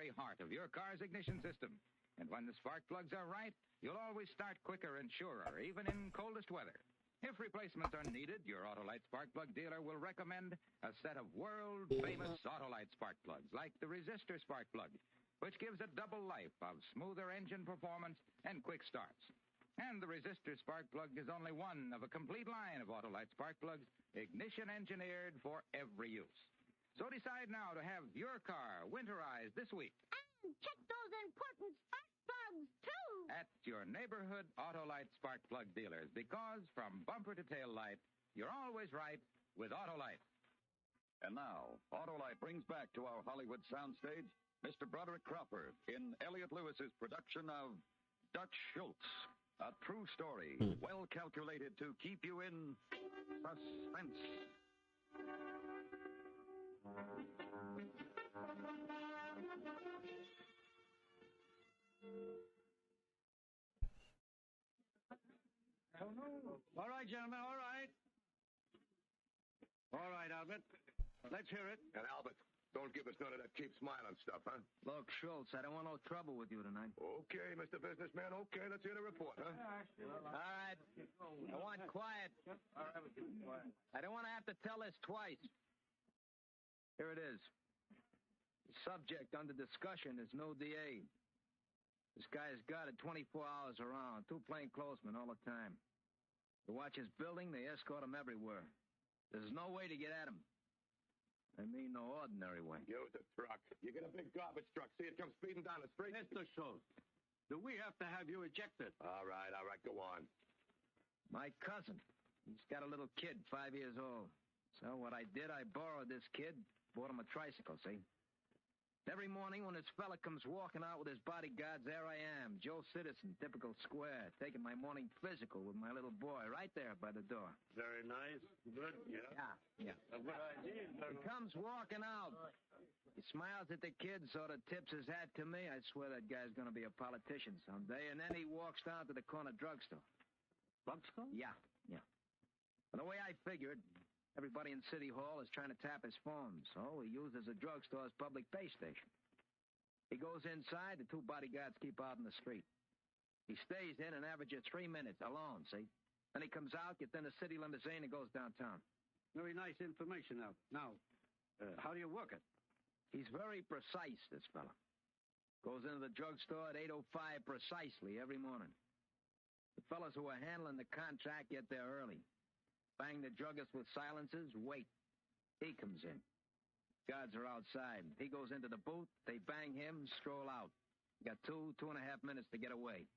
very heart of your car's ignition system. And when the spark plugs are right, you'll always start quicker and surer, even in coldest weather. If replacements are needed, your Autolite spark plug dealer will recommend a set of world-famous Autolite spark plugs, like the resistor spark plug, which gives a double life of smoother engine performance and quick starts. And the resistor spark plug is only one of a complete line of Autolite spark plugs, ignition engineered for every use. So decide now to have your car winterized this week. And check those important spark plugs, too. At your neighborhood Autolite spark plug dealers, because from bumper to tail light, you're always right with Autolite. And now, Autolite brings back to our Hollywood soundstage Mr. Broderick Cropper in Elliot Lewis's production of Dutch Schultz, a true story well calculated to keep you in suspense. All right, gentlemen, all right. All right, Albert. Let's hear it. And Albert, don't give us none of that cheap smiling stuff, huh? Look, Schultz, I don't want no trouble with you tonight. Okay, Mr. Businessman, okay, let's hear the report, huh? All right. I want quiet. I don't want to have to tell this twice. Here it is. The subject under discussion is no DA. This guy's got it 24 hours around, 2 plainclothesmen all the time. They watch his building, they escort him everywhere. There's no way to get at him. I mean, no ordinary way. Use the truck. You get a big garbage truck. See it come speeding down the street? Mr. Schultz, do we have to have you ejected? All right, go on. My cousin. He's got a little kid, 5 years old. So what I did, I borrowed this kid, bought him a tricycle, see? Every morning when this fella comes walking out with his bodyguards, there I am, Joe Citizen, typical square, taking my morning physical with my little boy right there by the door. Very nice. Good, yeah. Yeah. A good idea. He comes walking out. He smiles at the kid, sort of tips his hat to me. I swear that guy's going to be a politician someday. And then he walks down to the corner drugstore. Drugstore? Yeah. And the way I figured, everybody in City Hall is trying to tap his phone, so he uses the drugstore's public pay station. He goes inside, the 2 bodyguards keep out in the street. He stays in an average of 3 minutes, alone, see? Then he comes out, gets in a city limousine, and goes downtown. Very nice information now. Now, how do you work it? He's very precise, this fella. Goes into the drugstore at 8:05 precisely every morning. The fellas who are handling the contract get there early. Bang the druggist with silencers, wait. He comes in. Guards are outside. He goes into the booth, they bang him, stroll out. Got 2.5 minutes to get away.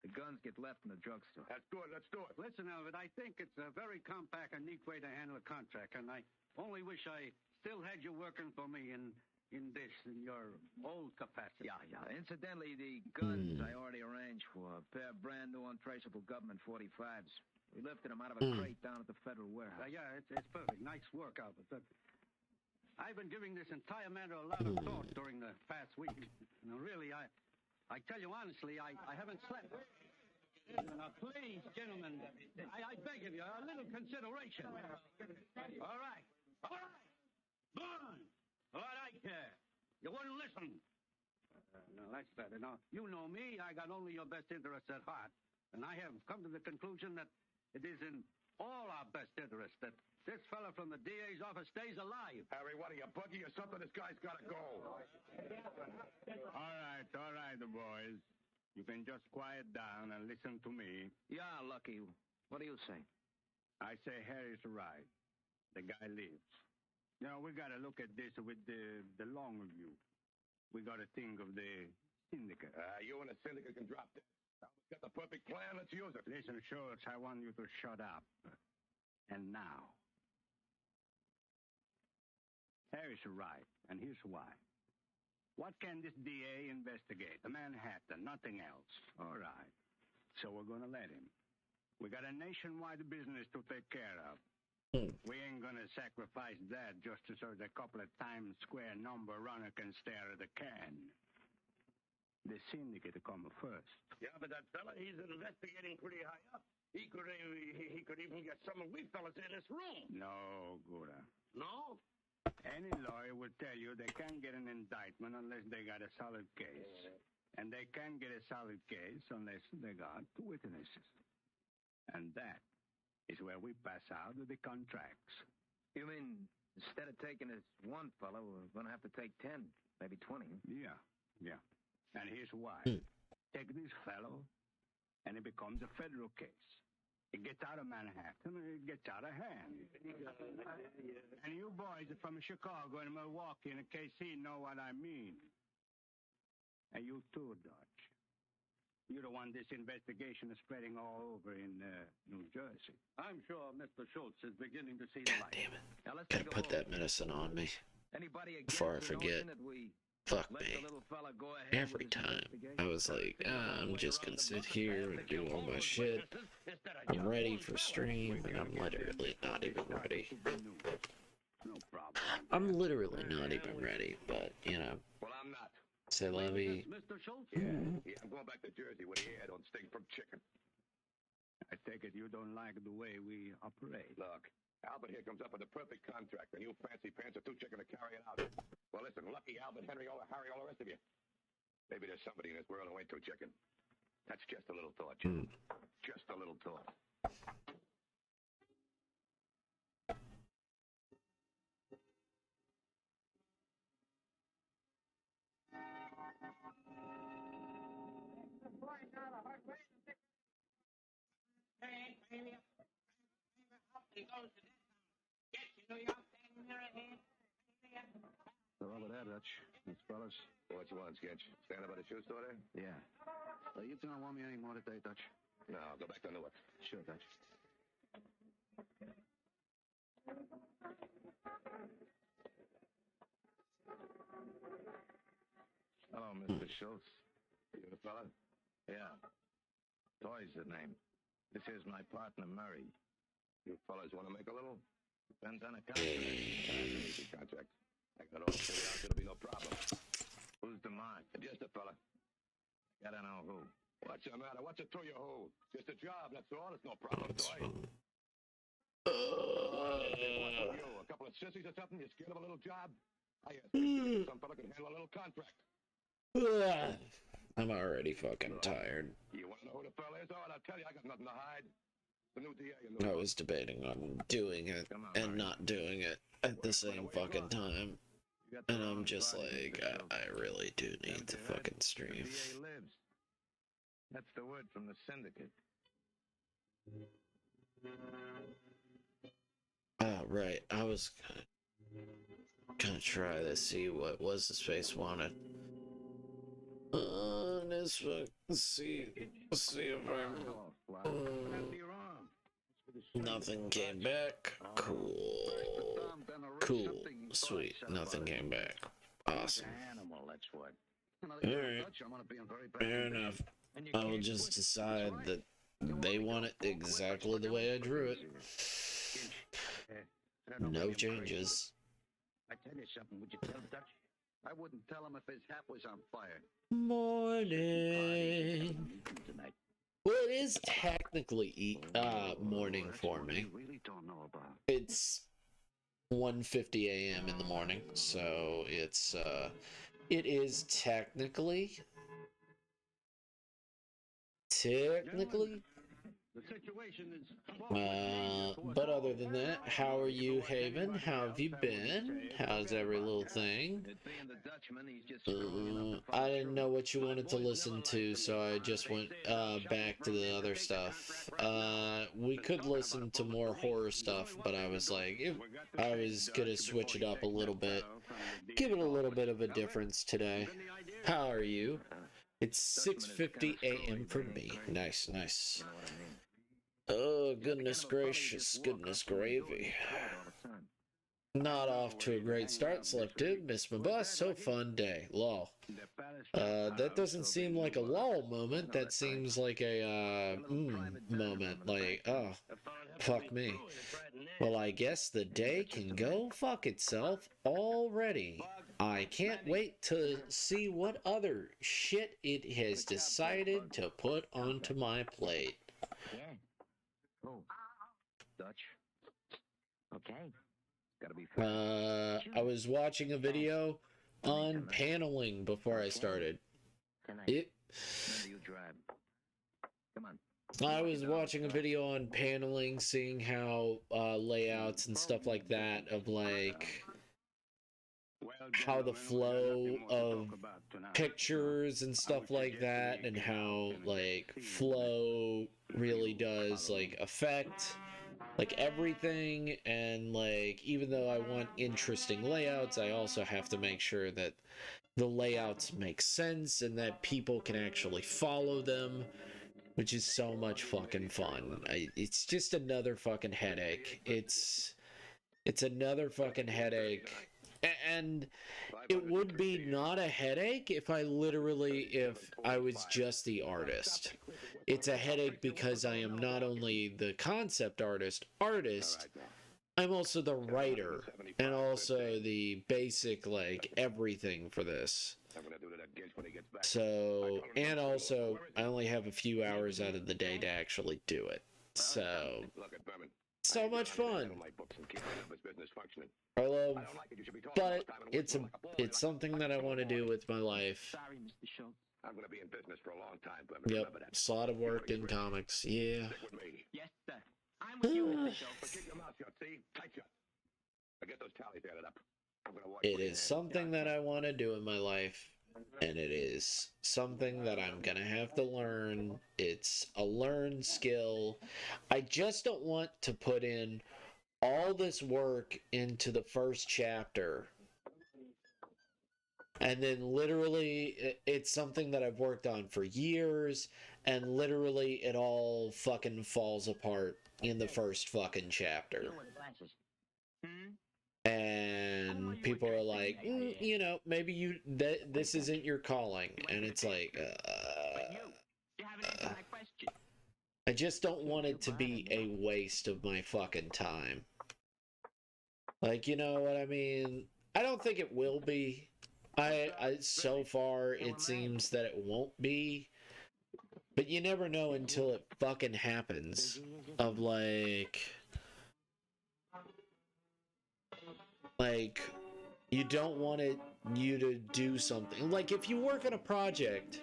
The guns get left in the drugstore. That's good, let's do it. Listen, Albert, I think it's a very compact and neat way to handle a contract, and I only wish I still had you working for me in your old capacity. Yeah. Incidentally, the guns I already arranged for. A pair of brand new untraceable government 45s. We lifted them out of a crate down at the federal warehouse. Yeah, it's perfect. Nice work, Albert. I've been giving this entire matter a lot of thought during the past week. Really, I tell you honestly, I haven't slept. Now, please, gentlemen, I beg of you, a little consideration. All right. Gone. What I care. You wouldn't listen. No, that's better. Now, you know me. I got only your best interests at heart. And I have come to the conclusion that it is in all our best interest that this fella from the DA's office stays alive. Harry, what are you, buggy or something? This guy's got to go. All right, the boys. You can just quiet down and listen to me. Yeah, Lucky. What do you say? I say Harry's right. The guy lives. You know, we got to look at this with the long view. We got to think of the syndicate. You and the syndicate can drop this. Albert's got the perfect plan. Let's use it. Listen, Schultz, I want you to shut up. And now. Harry's right, and here's why. What can this DA investigate? The Manhattan, nothing else. All right. So we're going to let him. We got a nationwide business to take care of. We ain't going to sacrifice that just so the couple of Times Square number runner can stare at the can. The syndicate come first. Yeah, but that fella, he's investigating pretty high up. He could even get some of we fellas in this room. No, Gouda. No? Any lawyer will tell you they can't get an indictment unless they got a solid case. And they can't get a solid case unless they got witnesses. And that is where we pass out the contracts. You mean, instead of taking this one fellow, we're going to have to take 10, maybe 20. Yeah. And here's why. Take this fellow, and it becomes a federal case. It gets out of Manhattan, it gets out of hand. And you boys are from Chicago and Milwaukee and KC know what I mean. And you too, Dutch. You're the one this investigation is spreading all over in New Jersey. I'm sure Mr. Schultz is beginning to see the light. Damn it. Now, let's Gotta take a put vote. that medicine on me. Anybody before I against the forget. notion that we Fuck let me. the little fella go ahead Every with his time. investigation? I was like, I'm just gonna sit here and do all my shit. I'm ready for stream, and I'm literally not even ready. No problem. I'm literally not even ready, but, you know, Well, I'm not. c'est la vie. Mr. Schultz? Yeah, I'm going back to Jersey with the air on steak from chicken. I take it you don't like the way we operate. Look, Albert here comes up with the perfect contract, and you fancy pants are too chicken to carry it out. Well, listen, lucky Albert, Henry, Harry, all the rest of you. Maybe there's somebody in this world who ain't too chicken. That's just a little thought, Jim. Just a little thought. So over there, Dutch. These fellas. What you want, Sketch? Stand up by the shoe store there? Yeah. You don't want me any more today, Dutch? No, go back to Newark. Sure, Dutch. Hello, Mr. Schultz. You the fella? Yeah. Toy's the name. This is my partner, Murray. You fellas want to make a little? Depends on the contract. Easy contract. I got all figured out. It'll be no problem. Who's the mark? Just a fella. Gotta know who. What's the matter? What's it to you, who? Just a job, that's all. It's no problem, Toy. You, a couple of sissies or something? You scared of a little job? I asked you, some fella could handle a little contract. I'm already fucking tired. You want to know who the fella is? Oh, and I'll tell you, I got nothing to hide. The new DA in New I was debating on doing it and not doing it at the same fucking time. And I'm just like, I really do need to fucking stream. The DA lives. That's the word from the syndicate. Oh, right. I was gonna try to see what was the space wanted. Let's see if I. Nothing came back. Cool. Sweet. Nothing came back. Awesome. Animal, that's what. Alright. Fair enough. I will just decide that they want it exactly the way I drew it. No changes. I tell you something, would you tell Dutch? I wouldn't tell him if his hat was on fire. Morning. Tonight. Well, it is technically morning for me. We really don't know about. It's 1:50 a.m. in the morning, so it is technically The situation is. but other than that, how are you, Haven? How have you been? How's every little thing? Being the Dutchman, he's just screwing up the I didn't know what you wanted to listen to, so I just went back to the other stuff. We could listen to more horror stuff, but I was like, I was gonna switch it up a little bit, give it a little bit of a difference today. How are you? It's 6:50 a.m. for me. Nice, nice. Oh, goodness gracious, goodness gravy. Not off to a great start, Selective. Miss my bus, so fun day. Lol. That doesn't seem like a lol moment. That seems like a, moment. Like, oh, fuck me. Well, I guess the day can go fuck itself already. I can't wait to see what other shit it has decided to put onto my plate. Yeah. Oh. Dutch. Okay. Gotta be fair. I was watching a video on paneling before I started. It. You drive. Come on. I was watching a video on paneling, seeing how layouts and stuff like that of like how the flow of pictures and stuff like that, and how like flow really does like affect like everything. And like even though I want interesting layouts, I also have to make sure that the layouts make sense and that people can actually follow them, which is so much fucking fun. It's just another fucking headache. It's another fucking headache. And it would be not a headache if I was just the artist. It's a headache because I am not only the concept artist, I'm also the writer and also the basic, like, everything for this. So, and also, I only have a few hours out of the day to actually do it. So much fun. I love, but it's something that I want to do with my life. I'm going to be in business for a long time, Clement. Yep, it's a lot of work in comics. Yeah. Yes, sir. I'm with you, Mr. Schultz. But keep your mouth shut, see? Tight shut. I get those tallies added up. I'm going to watch. It is something that I want to do in my life, and it is something that I'm going to have to learn. It's a learned skill. I just don't want to put in all this work into the first chapter, and then literally it's something that I've worked on for years, and literally it all fucking falls apart in the first fucking chapter. And people are like, you know, maybe this isn't your calling. And it's like, I just don't want it to be a waste of my fucking time. Like, you know what I mean? I don't think it will be. So far, it seems that it won't be. But you never know until it fucking happens. Of like, you don't want you to do something. Like, if you work on a project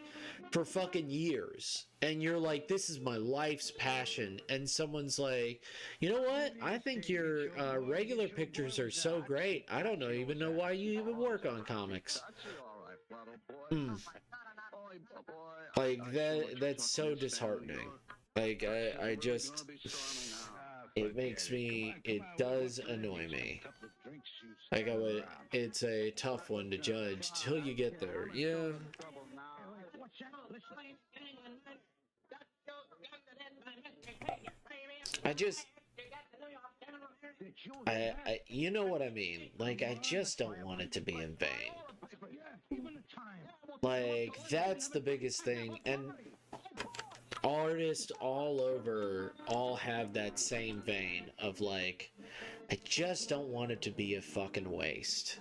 for fucking years, and you're like, this is my life's passion, and someone's like, you know what? I think your regular pictures are so great. I don't even know why you even work on comics. Like, that's so disheartening. Like, I just... it does annoy me. Like, it's a tough one to judge till you get there. Yeah. You know what I mean? Like, I just don't want it to be in vain. Like, that's the biggest thing. And artists all over all have that same vein of like, I just don't want it to be a fucking waste.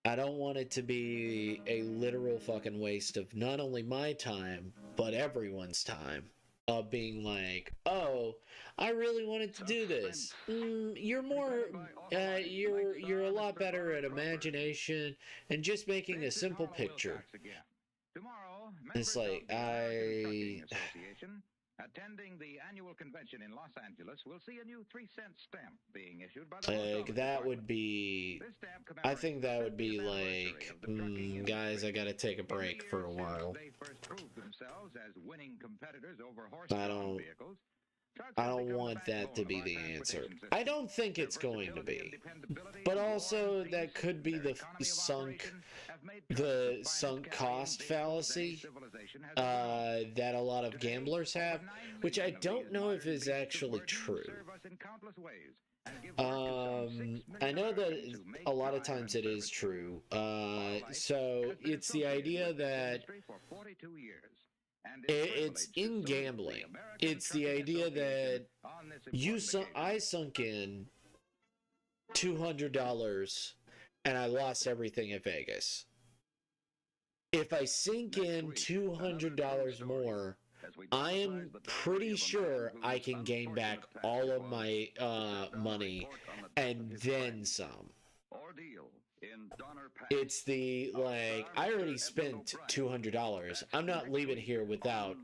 I don't want it to be a literal fucking waste of not only my time, but everyone's time. Of being like, oh, I really wanted to do this. You're a lot better at imagination and just making a simple picture. It's like, attending the annual convention in Los Angeles will see a new 3-cent stamp being issued by the that would be, I think that would be like, guys, I gotta take a break for a while. I don't want that to be the answer. I don't think it's going to be. But also, that could be the sunk cost fallacy that a lot of gamblers have, which I don't know if is actually true. I know that a lot of times it is true. So it's the idea that it's in gambling. It's the idea that I sunk in $200 and I lost everything at Vegas. If I sink in $200 more, I am pretty sure I can gain back all of my money and then some. It's the, like, I already spent $200. I'm not leaving here without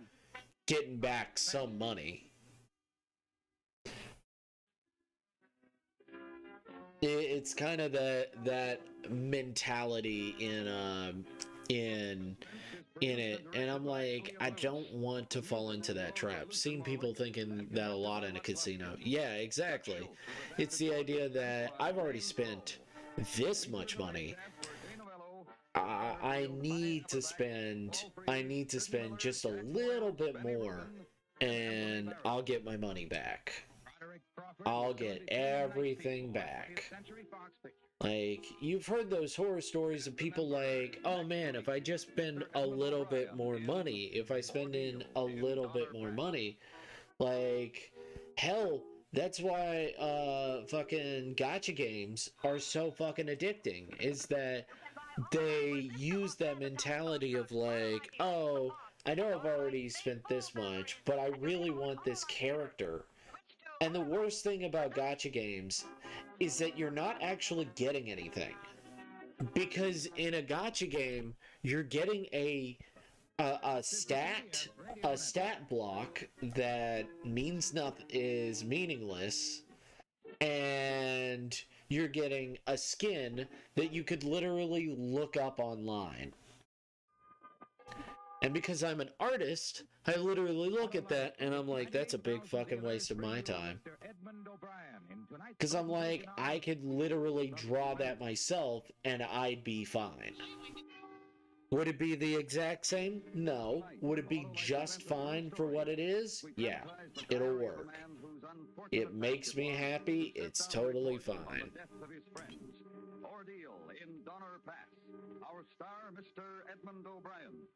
getting back some money. It's kind of that mentality in it, and I'm like, I don't want to fall into that trap. Seen people thinking that a lot in a casino. Yeah, exactly. It's the idea that I've already spent this much money. I need to spend just a little bit more, and I'll get my money back. I'll get everything back. Like, you've heard those horror stories of people like, oh man, if I just spend a little bit more money, if I spend in a little bit more money, like, hell, that's why fucking gacha games are so fucking addicting, is that they use that mentality of like, oh, I know I've already spent this much, but I really want this character. And the worst thing about gacha games is that you're not actually getting anything. Because in a gacha game, you're getting a stat block that means nothing, is meaningless, and you're getting a skin that you could literally look up online. And because I'm an artist, I literally look at that and I'm like, that's a big fucking waste of my time. Because I'm like, I could literally draw that myself and I'd be fine. Would it be the exact same? No. Would it be just fine for what it is? Yeah, it'll work. It makes me happy. It's totally fine. Ordeal in Donner Pass. Our star, Mr. Edmund O'Brien.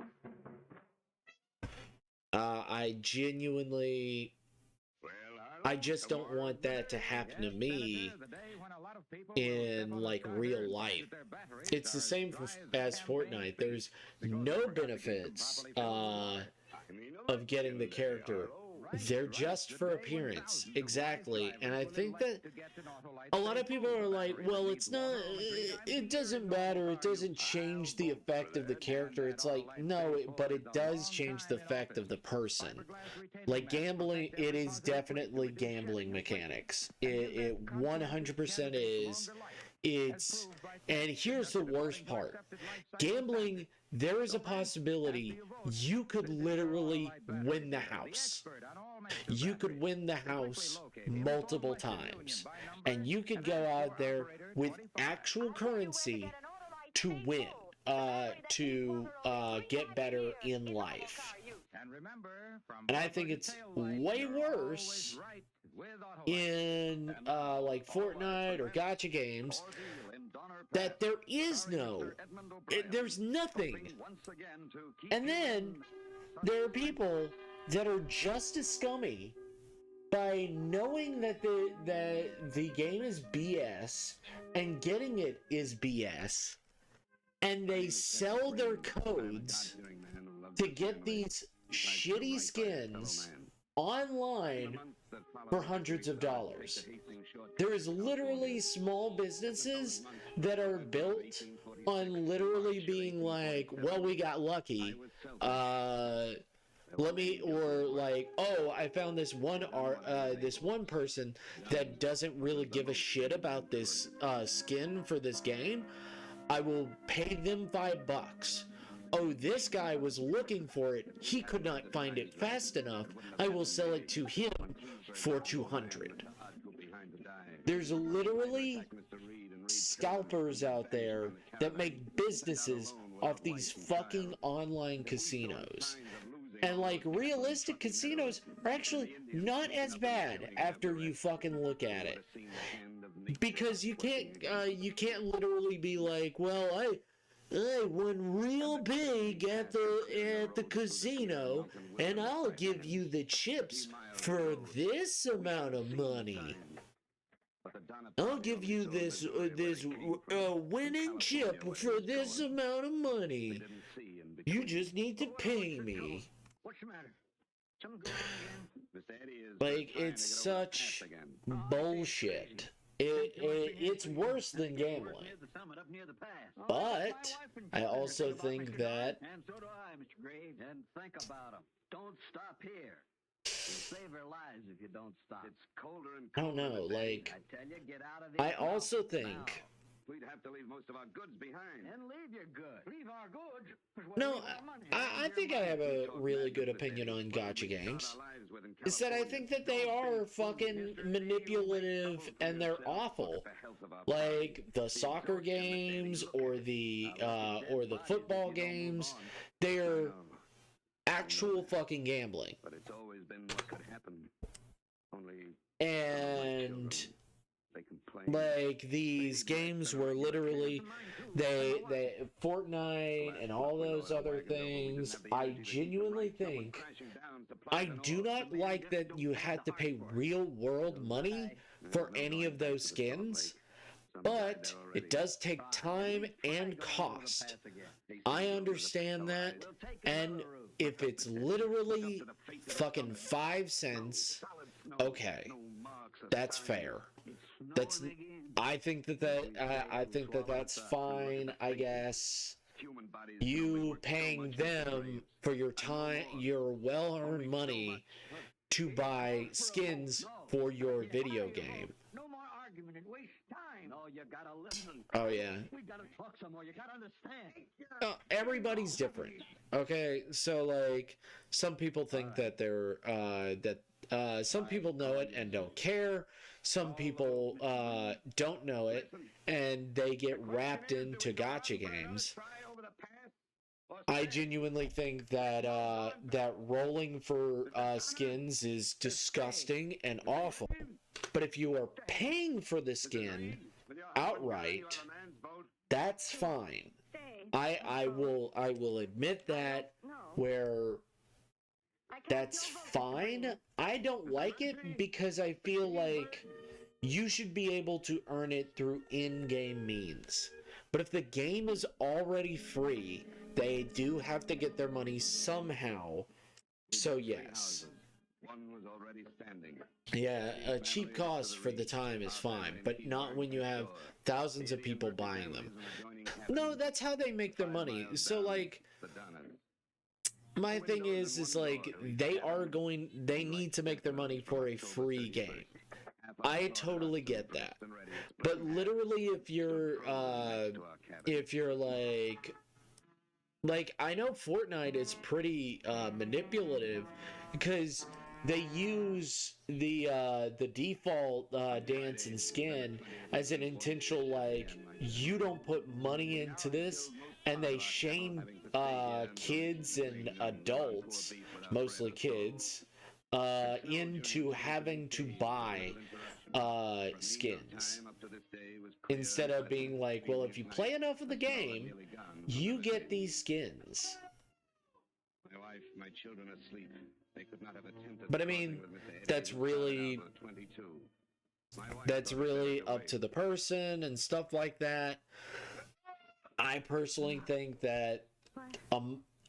I just don't want that to happen to me in, like, real life. It's the same as Fortnite. There's no benefits of getting the character. They're just for appearance. Exactly. And I think that a lot of people are like, well, it's not, it doesn't matter. It doesn't change the effect of the character. It's like, no, but it does change the effect of the person. Like gambling, it is definitely gambling mechanics. It 100% is. And here's the worst part. Gambling, there is a possibility you could literally win the house. You could win the house multiple times. And you could go out there with actual currency to win, to get better in life. And I think it's way worse in like Fortnite or gacha games that there is there's nothing. And then there are people that are just as scummy by knowing that the game is BS and getting it is BS, and they sell their codes to get these shitty skins online for hundreds of dollars. There is literally small businesses that are built on literally being like, well, we got lucky. Or like, oh, I found this one person that doesn't really give a shit about this skin for this game. I will pay them $5. Oh, this guy was looking for it. He could not find it fast enough. I will sell it to him for $200. There's literally scalpers out there that make businesses off these fucking online casinos. And like, realistic casinos are actually not as bad after you fucking look at it. Because you can't literally be like, well, I won real big at the casino, and I'll give you the chips for this amount of money. I'll give you this winning chip for this amount of money. You just need to pay me. What's the matter? Like, it's such bullshit. It's worse than gambling. But I also think that And so do I, Mr. Graves. And think about them. Don't stop here. You'll save their lives if you don't stop. It's colder and I don't know, like, I tell you, get out of the I also think We'd have to leave most of our goods behind. and leave your goods. Leave our goods. no, I think I have a really good opinion on gotcha games. Is that I think that they are fucking manipulative and they're awful. Like the soccer games or the football games, they're actual fucking gambling. But it's always been what could happen. Only And they complain. like these games were literally they Fortnite and all those other things. I genuinely think I do not like that you had to pay real world money for any of those skins, but it does take time and cost. I understand that, and if it's literally fucking 5 cents, okay, that's fair. I think that's fine, I guess. You paying them for your time, your well-earned money to buy skins for your video game. No more argument and waste time. No, you gotta listen. Oh yeah. We gotta talk some more. You gotta understand. Everybody's different. Okay, so like some people think that they're some people know it and don't care. Some people don't know it and they get wrapped into gotcha games. I genuinely think that that rolling for skins is disgusting and awful. But if you are paying for the skin outright, that's fine. I will admit that where that's fine. I don't like it because I feel like you should be able to earn it through in-game means. But if the game is already free, they do have to get their money somehow. So yes. One was already standing. Yeah, a cheap cost for the time is fine, but not when you have thousands of people buying them. No, that's how they make their money. So like my thing is like they need to make their money for a free game. I totally get that. But literally if you're like I know Fortnite is pretty manipulative because they use the default dance and skin as an intentional like you don't put money into this, and they shame kids and adults, mostly kids, into having to buy skins instead of being like, well, if you play enough of the game, you get these skins. My wife, my children asleep. They could not have attempted. But I mean, that's really up to the person and stuff like that. I personally think that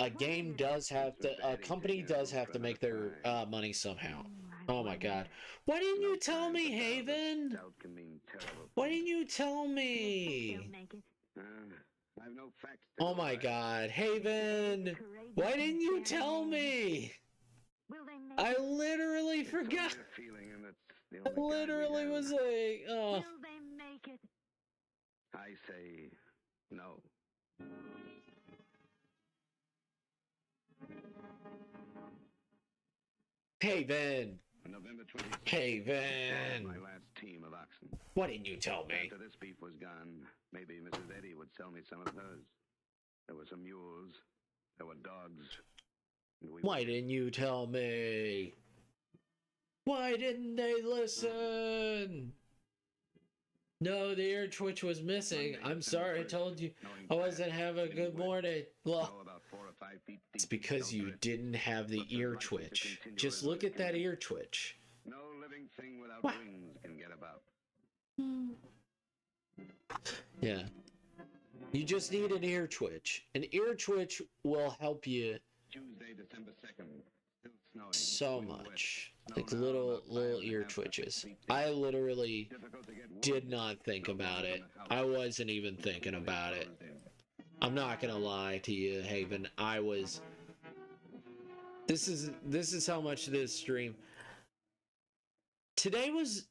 a game does have to, a company does have to make their money somehow. Oh my god. Why didn't you tell me, Haven? Why didn't you tell me? I have no facts. Oh my god, Haven! Why didn't you tell me? I literally forgot. I literally was like, oh. Will they make it? I say no. Haven! November 26th. Haven! My last team of oxen. Why didn't you tell me? After this beef was gone, maybe Mrs. Eddie would sell me some of hers. There were some mules. There were dogs. Why didn't you tell me? Why didn't they listen? No, the ear twitch was missing. I'm sorry, I told you I wasn't having a good morning. Well, it's because you didn't have the ear twitch. Just look at that ear twitch. No living thing without wings can get about. Yeah. You just need an ear twitch. An ear twitch will help you. Tuesday, December 2nd. Still so much. Like little ear twitches. I literally did not think about it. I wasn't even thinking about it. I'm not gonna lie to you, Haven. I was. This is how much this stream. Today was.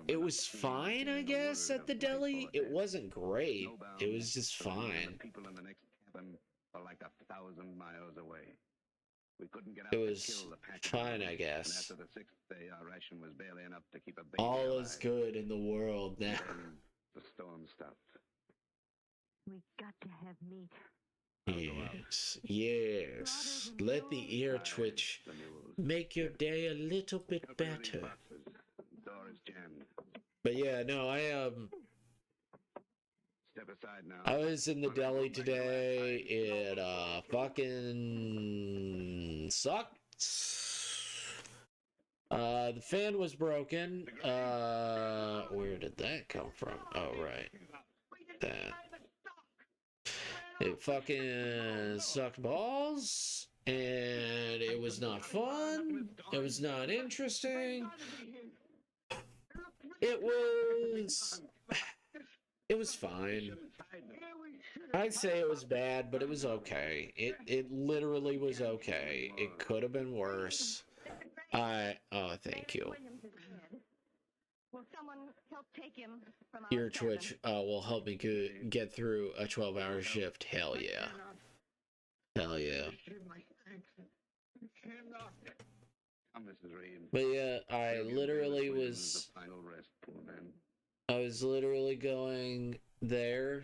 It was fine, I guess, at the deli. It wasn't great. It was just fine. People in the next cabin are like 1,000 miles away. We couldn't get out It to was kill the pack. fine, I And guess. after the 6th day, our ration was barely enough to keep a baby All alive. is good in the world now. Then the storm stopped. We got to have meat. Yes, yes. Let the ear twitch The mules. make your day a little bit better. Boxes. Door is jammed. But yeah, no, Step aside now. I was in the deli today. It fucking sucked. The fan was broken. Where did that come from? Oh, right. That. It fucking sucked balls, and it was not fun. It was not interesting. It was fine. I'd say it was bad, but it was okay. It literally was okay. It could have been worse. Oh, thank you. Will someone help take him from our Ear cabin? twitch will help me get through a 12-hour shift. Hell yeah. Hell yeah. Come, Mrs. Reed. But yeah, I literally This was. is the final rest, poor man. I was literally going there,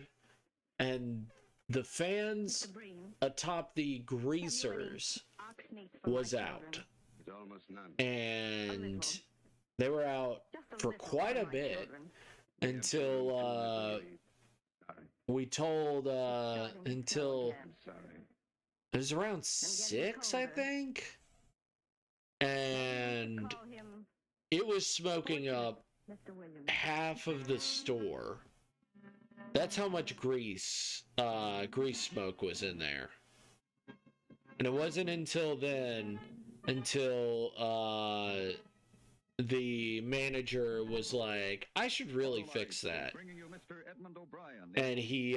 and the fans Mr. Breen, atop the greasers ox meat for was my out, children. It's almost none. and they were out Just a for little quite for a my bit children. until Sorry. we told Starting to until snow again. I'm sorry. it was around 6, I think, and Call him it was smoking up Mr. Williams. half of the store. That's how much grease smoke was in there. And it wasn't until then, until the manager was like, I should really fix that. Bringing you Mr. Edmund O'Brien. And he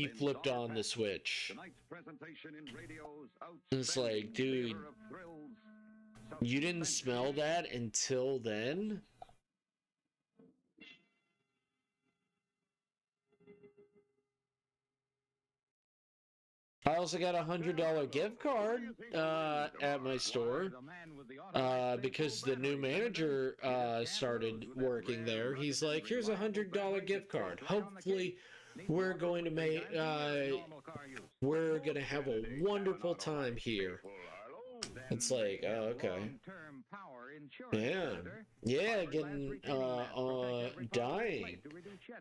flipped on the switch. Tonight's presentation in radio's It's like, dude, theater of thrills, you didn't smell that until then? I also got a $100 gift card at my store because the new manager started working there. He's like, here's a $100 gift card. Hopefully we're going to have a wonderful time here. It's like, oh, okay. Yeah, getting dying.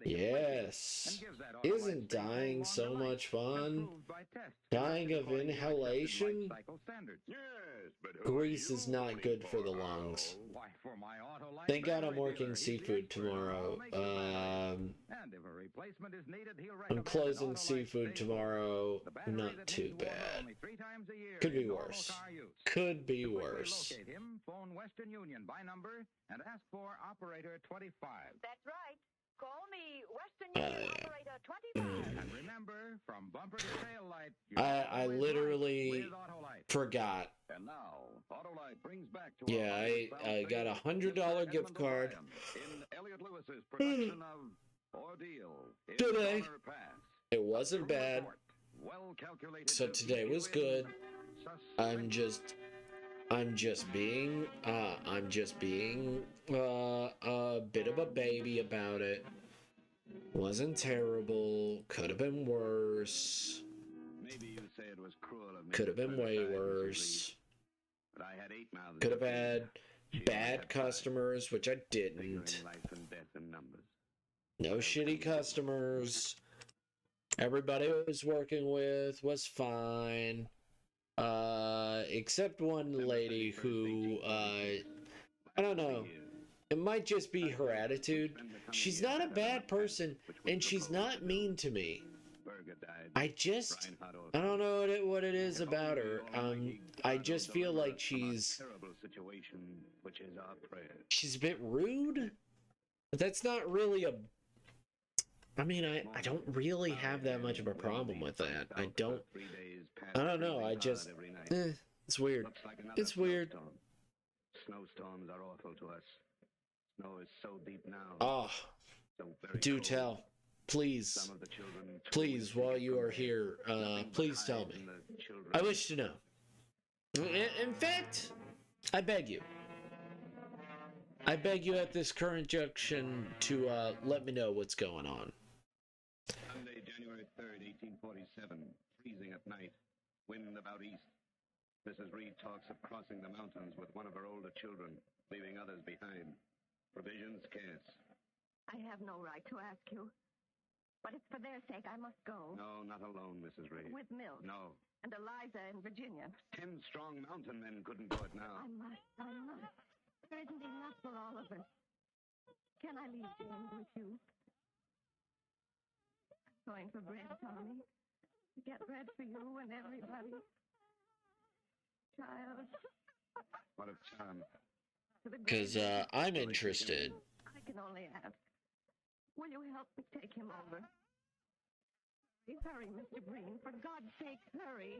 Yes. Isn't dying so much fun? Dying of inhalation? Grease is not good for the lungs. Thank God I'm working seafood tomorrow. I'm closing seafood tomorrow. Not too bad. Could be worse. Could be worse. Locate him, phone Western Union by number and ask for operator 25. That's right. Call me Western Union Operator 25. And remember, from bumper to tail light, I literally forgot. And now, Autolite brings back to Yeah, I got a $100 gift card in Elliot Lewis's production of Ordeal in today. Donner Pass. It wasn't bad, Well calculated so to today keep was you in good. I'm suspense. just being a bit of a baby about it. Wasn't terrible. Could have been worse. Maybe you say it was cruel of me. Could have to been put way aside Mrs. worse. Reed, but I had 8 mouths. Could have to feed. had She bad had 5, customers, which I didn't. figuring life and death in numbers. No shitty customers. Everybody I was working with was fine. Except one lady who, I don't know. It might just be her attitude. She's not a bad person, and she's not mean to me. I don't know what it is about her. I just feel like she's a bit rude. But that's not really a. I mean, I don't really have that much of a problem with that. I don't know. I just, it's weird. It's weird. Snowstorms are awful to us. Snow is so deep now. Oh, do tell. Please, while you are here, please tell me. I wish to know. In fact, I beg you. I beg you at this current junction to let me know what's going on. Sunday, January 3rd, 1847. Freezing at night. Wind about east. Mrs. Reed talks of crossing the mountains with one of her older children, leaving others behind. Provisions scarce. I have no right to ask you. But it's for their sake I must go. No, not alone, Mrs. Reed. With Milt. No. And Eliza in Virginia. 10 strong mountain men couldn't do it now. I must. There isn't enough for all of us. Can I leave James with you? I'm going for bread, Tommy. To get bread for you and everybody. Child. What a charm. Because I'm interested. I can only ask. Will you help me take him over? Hurry, Mr. Breen. For God's sake, hurry.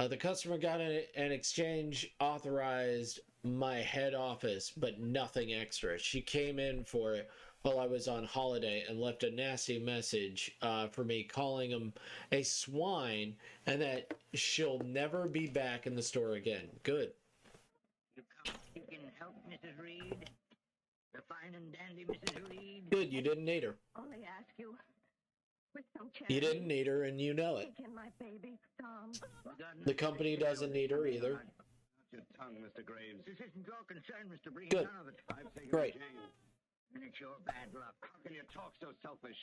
The customer got an exchange authorized my head office, but nothing extra. She came in for it while I was on holiday and left a nasty message for me, calling him a swine and that she'll never be back in the store again. Good. You can help Mrs. Reed. The fine and dandy Mrs. Reed. Good, you didn't need her. Only ask you. With some charity. You didn't need her, and you know it. Take in my baby, Tom. The company doesn't need her either. Watch your tongue, Mr. Graves. This isn't your concern, Mr. Breen. Good. None of it. I've taken Great. Jane. And it's your bad luck. How can you talk so selfish?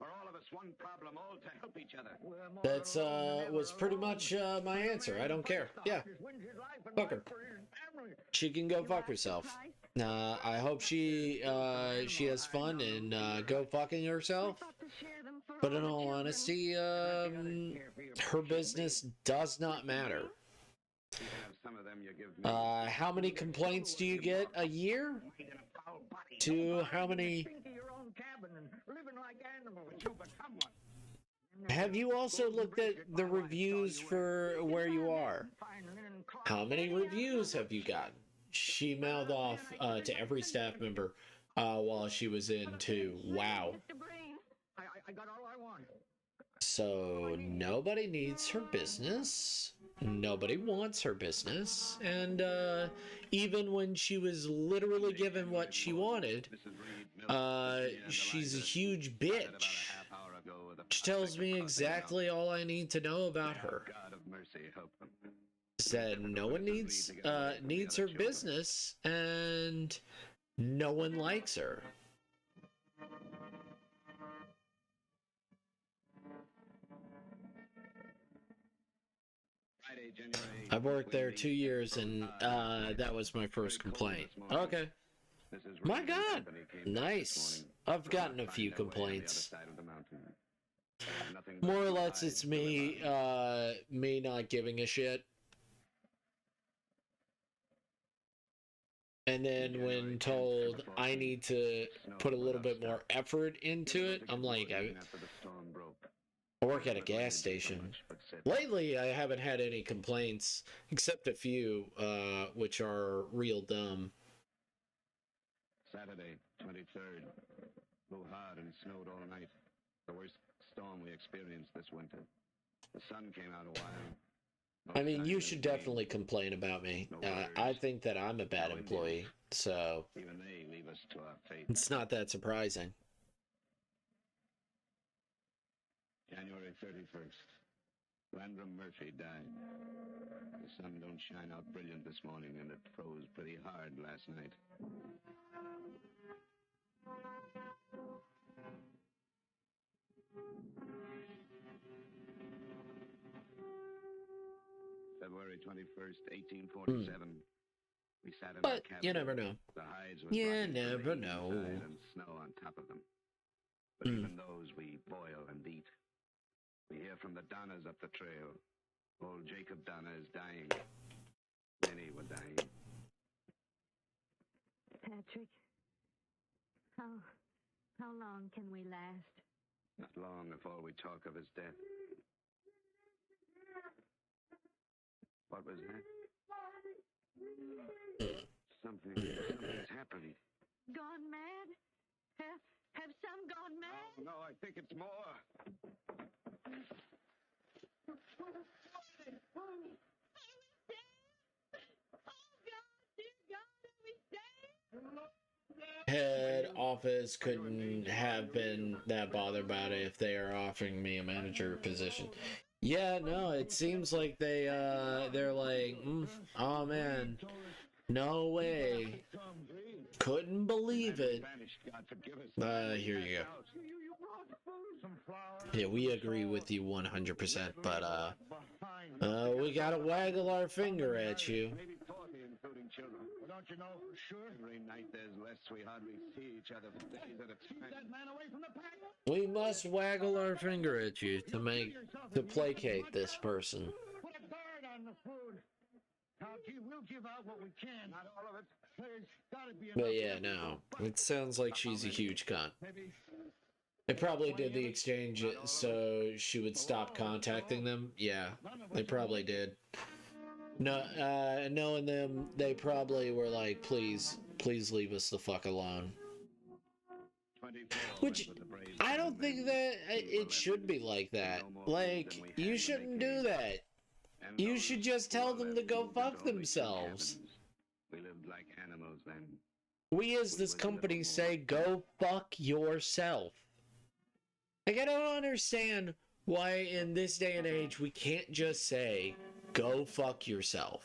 We're all of us one problem, all to help each other. We're more That's alone than was ever pretty alone. much my answer. I don't care. Yeah, Wins his life and fuck her. life for his family. She can go You fuck asked the herself. price? I hope she has fun and go fucking herself. I thought to share them for But in the all children. honesty, Care for your her business does not matter. You can have some of them you give me. How many complaints do you get a year? Made in a foul body. To how many? Think of your own cabin and living like animals. You become one. Have you also looked at the reviews for where you are? Fine linen cloth. How many reviews have you gotten? She mouthed off to every staff member while she was in too. Wow. Mr. Breen. I got all I want. So nobody needs her business. Nobody wants her business. And even when she was literally given what she wanted, she's a huge bitch. She tells me exactly all I need to know about her. God of mercy, help them. Said no one needs her business, and no one likes her. Friday, January. I've worked there 2 years, and that was my first complaint. Okay. Mrs. My Reed God. and company came back this Nice. morning. I've gotten a Find few their way on the other complaints. side of the mountain. Nothing but More or less, lies it's to me, about. me not giving a shit. And then when told I need to put a little bit more effort into it, I'm like, I After the storm broke. work at a gas station. Lately, I haven't had any complaints, except a few, which are real dumb. Saturday, 23rd. Blew hard and snowed all night. The worst storm we experienced this winter. The sun came out a while. No I mean, sign you of should me. definitely complain about me. I think that I'm a bad employee, so Even they leave us to our fate. it's not that surprising. January 31st. Landrum Murphy died. The sun don't shine out brilliant this morning, and it froze pretty hard last night. February 21st, 1847. We sat in our But cabin. you never know. The hides were You rotting from the never heat know. inside and snow on top of them. But even those we boil and eat. We hear from the Donners up the trail. Old Jacob Donner is dying. Many were dying. Patrick, how long can we last? Not long if all we talk of is death. What was that? Something's happened. Gone mad? Have some gone mad? No, I think it's more. Head office couldn't have been that bothered about it if they are offering me a manager position. Yeah, no, it seems like they're like, oh man, no way. Couldn't believe it. Here you go. Yeah, we agree with you 100%, but we gotta waggle our finger at you. Don't you know for sure? Every night there's less. We hardly see each other for days at a time. Keep that man away from the pack. We must waggle our finger at you to placate this person. Put a guard on the food. We'll give out what we can. Not all of it. There's gotta be enough. But yeah, no. It sounds like she's a huge cunt. They probably did the exchange so she would stop contacting them. Yeah, they probably did. No, knowing them, they probably were like, please leave us the fuck alone. Which, I don't think that it should be like that. Like, you shouldn't do that. You should just tell them to go fuck themselves. We lived like animals then. We as this company say, go fuck yourself. Like, I don't understand why in this day and age we can't just say, go fuck yourself.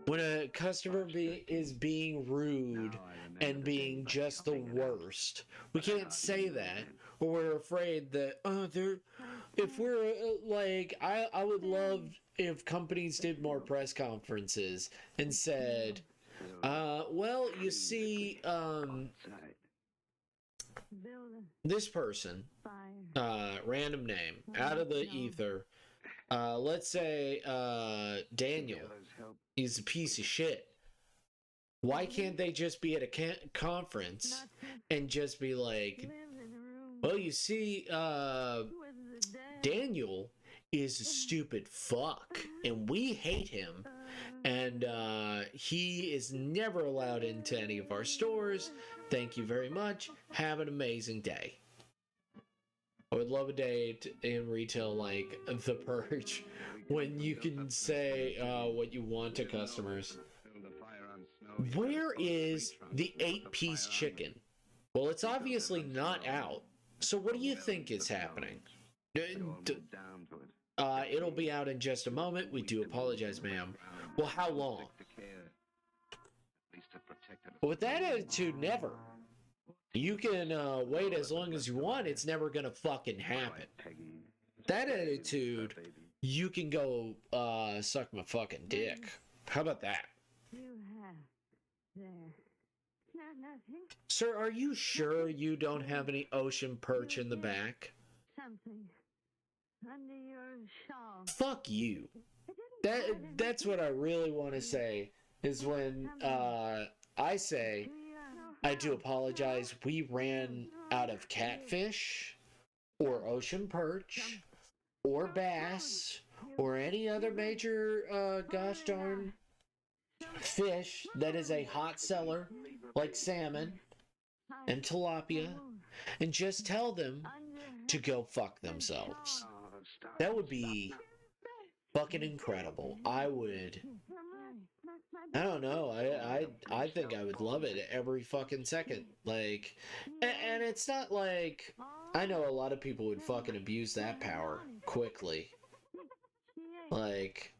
When a customer is being rude and being just the worst, we can't say that, or we're afraid that, if we're, like, I would love if companies did more press conferences and said, well, you see, this person, random name, out of the ether, let's say, Daniel, he's a piece of shit. Why can't they just be at a conference and just be like, well, you see, Daniel is a stupid fuck, and we hate him, and he is never allowed into any of our stores. Thank you very much. Have an amazing day. I would love a day in retail like The Purge, when you can say what you want to customers. Where is the 8-piece chicken? Well, it's obviously not out. So what do you think is happening? It'll be out in just a moment. We do apologize, ma'am. Well, how long? With that attitude, never. You can wait as long as you want. It's never gonna fucking happen. That attitude, you can go suck my fucking dick. How about that? You have there. No, nothing. Sir, are you sure you don't have any ocean perch in the back? Something under your shawl. Fuck you. That's what I really want to say, is when I say, I do apologize, we ran out of catfish, or ocean perch, or bass, or any other major gosh darn fish that is a hot seller, like salmon and tilapia, and just tell them to go fuck themselves. That would be fucking incredible. I don't know. I think I would love it every fucking second. Like, and it's not like, I know a lot of people would fucking abuse that power quickly. Like,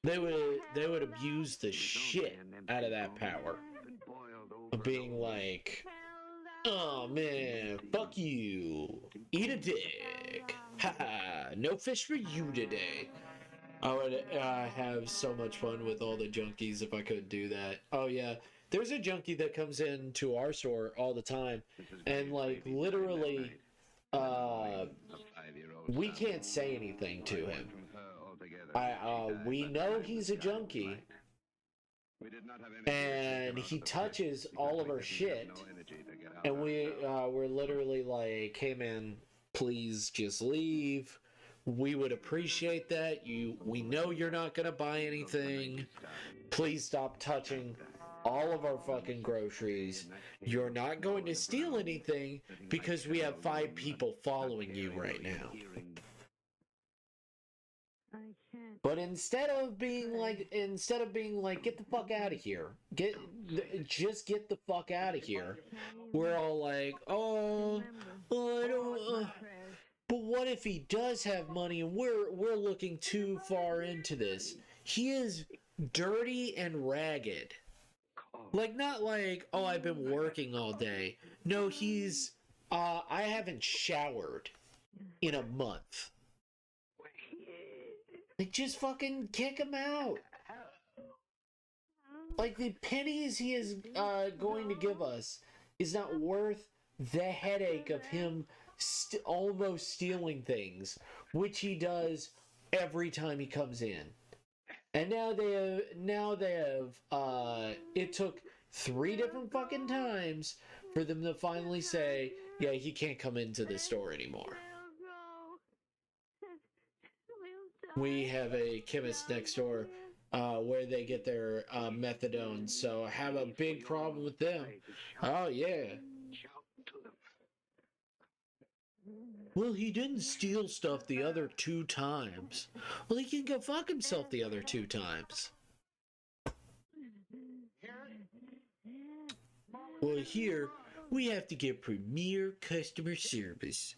they would abuse the shit out of that power. Of being like, oh man, fuck you. Eat a dick. Haha, no fish for you today. I would have so much fun with all the junkies if I could do that. Oh yeah, there's a junkie that comes into our store all the time, and like literally, we can't say anything to him. We know he's a junkie, and he touches all of our shit, and we're literally like, hey man, please just leave. We would appreciate that. We know you're not gonna buy anything. Please stop touching all of our fucking groceries. You're not going to steal anything because we have 5 people following you right now. I can't. But instead of being like, get the fuck out of here. Just get the fuck out of here. We're all like, oh, I don't. But what if he does have money and we're looking too far into this? He is dirty and ragged. Like, not like, oh, I've been working all day. No, he's, I haven't showered in a month. Like, just fucking kick him out. Like, the pennies he is going to give us is not worth the headache of him almost stealing things, which he does every time he comes in. And now they have it took 3 different fucking times for them to finally say, yeah, he can't come into the store anymore. We have a chemist next door where they get their methadone, so I have a big problem with them. Oh yeah. Well, he didn't steal stuff the other 2 times. Well, he can go fuck himself the other 2 times. Well, here, we have to get premier customer service.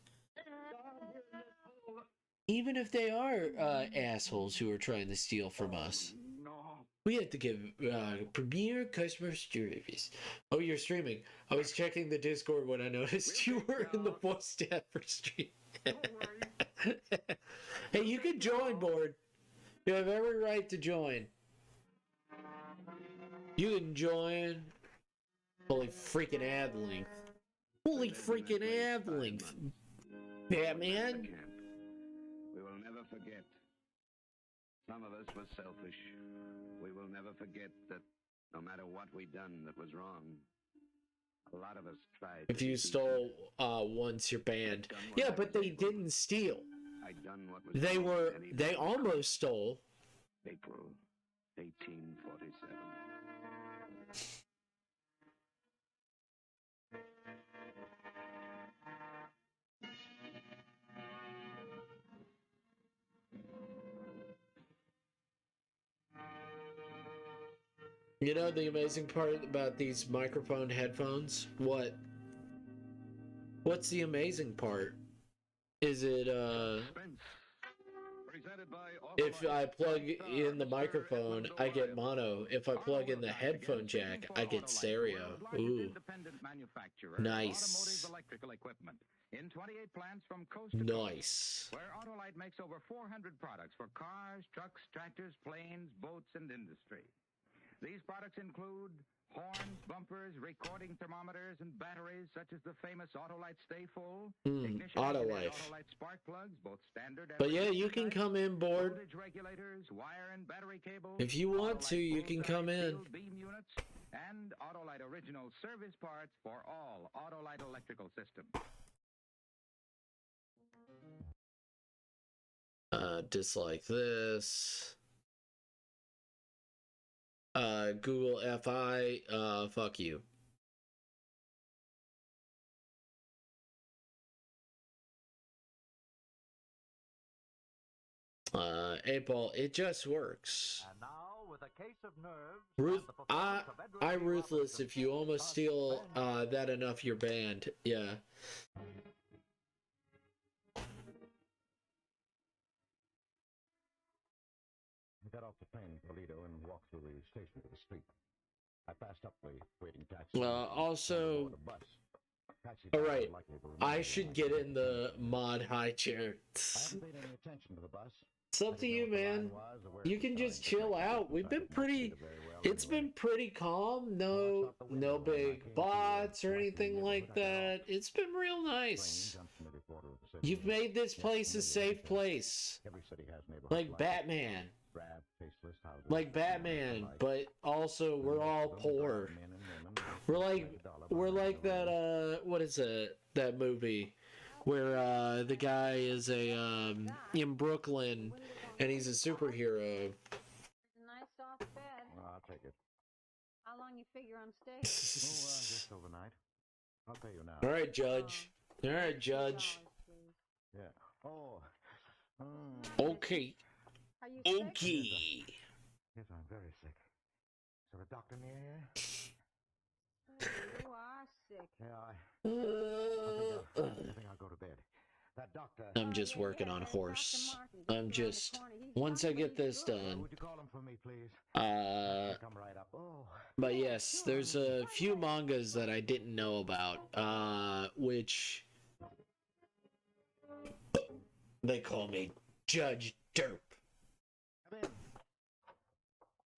Even if they are assholes who are trying to steal from us. We have to give premier customer service. Oh, you're streaming. I was checking the Discord when I noticed you were in the voice chat for stream. Hey, you can join, Board. You have every right to join. You can join. Holy freaking ad length. Holy freaking ad length. Batman. We will never forget. Some of us were selfish. We will never forget that no matter what we done that was wrong, a lot of us tried. If you stole once, you're banned. Yeah, but they didn't steal. They almost stole. April 1847. You know the amazing part about these microphone headphones? What? What's the amazing part? Is it, if I plug in the microphone, I get mono. If I plug in the headphone jack, I get stereo. Ooh. Nice. In 28 plants from coast to nice. Coast, where Autolite makes over 400 products for cars, trucks, tractors, planes, boats, and industry. These products include horns, bumpers, recording thermometers, and batteries such as the famous Autolite Stay Full, Autolife. Autolite spark plugs, both standard and but yeah, you can come in, Board. Regulators, wire and battery cables, if you want to, you can come in. Beam units, and Autolite original service parts for all Autolite electrical systems. Dislike this. Google FI, fuck you. April, it just works. And now, with a case of nerves, I ruthless. If you almost steal that enough, you're banned. Yeah. I got off the plane in Toledo and walked through the station to the street. I passed up the waiting taxi. Also, all right, I should get in the mod high chair. I haven't paid any attention to the bus. It's up to you, man. You can just chill out. We've been pretty. It's been pretty calm. No big bots or anything like that. It's been real nice. You've made this place a safe place. Like Batman. Like Batman, but also we're all poor. We're like that what is it? That movie where the guy is in Brooklyn and he's a superhero. It's a nice soft bed. I'll take it. How long you figure I'm staying? Just overnight. I'll pay you now. All right, Judge. All right, Judge. Yeah. Oh. Okay. Are you sick? Okay. Yes, I'm very sick. Is there a doctor near here? You are sick. Yeah, I Uh, think I'll go to bed. That doctor. I'm just working on horse. I'm just once I get this done. Would you call him for me, please? Come right up. Oh. But yes, there's a few mangas that I didn't know about, which they call me Judge Derp. Come in.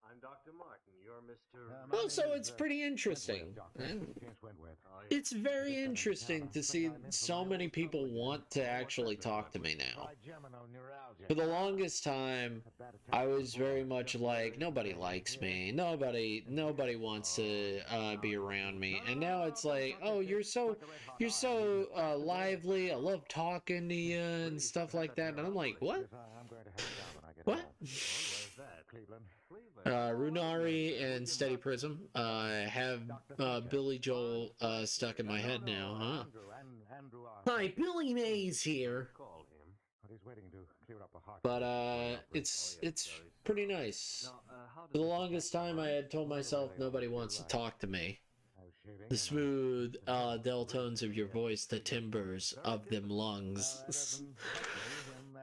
I'm Dr. Martin. You're Mr. Well, so it's pretty interesting. James Wentworth. It's very interesting to see so many people want to actually talk to me now. For the longest time, I was very much like, nobody likes me, nobody wants to be around me, and now it's like, oh, you're so lively, I love talking to you and stuff like that, and I'm like, what? What? Runari and Steady Prism have Billy Joel stuck in my head now, huh? Hi, Billy Mays here. But it's pretty nice. For the longest time, I had told myself nobody wants to talk to me. The smooth del tones of your voice, the timbers of them lungs.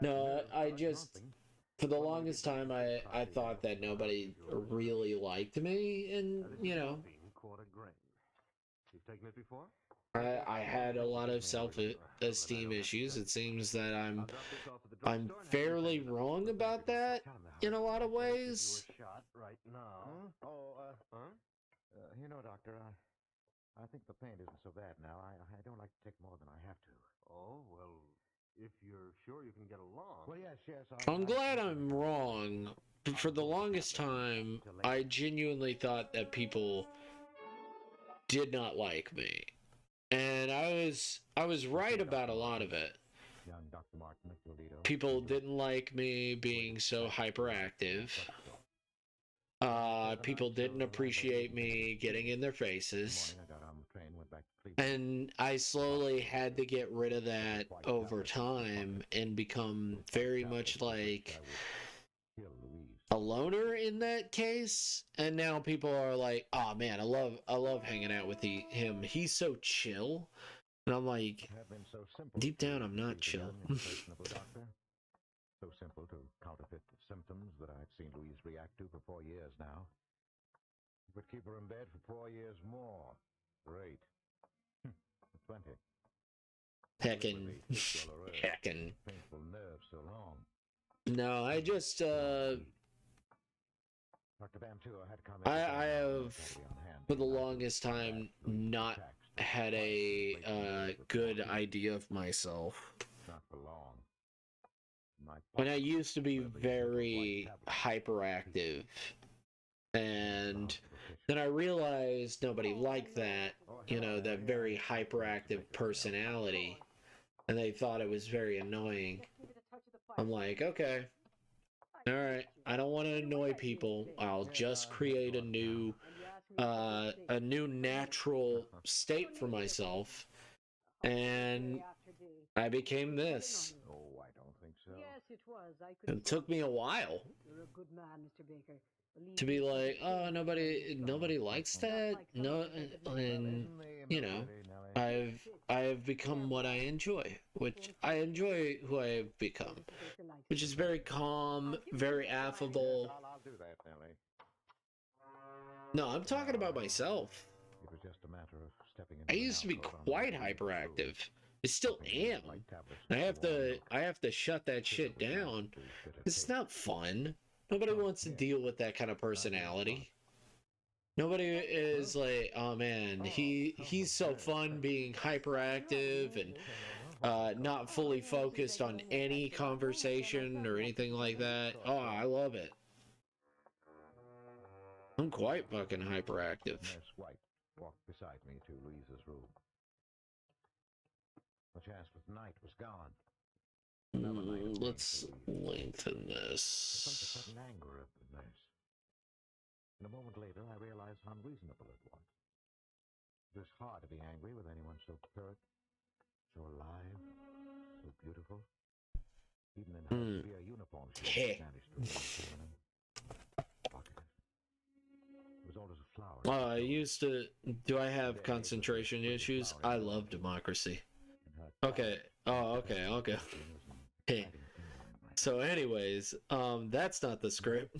No, I just... For the longest time, I thought that nobody really liked me, and, you know, I had a lot of self-esteem issues. It seems that I'm fairly wrong about that in a lot of ways. You know, doctor, I think the pain isn't so bad now. I don't like to take more than I have to. Oh, well, if you're sure you can get along. Well, yes. I'm glad I'm wrong. But for the longest time, I genuinely thought that people did not like me. And I was right about a lot of it. People didn't like me being so hyperactive. People didn't appreciate me getting in their faces. And I slowly had to get rid of that over time and become very much like a loner in that case. And now people are like, oh man, I love hanging out with him. He's so chill. And I'm like, deep down, I'm not chill. So simple to counterfeit the symptoms that I've seen Louise react to for 4 years now. But keep her in bed for 4 years more. Great. 20. Heckin'. Painful nerves so long. No, I just, Dr. Bam, too, I had to come in. I have, for the longest time, not had a good idea of myself. Not for long. And I used to be very hyperactive. And then I realized nobody liked that, you know, that very hyperactive personality. And they thought it was very annoying. I'm like, okay, all right, I don't want to annoy people. I'll just create a new natural state for myself. And I became this. Oh, I don't think so. Yes, it was. It took me a while. You're a good man, Mr. Baker. To be like, oh, nobody likes that. No, and you know, I've become what I enjoy, which I enjoy who I have become, which is very calm, very affable. I'll do that, Nellie. No, I'm talking about myself. It was just a matter of stepping I used to be quite hyperactive. I still am. I have to shut that shit down. It's not fun. Nobody wants to deal with that kind of personality. Nobody is like, oh man, he's so fun being hyperactive and not fully focused on any conversation or anything like that. Oh, I love it. I'm quite fucking hyperactive. Nurse White walked beside me to Louisa's room. The chance for tonight was gone. Let's lengthen A this. sudden anger of the nurse. And a moment later, I realized how unreasonable it was. It was hard to be angry with anyone so pert, so alive, so beautiful. Even in her severe uniform, she managed to remain feminine, provocative. It was always a flower. I used to. Do I have concentration issues? I love democracy. Okay. Oh, okay. I'll go. Hey. So, anyways, that's not the script.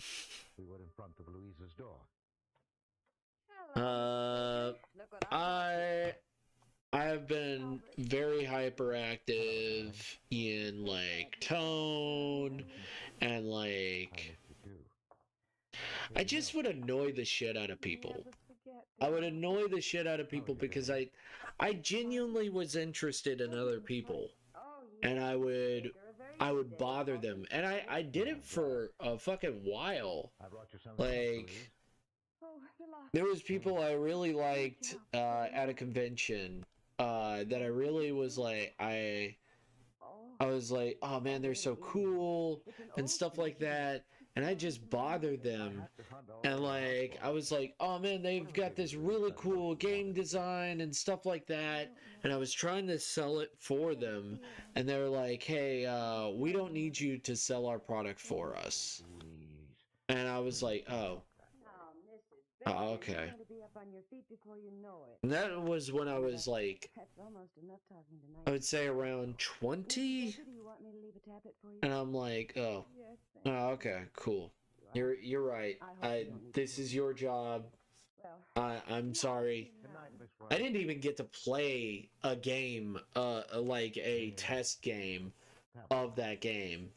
We were in front of Louisa's door. I have been very hyperactive in like tone and like I just would annoy the shit out of people. I would annoy the shit out of people because I genuinely was interested in other people, and I would bother them, and I did it for a fucking while. Like, there was people I really liked at a convention that I really was like, I was like, oh man, they're so cool and stuff like that, and I just bothered them, and like I was like, oh man, they've got this really cool game design and stuff like that, and I was trying to sell it for them, and they were like, hey, we don't need you to sell our product for us. And I was like, oh, okay. And that was when I was like, I would say around 20, and I'm like, oh, okay, cool. You're right. This is your job. I'm sorry. I didn't even get to play a game, like a test game of that game.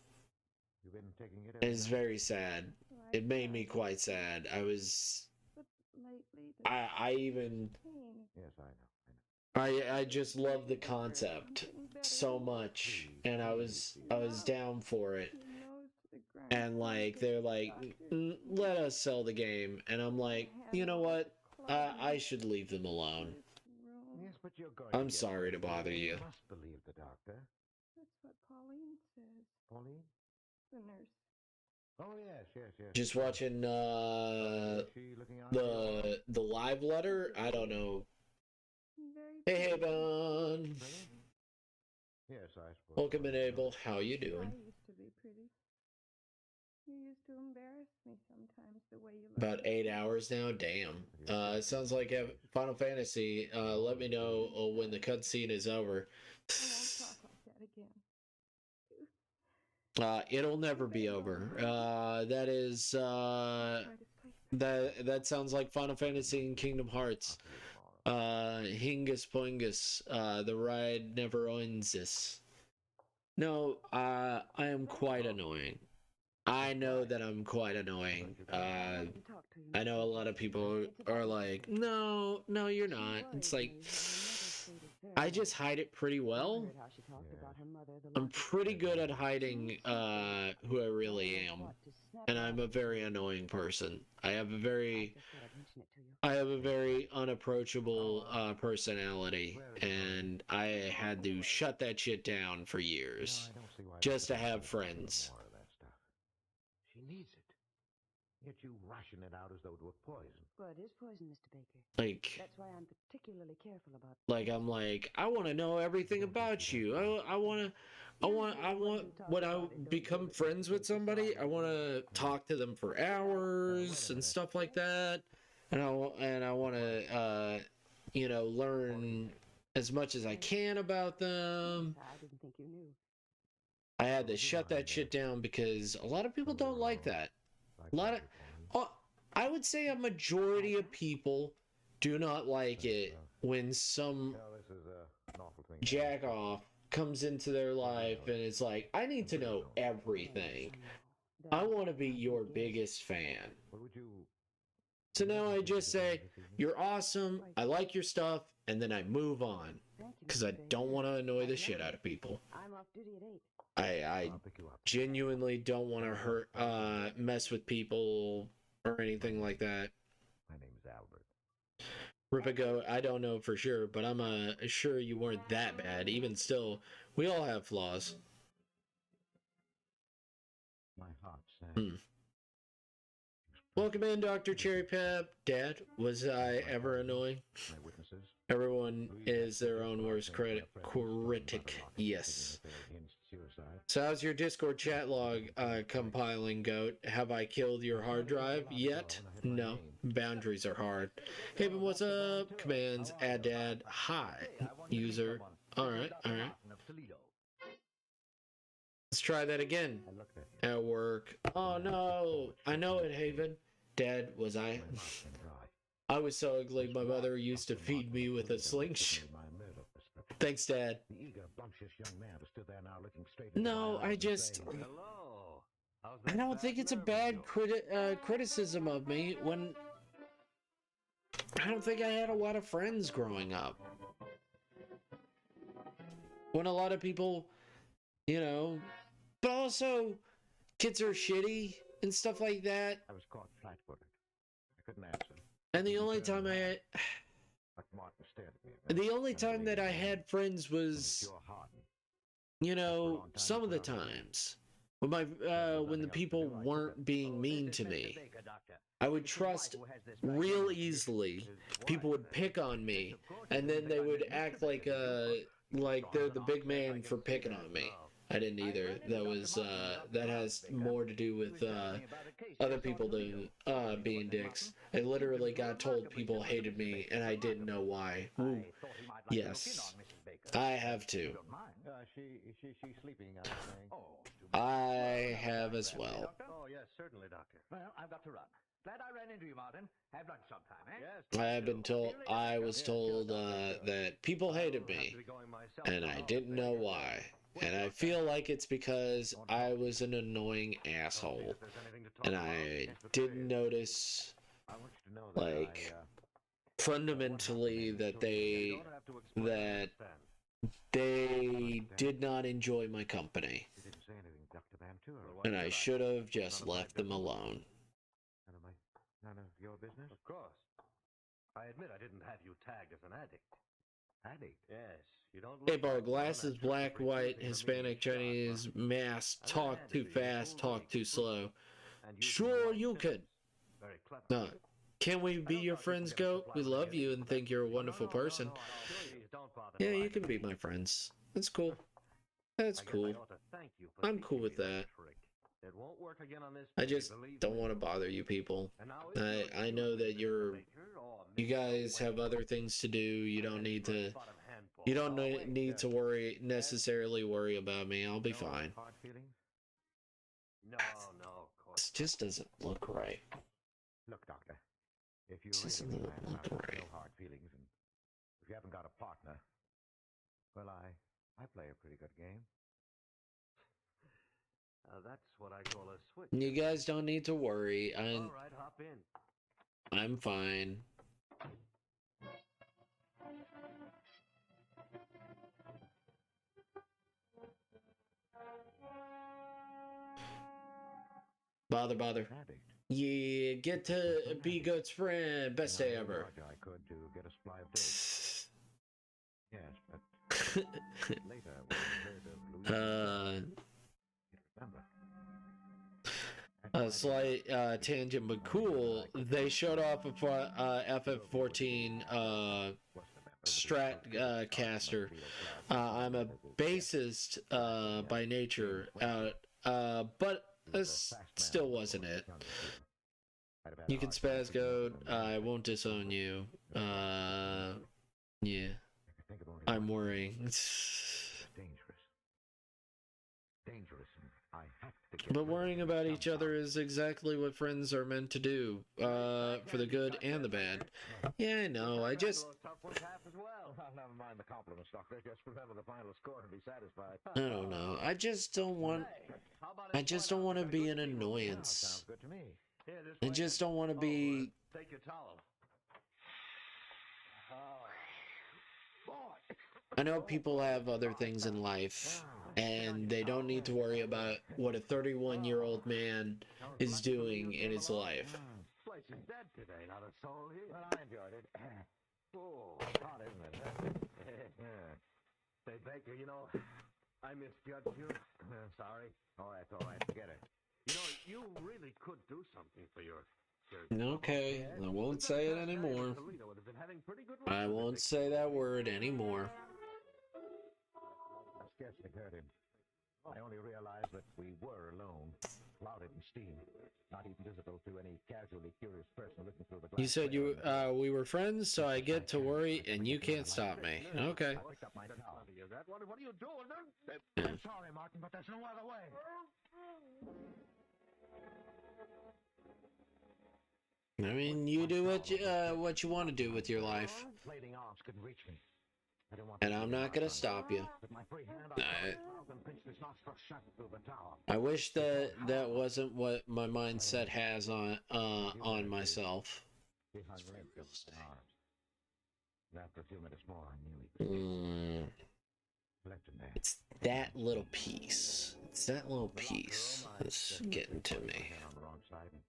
It's very sad. It made me quite sad. I even... I just love the concept so much, and I was down for it. And like they're like, let us sell the game, and I'm like, you know what? I should leave them alone. Yes, but you're going I'm sorry to bother you. You must believe the doctor. That's what Pauline says. Pauline? The nurse. Oh yes. Just watching the live letter. I don't know. Hey, Haven. Yes, I suppose. Welcome in, Abel. How you doing? I used to be pretty. You used to embarrass me sometimes the way you. About 8 hours now. Damn. Sounds like Final Fantasy. Let me know when the cutscene is over. I won't talk like that again. It'll never be over. That is that sounds like Final Fantasy and Kingdom Hearts. Hingus Poingus, the ride never ends. No, I am quite annoying. I know that I'm quite annoying. I know a lot of people are like, no, you're not. It's like, I just hide it pretty well. I'm pretty good at hiding who I really am, and I'm a very annoying person. I have a very unapproachable personality, and I had to shut that shit down for years just to have friends. She needs it. Yet you ration it out as though it were poison. Well, it is poison, Mr. Baker. Like, that's why I'm particularly careful about. Like, I'm like, I want to know everything about you. I want when I become friends with somebody, I want to talk to them for hours and stuff like that, and I want to learn as much as I can about them. I didn't think you knew. I had to shut that shit down because a lot of people don't like that. I would say a majority of people do not like it when some jack off comes into their life and it's like, I need to know everything. I want to be your biggest fan. So now I just say, you're awesome, I like your stuff, and then I move on. Because I don't want to annoy the shit out of people. I'm off duty at 8. I genuinely don't want to mess with people or anything like that. My name's Albert. Ripico, I don't know for sure, but I'm sure you weren't that bad. Even still, we all have flaws. My heart sank. Welcome in, Dr. Cherry Pep. Dad, was I ever annoying? My witnesses. Everyone is their own worst critic. Yes. So how's your Discord chat log compiling, Goat? Have I killed your hard drive yet? No. Boundaries are hard. Hey, but what's up? Commands, add dad. Hi, user. Alright. Let's try that again. At work. Oh no. I know it, Haven. Dad, was I? I was so ugly, my mother used to feed me with a slingshot. Thanks, Dad. No, I just... I don't think it's a bad criticism of me when... I don't think I had a lot of friends growing up. When a lot of people, you know... But also, kids are shitty and stuff like that. I was caught flat-footed. I couldn't answer. And the only time that I had friends was, you know, some of the times when when the people weren't being mean to me. I would trust real easily. People would pick on me, and then they would act like they're the big man for picking on me. I didn't either. That has more to do with other people being dicks. I literally got told people hated me, and I didn't know why. Ooh. Yes, I have too. She's sleeping, I have as well. Oh, yes, certainly, Doctor. Well, I've got to run. Glad I ran into you, Martin. Have lunch sometime, eh? Yes. I was told that people hated me, and I didn't know why. And I feel like it's because I was an annoying asshole. And I didn't notice, like, fundamentally that they did not enjoy my company. And I should have just left them alone. None of your business? Of course. I admit I didn't have you tagged as an addict. Addict? Yes. You don't Hey, bar, glasses, black, white, Hispanic, Chinese, mask, talk too fast, talk too slow. Sure, you can. No. Can we be your friends, Goat? We love you and think you're a wonderful person. Yeah, you can be my friends. That's cool. That's cool. I'm cool with that. I just don't want to bother you people. I know that you guys have other things to do. You don't need to necessarily worry about me. I'll be fine. No, of course. This just doesn't look right. Look, Doctor, if you Doesn't really look have right. no hard feelings, and if you haven't got a partner, well, I play a pretty good game. That's what I call a switch. You guys don't need to worry. All right, hop in. I'm fine. Bother. Yeah, get to be Goat's friend. Best day ever. I could to get a supply of Yes, but later when I heard of Louise, remember. A slight tangent, but cool. They showed off a FF14 Strat caster. I'm a bassist by nature, but this still wasn't it. You can spaz Goat. I won't disown you. Yeah. I'm worrying. dangerous, and I had to get But rid of worrying him about each other somehow. is exactly what friends are meant to do, for the good and the bad. Yeah, I know, I just... Well, never mind the compliments, Doctor. Just remember the final score and be satisfied. I don't know, I just don't want to be an annoyance. Sounds good to me. I just don't want to be... Take your towel. I know people have other things in life, and they don't need to worry about what a 31-year-old man is doing in his life. Place is dead today, not a soul here. Well, I enjoyed it. Oh, hot, isn't it? Yeah. Say, Baker, you know, I misjudged you. Sorry. Oh, that's all right. Forget it. You really could do something for your... Okay, I won't say it anymore. I won't say that word anymore. I scarcely heard him. I only realized that we were alone, clouded in steam, not even visible to any casually curious person looking through the glass. You said we were friends, so I get to worry, and you can't stop me. Okay. I picked up my towel. What are you doing? I'm sorry, Martin, but there's no other way. I mean, you do what you want to do with your life, Blading arms couldn't reach me. I didn't want and I'm not gonna stop you. With my free hand, I pinched his nostril shut through the towel. I wish that wasn't what my mindset has on myself. He hung limp in his arms. And after a few minutes more, I knew he was left him there. It's that little piece. It's that little piece that's getting to me. On the wrong side, and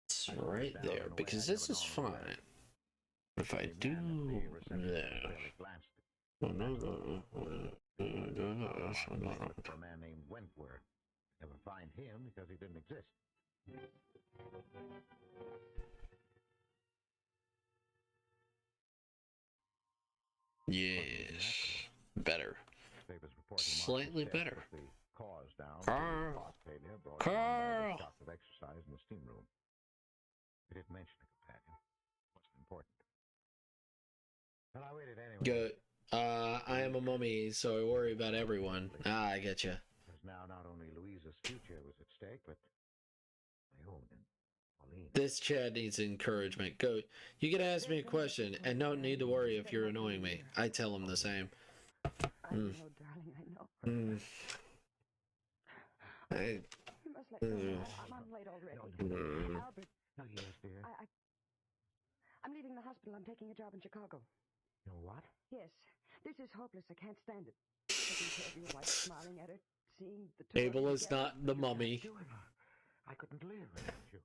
It's right there, because this is fine. If I do that... for a man named Wentworth. Never find him because he didn't exist. Yes. Better. Slightly better. Carl. Carl. Of exercise in the steam room. He didn't mention a companion. Wasn't important. But I waited anyway. Good. I am a mummy, so I worry about everyone. I get you. Because now not only Louisa's future was at stake, but my own and Pauline. This Chad needs encouragement. Go. You can ask me a question, and don't need to worry if you're annoying me. I tell him the same. I know, darling, I know. You must let me know. I'm late already. Albert. Oh, yes, dear. I'm leaving the hospital. I'm taking a job in Chicago. You know what? Yes. This is hopeless. I can't stand it. Taking care of your wife, smiling at her, seeing the two Abel of you is together. not the mummy. I couldn't live without you.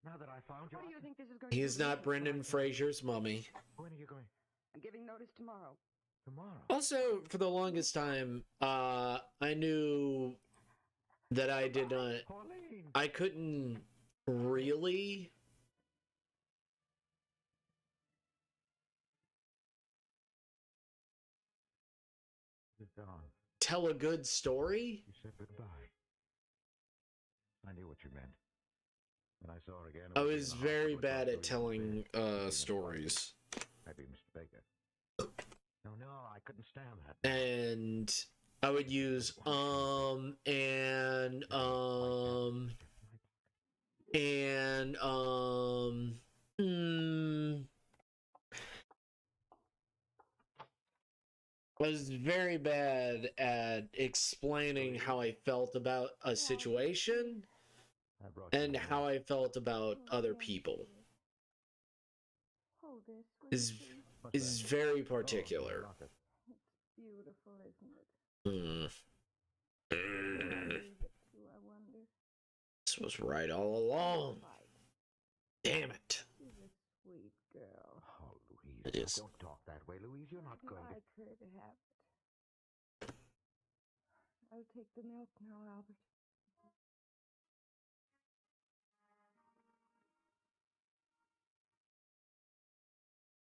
Now that I found you... What do you think this is going to He's do? not Brendan Fraser's mummy. When are you going? I'm giving notice tomorrow. Tomorrow? Also, for the longest time, I knew that I did not... Pauline! I couldn't really... She's gone. tell a good story? You said goodbye. I knew what you meant. When I saw her again... I was very bad at telling stories. Maybe Mr. Baker. No, I couldn't stand that. And I would use I was very bad at explaining how I felt about a situation and how I felt about other people. Hold this. Is very particular. It's beautiful, isn't it? I wonder. This was right all along. Damn it. She's a sweet girl. Oh, Louise, It is. don't talk that way, Louise. You're not going to... Like her to have it. I'll take the milk now, Albert.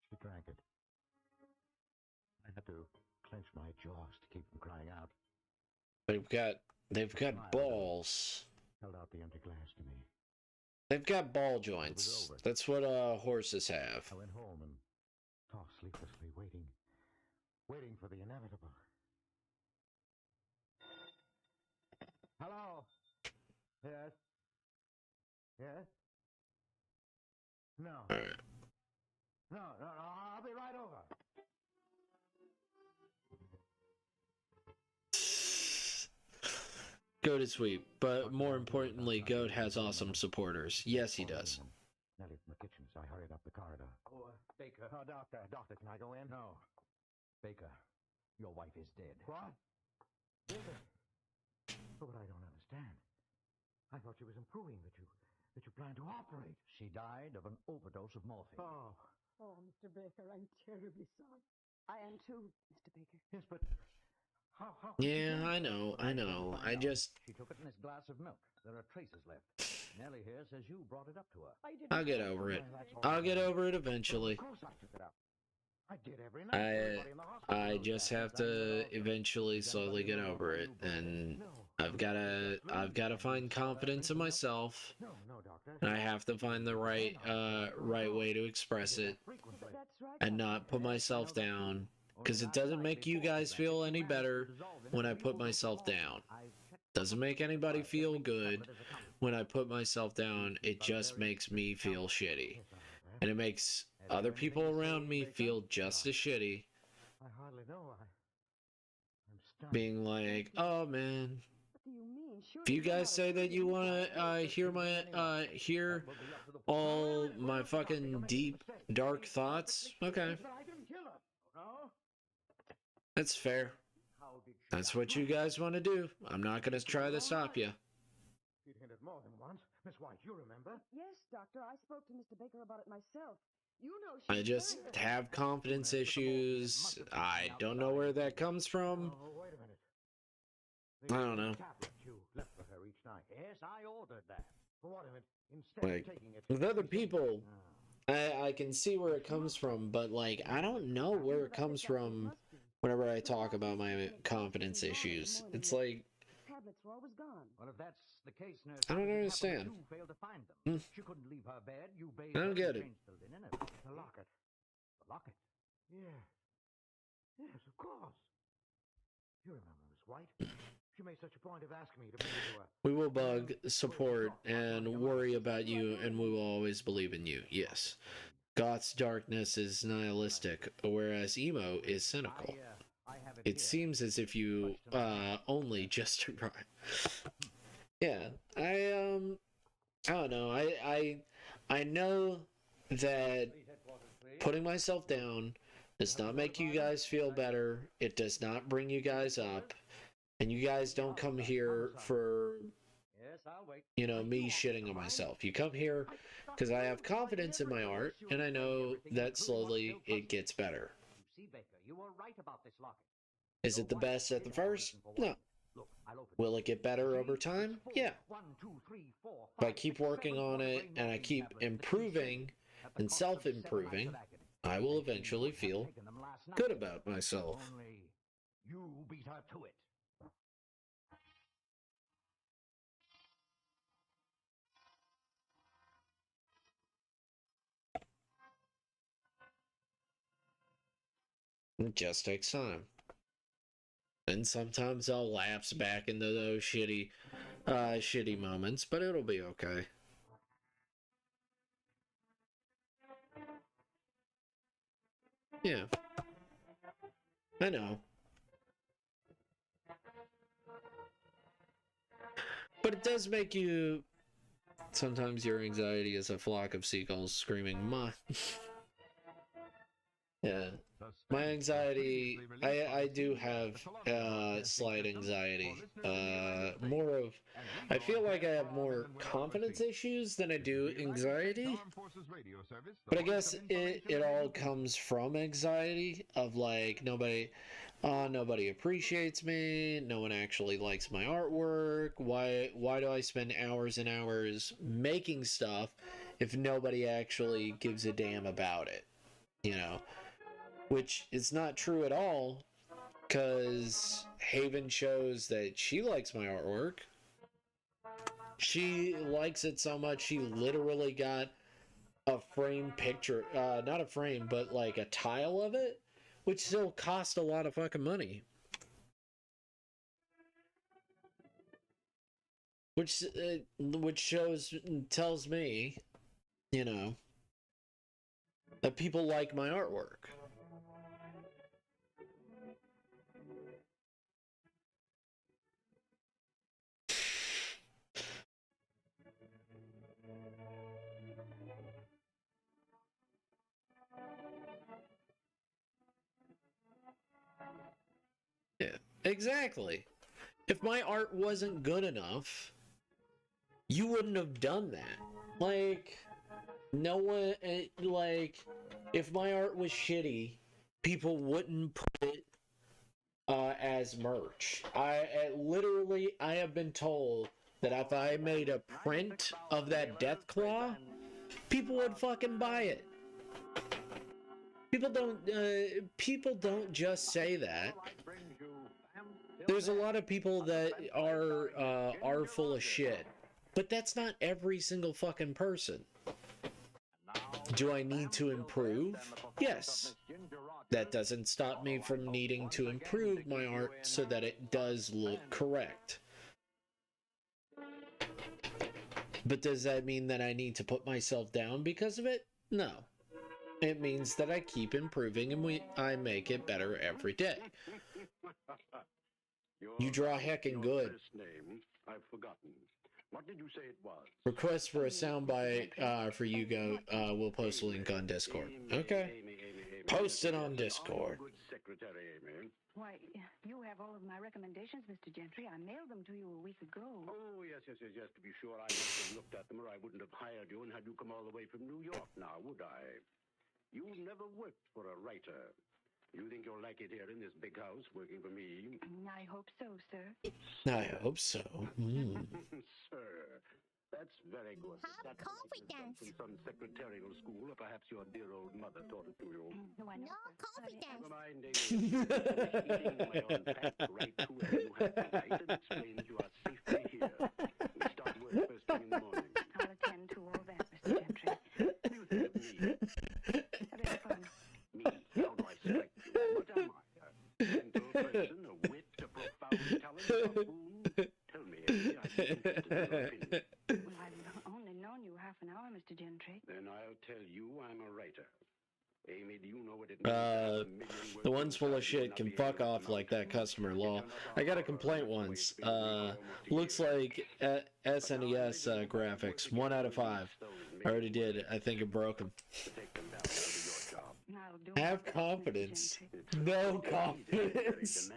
She drank it. I had to clench my jaws to keep from crying out. They've got balls. Held out the empty glass to me. They've got ball joints. That's what horses have. I went home and tossed sleeplessly, waiting for the inevitable. Hello? Yes? Yes? No. All right. No, I'll be right over. Goat is sweet, but more importantly, Goat has awesome supporters. Yes, he does. Nellie from the kitchen, so I hurried up the corridor. Oh, Baker. Oh, doctor, can I go in? No. Baker, your wife is dead. What? Is it? Oh, but I don't understand. I thought she was improving, that you planned to operate. She died of an overdose of morphine. Oh. Oh, Mr. Baker, I'm terribly sorry. I am too, Mr. Baker. Yes, but how Yeah, I know. I just... She took it in this glass of milk. There are traces left. Nellie here says you brought it up to her. I'll get over it. I'll get over it eventually. Of course I took it up. I did every night. Everybody in the hospital I knows just that. have to eventually slowly get over it, and I've gotta find confidence in myself, No, doctor. and I have to find the right way to express it, That's right. and not put myself down, because it doesn't make you guys feel any better when I put myself down. Doesn't make anybody feel good when I put myself down. It just makes me feel shitty, and it makes other people around me feel just as shitty. I hardly know. I'm stunned. Being like, oh man, What do you mean? Surely if you you're guys not say that afraid you of wanna hear all my fucking deep, dark thoughts, okay, But I didn't kill her. No? that's fair. How did she That's die? what you guys want to do. I'm not gonna try to stop you. She'd hinted more than once. Miss White, you remember? Yes, Doctor. I spoke to Mr. Baker about it myself. You know I she's just very- have confidence issues. I don't know where that comes from. Oh, wait a minute. I don't know. Tablet you left for her each night. Yes, I ordered that. But wait a minute. Instead Like, of taking it... with other people, I can see where it comes from, but like, I don't know where it comes from whenever I talk about my confidence issues. It's like, Tablets were always gone. Well, if that's the case, nurse, I don't how did it happen understand. that You failed to find them. Hmm. She couldn't leave her bed. You bathed I don't her, get you it. changed the linen, everything. The locket. The locket. Yeah. Yes, of course. You remember Miss White? She made such a point of asking me to bring it to her. we will bug, support, and worry about you, and we will always believe in you. Yes. Goth's darkness is nihilistic, whereas emo is cynical. I have It here. seems as if you only just arrived. Yeah, I don't know. I know that putting myself down does not make you guys feel better. It does not bring you guys up, and you guys don't come here for Yes, I'll wait. me shitting on myself. You come here because I have confidence in my art, and I know that slowly it gets better. You see, Baker, you were right about this locket. Is it the best at the first? No. Look, I'll open Will it get better over time? Yeah. 1, 2, 3, 4, If I 5, keep 6, working 7 on it brain and I morphine keep tablets, the improving at the and cost of 7 self-improving, nights of agony. I will Maybe you eventually would have feel taken them last night. good about myself. Only you beat her to it. It just takes time. And sometimes I'll lapse back into those shitty moments, but it'll be okay. Yeah. I know. But it does make you... Sometimes your anxiety is a flock of seagulls screaming, "Ma." Yeah. My anxiety, I do have slight anxiety. More of, I feel like I have more confidence issues than I do anxiety. But I guess it all comes from anxiety of like nobody appreciates me, no one actually likes my artwork. Why do I spend hours and hours making stuff if nobody actually gives a damn about it? Which is not true at all, because Haven shows that she likes my artwork. She likes it so much she literally got a frame picture, not a frame, but like a tile of it, which still cost a lot of fucking money. Which tells me, you know, that people like my artwork. Yeah, exactly. If my art wasn't good enough, you wouldn't have done that. Like, no one, like, if my art was shitty, people wouldn't put it as merch. I have been told that if I made a print of that death claw, people would fucking buy it. People don't just say that. There's a lot of people that are full of shit, but that's not every single fucking person. Do I need to improve? Yes. That doesn't stop me from needing to improve my art so that it does look correct. But does that mean that I need to put myself down because of it? No. It means that I keep improving and I make it better every day. You draw heckin' good. Name, I've forgotten. What did you say it was? Request for a soundbite for you go. We'll post a link on Discord. Okay. Post it on Discord. Good secretary, Amy. Why, you have all of my recommendations, Mr. Gentry. I mailed them to you a week ago. Oh, yes. To be sure, I must have looked at them or I wouldn't have hired you and had you come all the way from New York now, would I? You never worked for a writer. You think you'll like it here in this big house working for me? I hope so, sir. I hope so. Sir, that's very good. Have confidence. From some secretarial school, or perhaps your dear old mother taught it to you. No, I know, No confidence. Never mind, Amy. Eating my own pack right to where you have the right and explain that you are safely here. We start work first thing in the morning. I'll attend to all that, Mr. Gentry. What do you think of me? Having fun. Me? How do I strike you? What am I? A gentle person, a wit, a profound talent, a buffoon? Tell me, Amy, I'd be interested in your opinion. Well, I've only known you half an hour, Mr. Gentry. Then I'll tell you I'm a writer. Amy, do you know what it means? The ones full of shit can fuck off like that customer law. I got a complaint once. Looks like SNES graphics. 1 out of 5. I already did. I think it broke them. Have confidence. No confidence.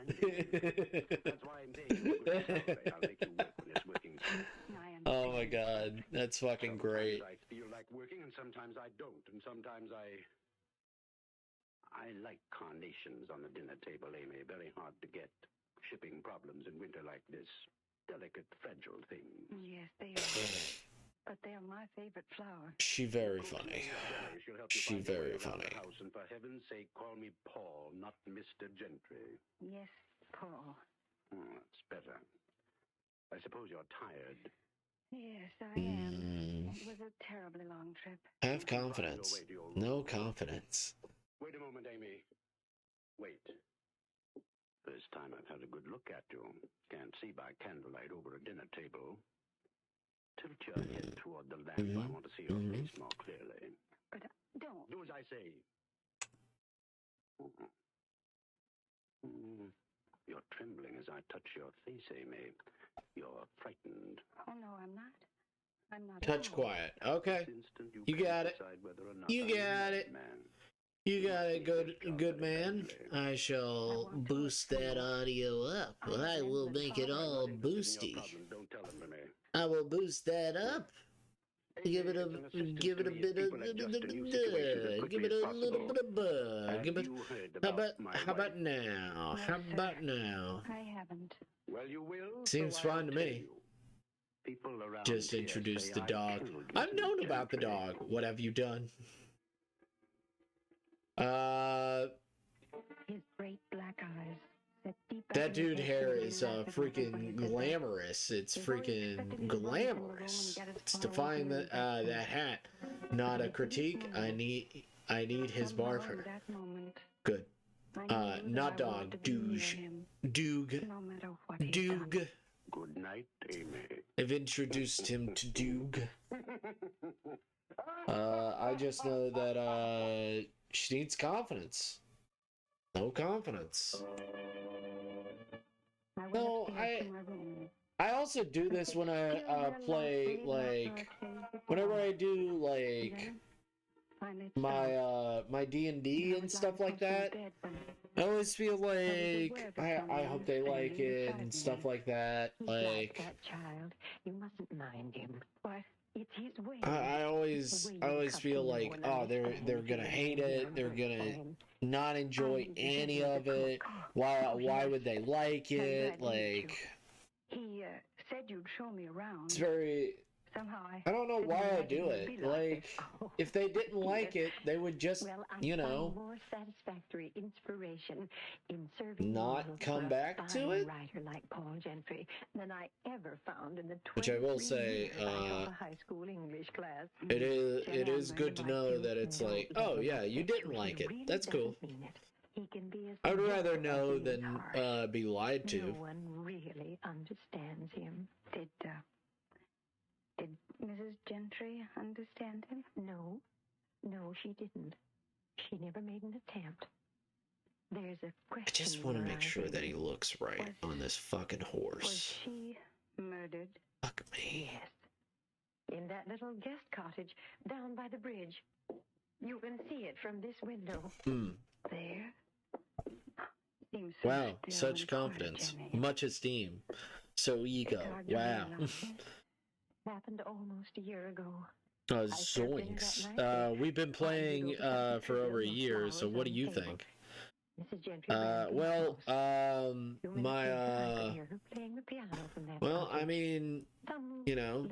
Oh my god, that's fucking great. I feel like working and sometimes I don't, and sometimes I like carnations on the dinner table, Amy. Very hard to get. Shipping problems in winter like this. Delicate, fragile things. Yes, they are. But they are my favorite flower. She very funny. She very funny. House, and for heaven's sake, call me Paul, not Mr. Gentry. Yes, Paul. Oh, that's better. I suppose you're tired. Yes, I am. It was a terribly long trip. Have confidence. No confidence. Wait a moment, Amy. Wait. First time I've had a good look at you. Can't see by candlelight over a dinner table. Tilt your head toward the lamp. I want to see your face more clearly. But don't. Do as I say. You're trembling as I touch your face, Amy. You're frightened. Oh, no, I'm not. I'm not. Touch quiet. Okay. You got it. You got it. You got it, good man. I shall boost that audio up. I will make it all boosty. I will boost that up. Give it a bit of, give it a little bit of bug. How about now? How about now? I haven't. Well, you will. Seems fine to me. Just introduce the dog. I've known about the dog. What have you done? His great black eyes. That dude hair is freaking glamorous. It's freaking glamorous. It's defying that hat. Not a critique. I need his barber. Good. Not dog. Doog. Good night, Amy. have introduced him to Doog. I just know that she needs confidence. No confidence. No, I also do this when I play, like, whenever I do, like, my D&D and stuff like that. I always feel like I hope they like it and stuff like that. Like that child. You mustn't mind him. What? It's his way. I always feel like, oh, they're gonna hate it. They're gonna not enjoy any of it. Why would they like it? Like, He said you'd show me around. it's very. Somehow I don't know why I do it. Like, if they didn't like it, they would just, you know, more satisfactory inspiration in serving not come back to it. Writer like Paul Gentry than I ever found in the Which I will say, I taught a high school English class. it is good to know that it's like, oh yeah, you didn't like it. That's cool. I would rather know than be lied to. No one really understands him. Did Mrs. Gentry understand him? No, she didn't. She never made an attempt. There's a question. I just want to make sure that he looks right on this fucking horse. Was she murdered? Fuck me. Yes. In that little guest cottage down by the bridge. You can see it from this window. There? Seems wow, such confidence. Much esteem. So ego. Wow. Happened almost a year ago. Zoinks. We've been playing for over a year, so what do you think? Mrs. Gentry well, I mean, you know,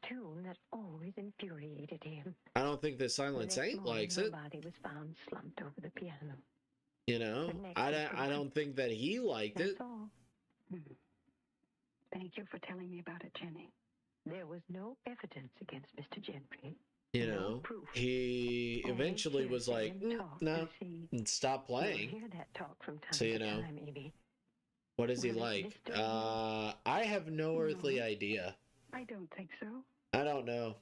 tune that always infuriated him. I don't think the Silent Saint likes it. Nobody was found slumped over the piano. You know, I don't think that he liked it. That's all. Thank you for telling me about it, Jenny. There was no evidence against Mr. Gentry. You know, he eventually was like, no, and stopped playing. So, you know, what is he like? I have no earthly idea. I don't think so. I don't know.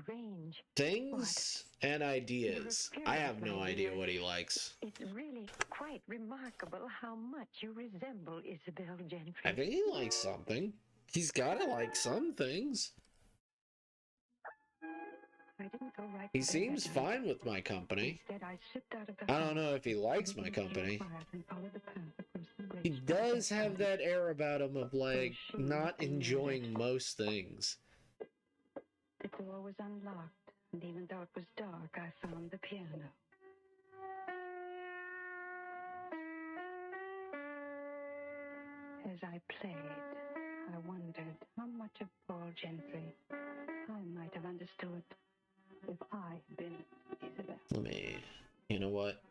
Range. Things and ideas. I have no idea what he likes. It's really quite remarkable how much you resemble Isabel Gentry. I think he likes something. He's got to like some things. He seems fine with my company. I don't know if he likes my company. He does have that air about him of, like, not enjoying most things. The door was unlocked, and even though it was dark, I found the piano. As I played, I wondered how much of Paul Gentry I might have understood if I had been Isabel. You know what?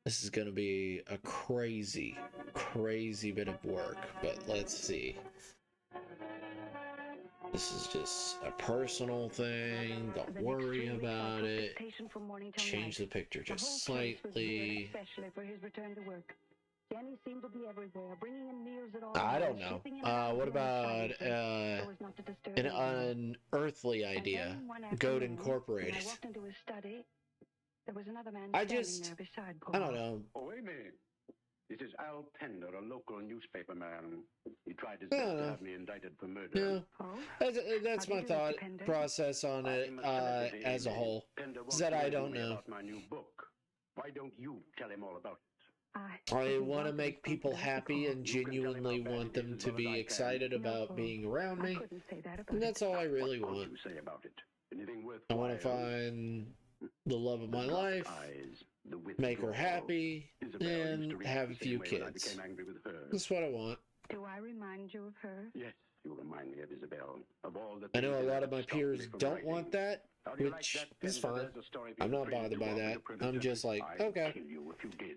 This is gonna be a crazy, crazy bit of work, but let's see. This is just a personal thing. Don't worry about it. Change the picture just slightly. Especially for his return to work. Jenny seemed to be everywhere, bringing in meals at all. I don't know. What about an unearthly idea? Goat Incorporated. I walked into his study. There was another man I don't know. Oh, Amy. This is Al Pender, a local newspaper man. He tried his best to have me indicted for murder. Yeah. That's my thought process on it as a whole. Is that I don't know. My new book. Why don't you tell him all about it? I want to make people happy and genuinely want them to be excited about being around me. And that's all I really want. I want to find the love of my life, make her happy, and have a few kids. That's what I want. Do I remind you of her? Yes, you remind me of Isabel. Of all the I know a lot of my peers don't want that, which is fine. I'm not bothered by that. I'm just like, okay.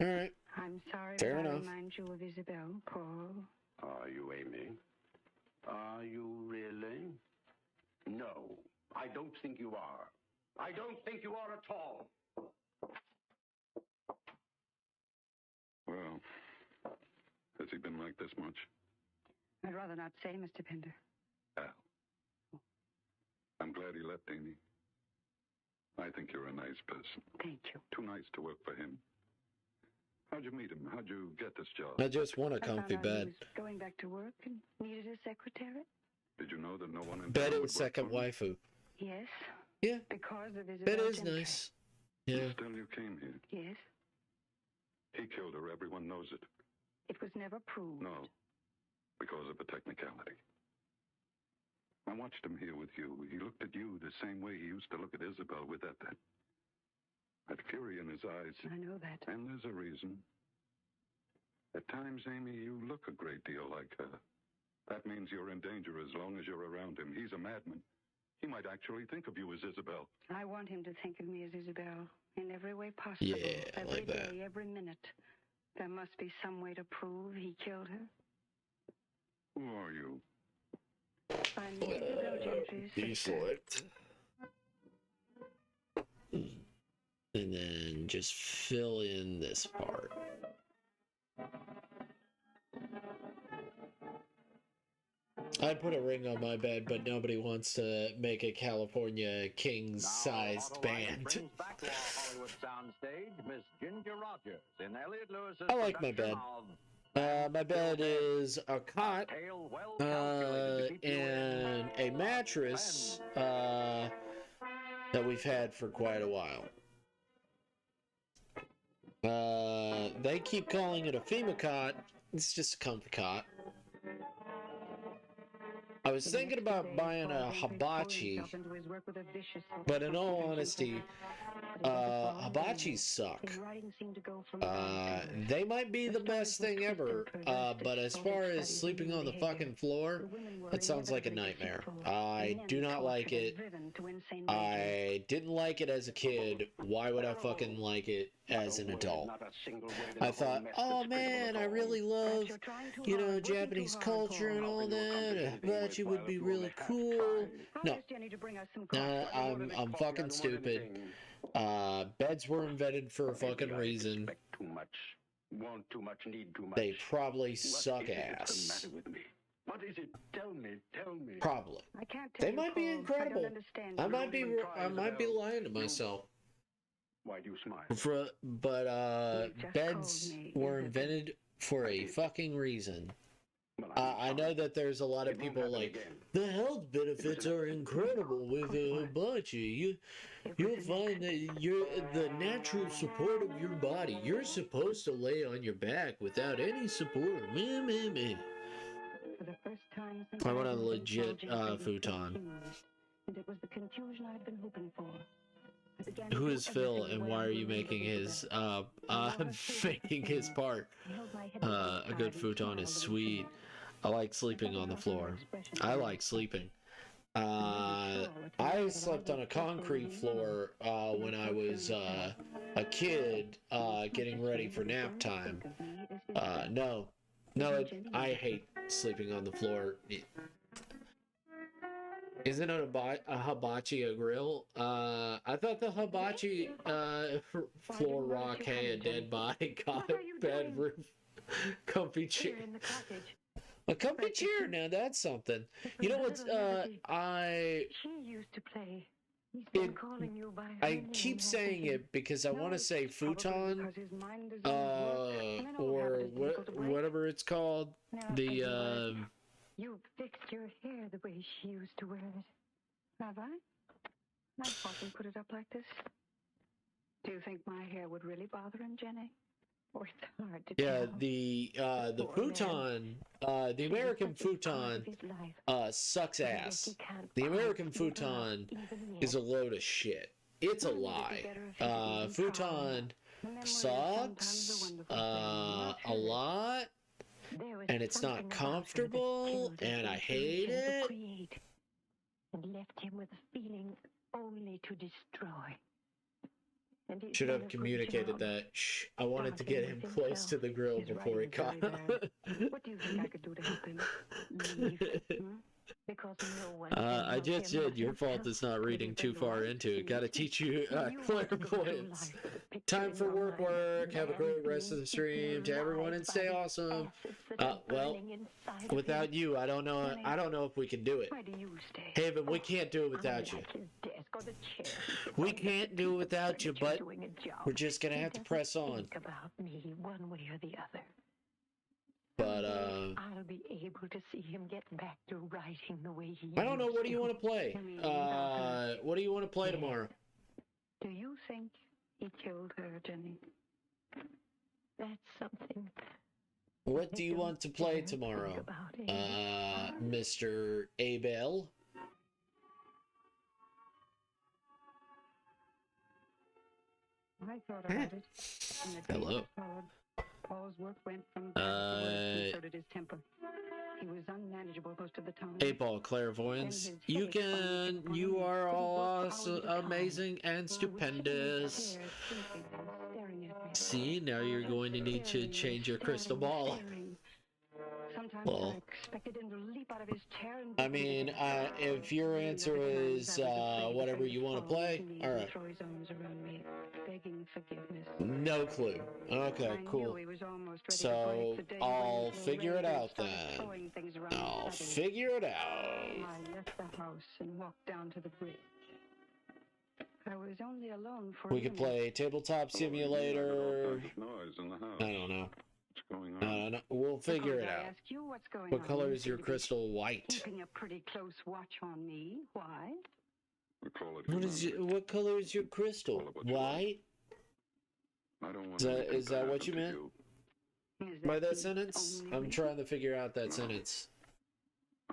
All right. I'm sorry Fair if I enough. remind you of Isabel, Paul. Are you, Amy? Are you really? No, I don't think you are. I don't think you are at all. Well, has he been like this much? I'd rather not say, Mr. Pender. Al. I'm glad he left, Amy. I think you're a nice person. Thank you. Too nice to work for him. How'd you meet him? How'd you get this job? I just want a comfy bed. He was going back to work and needed a secretary. Did you know that no one in Bed town is would work second for him? waifu. Yes. Yeah. Because of his Bed is gentry. nice. Yeah. Still, you came here. Yes. He killed her. Everyone knows it. It was never proved. No, because of a technicality. I watched him here with you. He looked at you the same way he used to look at Isabel, with that fury in his eyes. I know that. And there's a reason. At times, Amy, you look a great deal like her. That means you're in danger as long as you're around him. He's a madman. He might actually think of you as Isabel. I want him to think of me as Isabel in every way possible. Yeah, every like that. day, every minute. There must be some way to prove he killed her. Who are you? I'm Isabel Gentry's sister. Default. And then just fill in this part. I'd put a ring on my bed, but nobody wants to make a California king-sized band. Brings back to our Hollywood soundstage, Miss Ginger Rogers in Elliot Lewis's I like my bed. My bed is a cot and a mattress that we've had for quite a while. They keep calling it a FEMA cot. It's just a comfy cot. I was thinking about buying a hibachi, but in all honesty, hibachis suck. They might be the best thing ever, but as far as sleeping on the fucking floor, it sounds like a nightmare. I do not like it. I didn't like it as a kid. Why would I fucking like it as an adult? I thought, oh man, I really love, Japanese culture and all that. A hibachi would be really cool. No. I'm fucking stupid. Beds were invented for a fucking reason. They probably suck ass. What is it? Tell me. Probably. They might be incredible. I might be lying to myself. Why do you smile? But beds were invented for a fucking reason. I know that there's a lot of people like, the health benefits are incredible with a hibachi. You'll find that the natural support of your body. You're supposed to lay on your back without any support. For the first time since I want a legit futon. And it was the confusion I'd been hoping for. Who is Phil, and why are you making his making his part? A good futon is sweet. I like sleeping on the floor. I like sleeping. I slept on a concrete floor when I was a kid, getting ready for nap time. No, I hate sleeping on the floor. Isn't it a hibachi a grill? I thought the hibachi floor rock had a dead body, got bed roof, comfy chair. A comfy chair, now that's something. You know what's, She used to play. He's been calling you by her I keep saying it because I want to say futon, or whatever it's called. You fixed your hair the way she used to wear it. Have I? I've often put it up like this. Do you think my hair would really bother him, Jenny? Or it's hard to tell? The futon, the American futon, sucks ass. The American futon is a load of shit. It's a lie. Futon sucks a lot, and it's not comfortable, and I hate it. And left him with a feeling only to destroy. Should have communicated that. Shh, I wanted to get him close to the grill before he caught up. What do you think I could do to help him? Because no one I just said your fault is not reading too far into it. Gotta teach you clairvoyance. Time for work. Have a great rest of the stream. To everyone, and stay awesome. that are well, burning inside without of him. you, I don't know. I don't know if we can do it. Why do you stay? Haven, we can't do it without you. Like his desk or the chair. We can't do it without you, but we're just gonna have to press on. Think about me one way or the other. But I'll be able to see him get back to writing the way he. I don't know. What do you want to play? What do you want to play tomorrow? Do you think he killed her, Jenny? That's something. What do you want to play tomorrow, Mr. Abel? I thought about it. Hello. Paul's work went from and so did his temper. He was unmanageable most of the time. 8-ball clairvoyance. You are all awesome, amazing and stupendous. See, now you're going to need to change your crystal ball. Well, I mean, if your answer is whatever you want to play, all right. No clue. Okay, cool. So I'll figure it out then. I'll figure it out. I left the house and walked down to the bridge. I was only alone for We could play Tabletop Simulator. Noise in the house. I don't know. What's going I on? don't know. We'll figure it out. Ask you what's going What on. color is your crystal? White. Keeping a pretty close watch on me. Why? We call it What color is your crystal? White? I don't want Is that what you meant? By that the sentence? only I'm trying to figure out that sentence.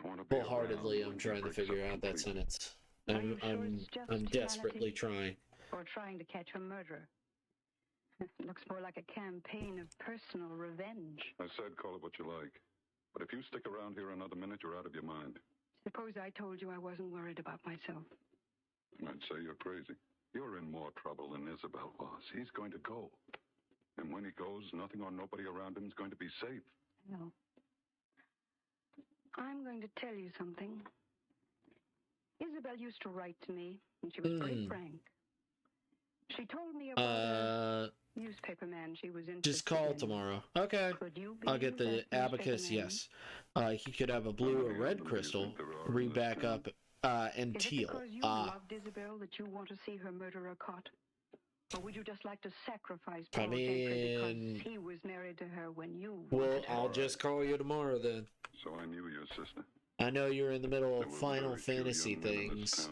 Wholeheartedly, I'm trying to figure out that sentence. I'm desperately trying. Or trying to catch a murderer. Looks more like a campaign of personal revenge. I said call it what you like. But if you stick around here another minute, you're out of your mind. Suppose I told you I wasn't worried about myself. I'd say you're crazy. You're in more trouble than Isabel was. He's going to go. And when he goes, nothing or nobody around him is going to be safe. No. I'm going to tell you something. Isabel used to write to me, and she was pretty frank. She told me about a newspaper man she was interested Just call in. tomorrow. Okay. I'll get the abacus, yes. He could have a blue or red crystal. Read back up, and Is teal. it because you loved Isabel that you want to see her murderer caught? Or would you just like to sacrifice Paul Gentry because he was married to her when you Well, I'll just call you tomorrow then. So I knew your sister. I know you're in the middle of Final Fantasy things,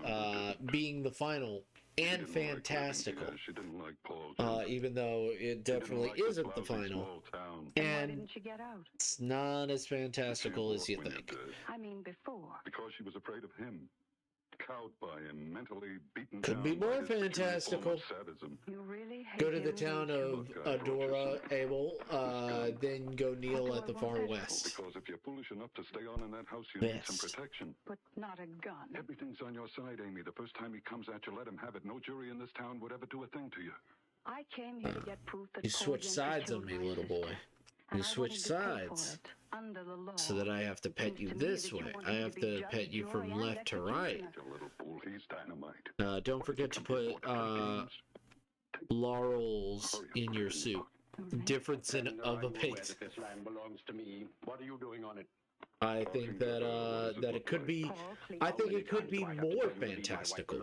being the final and fantastical. She didn't like Paul. Even though it definitely isn't the final. And didn't she get out? it's not as fantastical as you think. I mean before. Because she was afraid of him. Cowed by him, mentally beaten Could down be by more his pure fantastical. form of sadism. You really hate Go to the him, town don't you? of Adora, Abel, then go kneel at the far west. Because if you're foolish enough to stay on in that house, you need some Best. protection. But not a gun. Everything's on your side, Amy. The first time he comes at you, let him have it. No jury in this town would ever do a thing to you. I came here to get proof that You Paul switch Gentry sides on killed me, my little sister. boy. And You I switch wanted to pay for sides. it, under the law. So that I have to pet you Seems to me this that you way. want I him have be to judge, pet you jury, from and left to right. executioner. You little fool, he's dynamite. Don't forget to put laurels in your soup. Difference in of opinion. This land belongs to me. What are you doing on it? I think that that it could be. I think it could be more fantastical.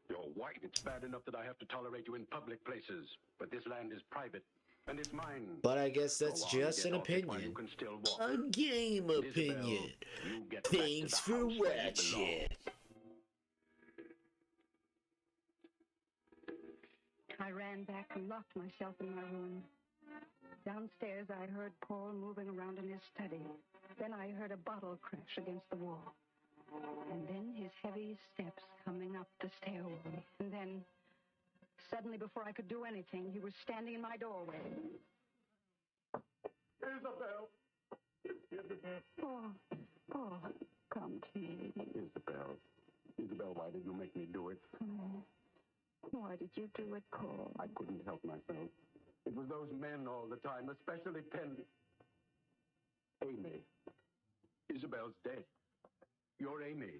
You're white. It's bad enough that I have to tolerate you in public places, but this land is private, and it's mine. But I guess that's Go on, just get an off it while opinion. you can still walk. A game opinion. You get back to Thanks the for house where you watching. I ran back and locked myself in my room. Downstairs, I heard Paul moving around in his study. Then I heard a bottle crash against the wall. And then his heavy steps coming up the stairway. And then, suddenly, before I could do anything, he was standing in my doorway. Isabel! Paul, come to me. Isabel, why did you make me do it? Why did you do it, Paul? I couldn't help myself. It was those men all the time, especially Penn. Amy. Isabel's dead. You're Amy.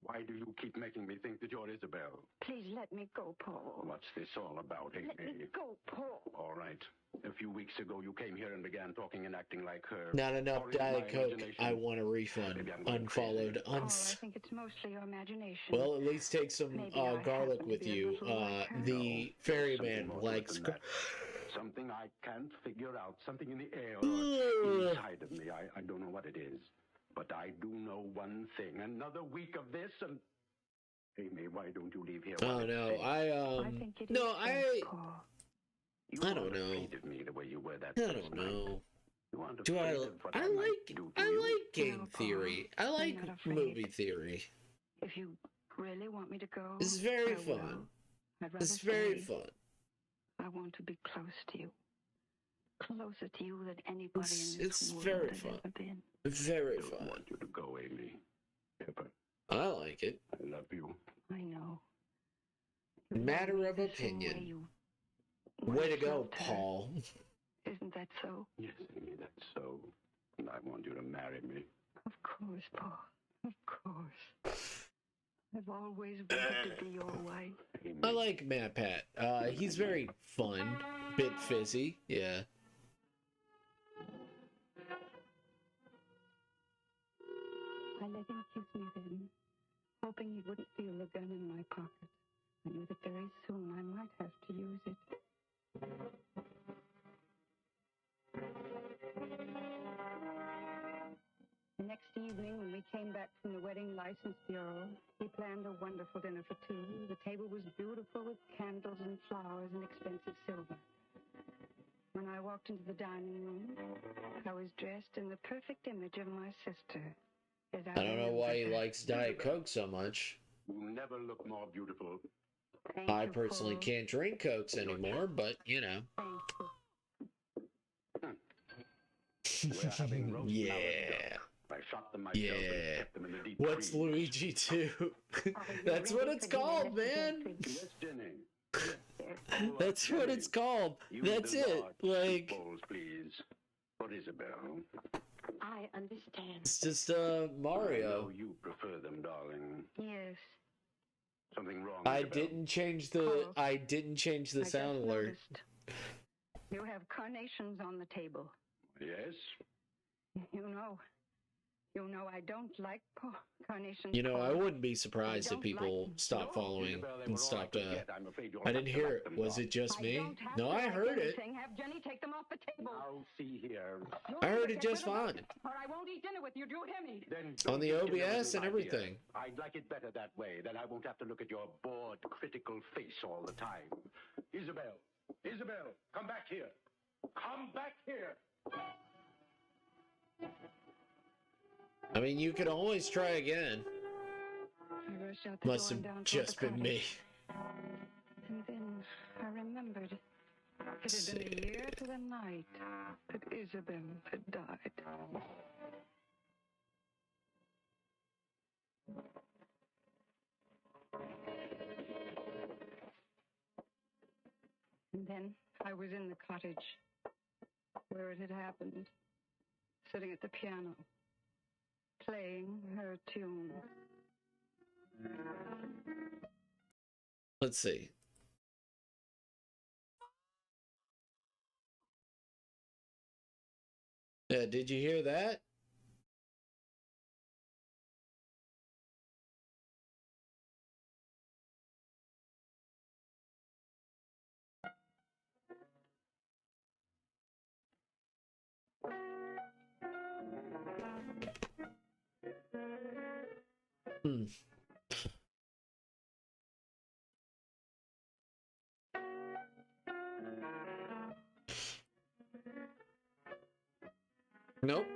Why do you keep making me think that you're Isabel? Please let me go, Paul. What's this all about, Amy? Let me go, Paul. All right. A few weeks ago, you came here and began talking and acting like her. Not enough Or is Diet my Coke. imagination- I want a refund. Maybe I'm going Unfollowed. Paul, I think it's mostly your imagination. Well, at least take some Maybe I garlic happen to with be a you. little like her. The Something ferryman more to it likes. than that. Something I can't figure out. Something in the air Ugh. or inside of me. I don't know what it is. But I do know one thing. Another week of this and... Amy, why don't you leave here? Oh no, I think it is safe, Paul. I don't know. Of me the way you were that I first don't night. know. You aren't Do I? afraid of what I might like. do to I you? like game No, Paul, theory. I like I'm not afraid. movie theory. If you really want me to go, This is very I will. fun. I'd rather This is very stay. fun. I want to be close to you. Closer to you than anybody in It's this world very has fun. ever been. Very I don't fun. want you to go, Amy. Pepper, I like it. I love you. I know. You Matter love me of the same opinion. way you Way to once go, loved her. Paul. Isn't that so? Yes, Amy, that's so. And I want you to marry me. Of course, Paul. Of course. I've always wanted to be your wife. Amy. I like Matt Pat. He's very fun, bit fizzy. Yeah. I let him kiss me then, hoping he wouldn't feel the gun in my pocket. I knew that very soon I might have to use it. The next evening, when we came back from the wedding license bureau, he planned a wonderful dinner for two. The table was beautiful with candles and flowers and expensive silver. When I walked into the dining room, I was dressed in the perfect image of my sister. As I don't know why he remembered her. likes Diet Coke so much. You never look more beautiful. Thank I you, personally Paul. can't drink Cokes anymore, but you know. Thank you. We're having roast Yeah. now. I shot them myself and Yeah. kept them in the deep What's freeze. Luigi 2? That's what it's called, man. Yes, Jenny. That's what it's called. Use That's the it. large Like, bowls, please. For Isabel. I understand. it's just I Mario. know you prefer them, darling. Yes. Something wrong, I Isabel? didn't change Carl, the I sound just alert. noticed. You have carnations on the table. Yes? You know I don't like carnations. You know, I Paul. wouldn't be surprised if don't people like them. stopped following Isabel, they and were all stopped. I could get. I'm afraid you'll I have didn't to hear back it. them Was off. it just I me? don't have No, to I like heard it. anything. Have Jenny take them off the table. Now, see here. You'll I heard either it get just rid of them, fine. Or I won't eat dinner with you. Do you hear me? Then On the don't get OBS and an idea. everything. I'd like it better that way. Then I won't have to look at your bored, critical face all the time. Isabel, come back here. Come back here. I mean, you could always try again. I rushed out the Must door and have down toward just the been me. cottage. And then I remembered. It had been a year to the night that Isabel had died. And then I was in the cottage where it had happened, sitting at the piano, playing her tune. Let's see. Yeah, did you hear that? Hmm. Nope.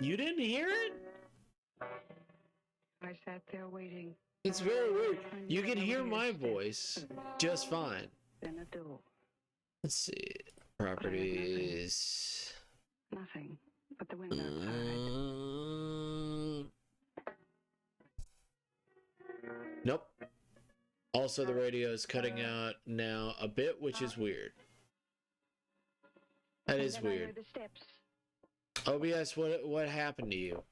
You didn't hear it? I sat there waiting. It's very weird. You can hear my voice just fine. Then a door. Let's see. Properties. Nothing but the wind outside. Nope. Also, the radio is cutting out now a bit, which is weird. That is And then I weird. heard the steps. OBS, what happened to you?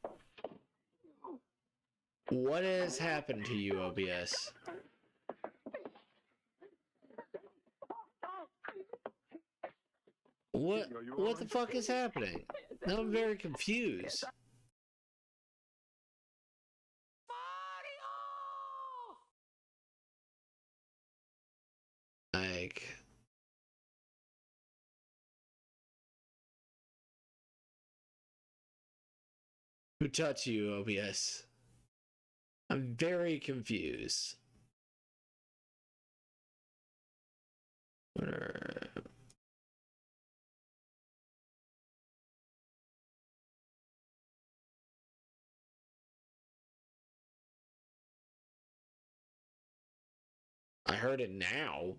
What has happened to you, OBS? What the fuck is happening? Now I'm very confused. Like, who touched you, OBS? I'm very confused. I heard it now.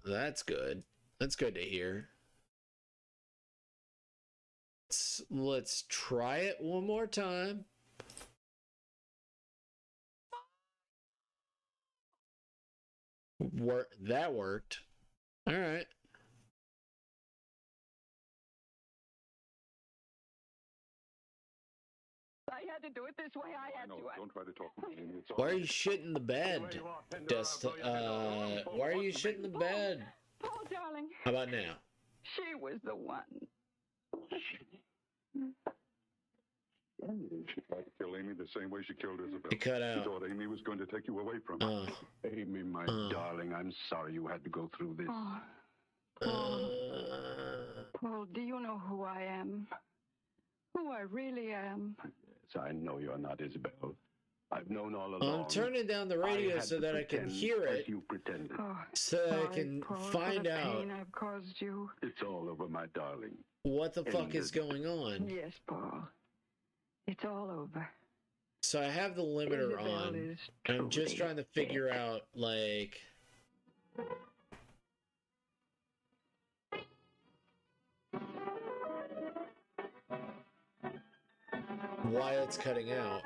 That's good. That's good to hear. Let's try it one more time. That worked. All right. I had to do it this way. I had to. Don't try to talk to me. Why are you shitting the bed? Why are you shitting the bed? Paul, darling. How about now? She was the one. She tried to kill Amy the same way she killed Isabel. It cut out. She thought Amy was going to take you away from her. Amy, my darling, I'm sorry you had to go through this. Oh. Paul, do you know who I am? Who I really am? Yes, I know you're not Isabel. I've known all along. I'm turning down the radio so that I can hear it. You pretended. So that I can find out. Pain I've caused you. It's all over, my darling. What the fuck is going on? Yes, Paul. It's all over. So I have the limiter on. I'm just trying to figure out, like, why it's cutting out.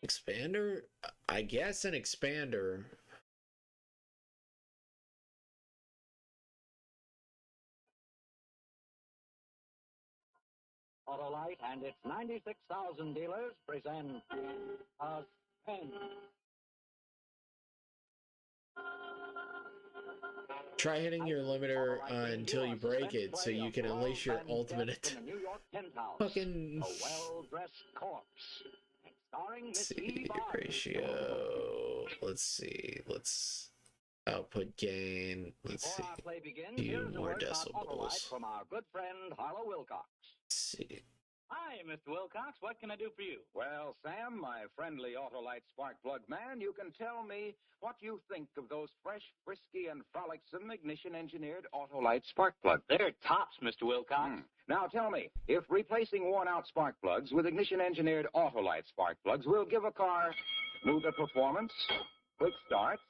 Expander? I guess an expander. Autolite and its 96,000 dealers present Suspense. Try hitting your limiter until you break it so you can unleash your ultimate fucking... A well-dressed corpse. Starring Let's Miss see, Eve Arden. ratio. Let's see. Let's output gain. Let's see. Before our play begins, Few here's a more word about Autolite decibels. from our good friend Harlow Wilcox. Let's see. Hi, Mr. Wilcox. What can I do for you? Well, Sam, my friendly Autolite spark plug man, you can tell me what you think of those fresh, frisky, and frolicsome ignition-engineered Autolite spark plugs. They're tops, Mr. Wilcox. Now tell me, if replacing worn-out spark plugs with ignition-engineered Autolite spark plugs will give a car smoother performance, quick starts,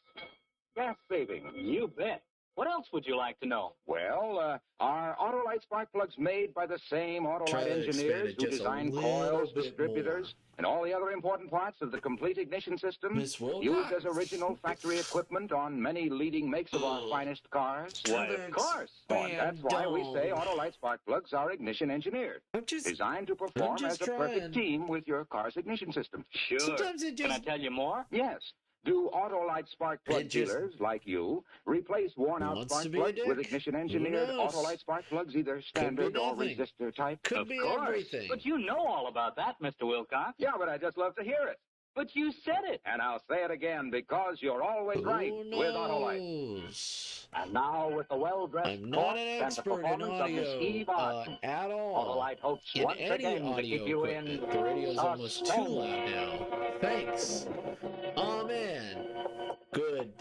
gas saving. You bet. What else would you like to know? Well, are Autolite spark plugs made by the same Try Autolite to expand engineers it who just a design little coils, bit distributors, and all the other important parts of the complete ignition system Miss Wilcox? used as original factory equipment on many leading makes of our finest cars? Why, of course. Oh, and that's why we say Autolite spark plugs are ignition engineered, designed to perform as a perfect team with your car's ignition system. Sure. Sometimes it Can I just tell you more? Yes. Do Autolite spark plug It just dealers like you replace worn-out wants spark to be a plugs with dick. ignition-engineered Who knows? Autolite spark plugs, either standard or nothing. resistor type? could Of be course. everything. But you know all about that, Mr. Wilcox. Yeah, but I just love to hear it. But you said it. And I'll say it again, because you're always right Who with Autolite. knows? And now with the well-dressed I'm not corpse an and the expert in performance of Miss Eve audio Arden. at all. Autolite hopes In once any again to audio keep you in equipment. The radio's almost too suspense. loud now. Thanks. Oh man. Good.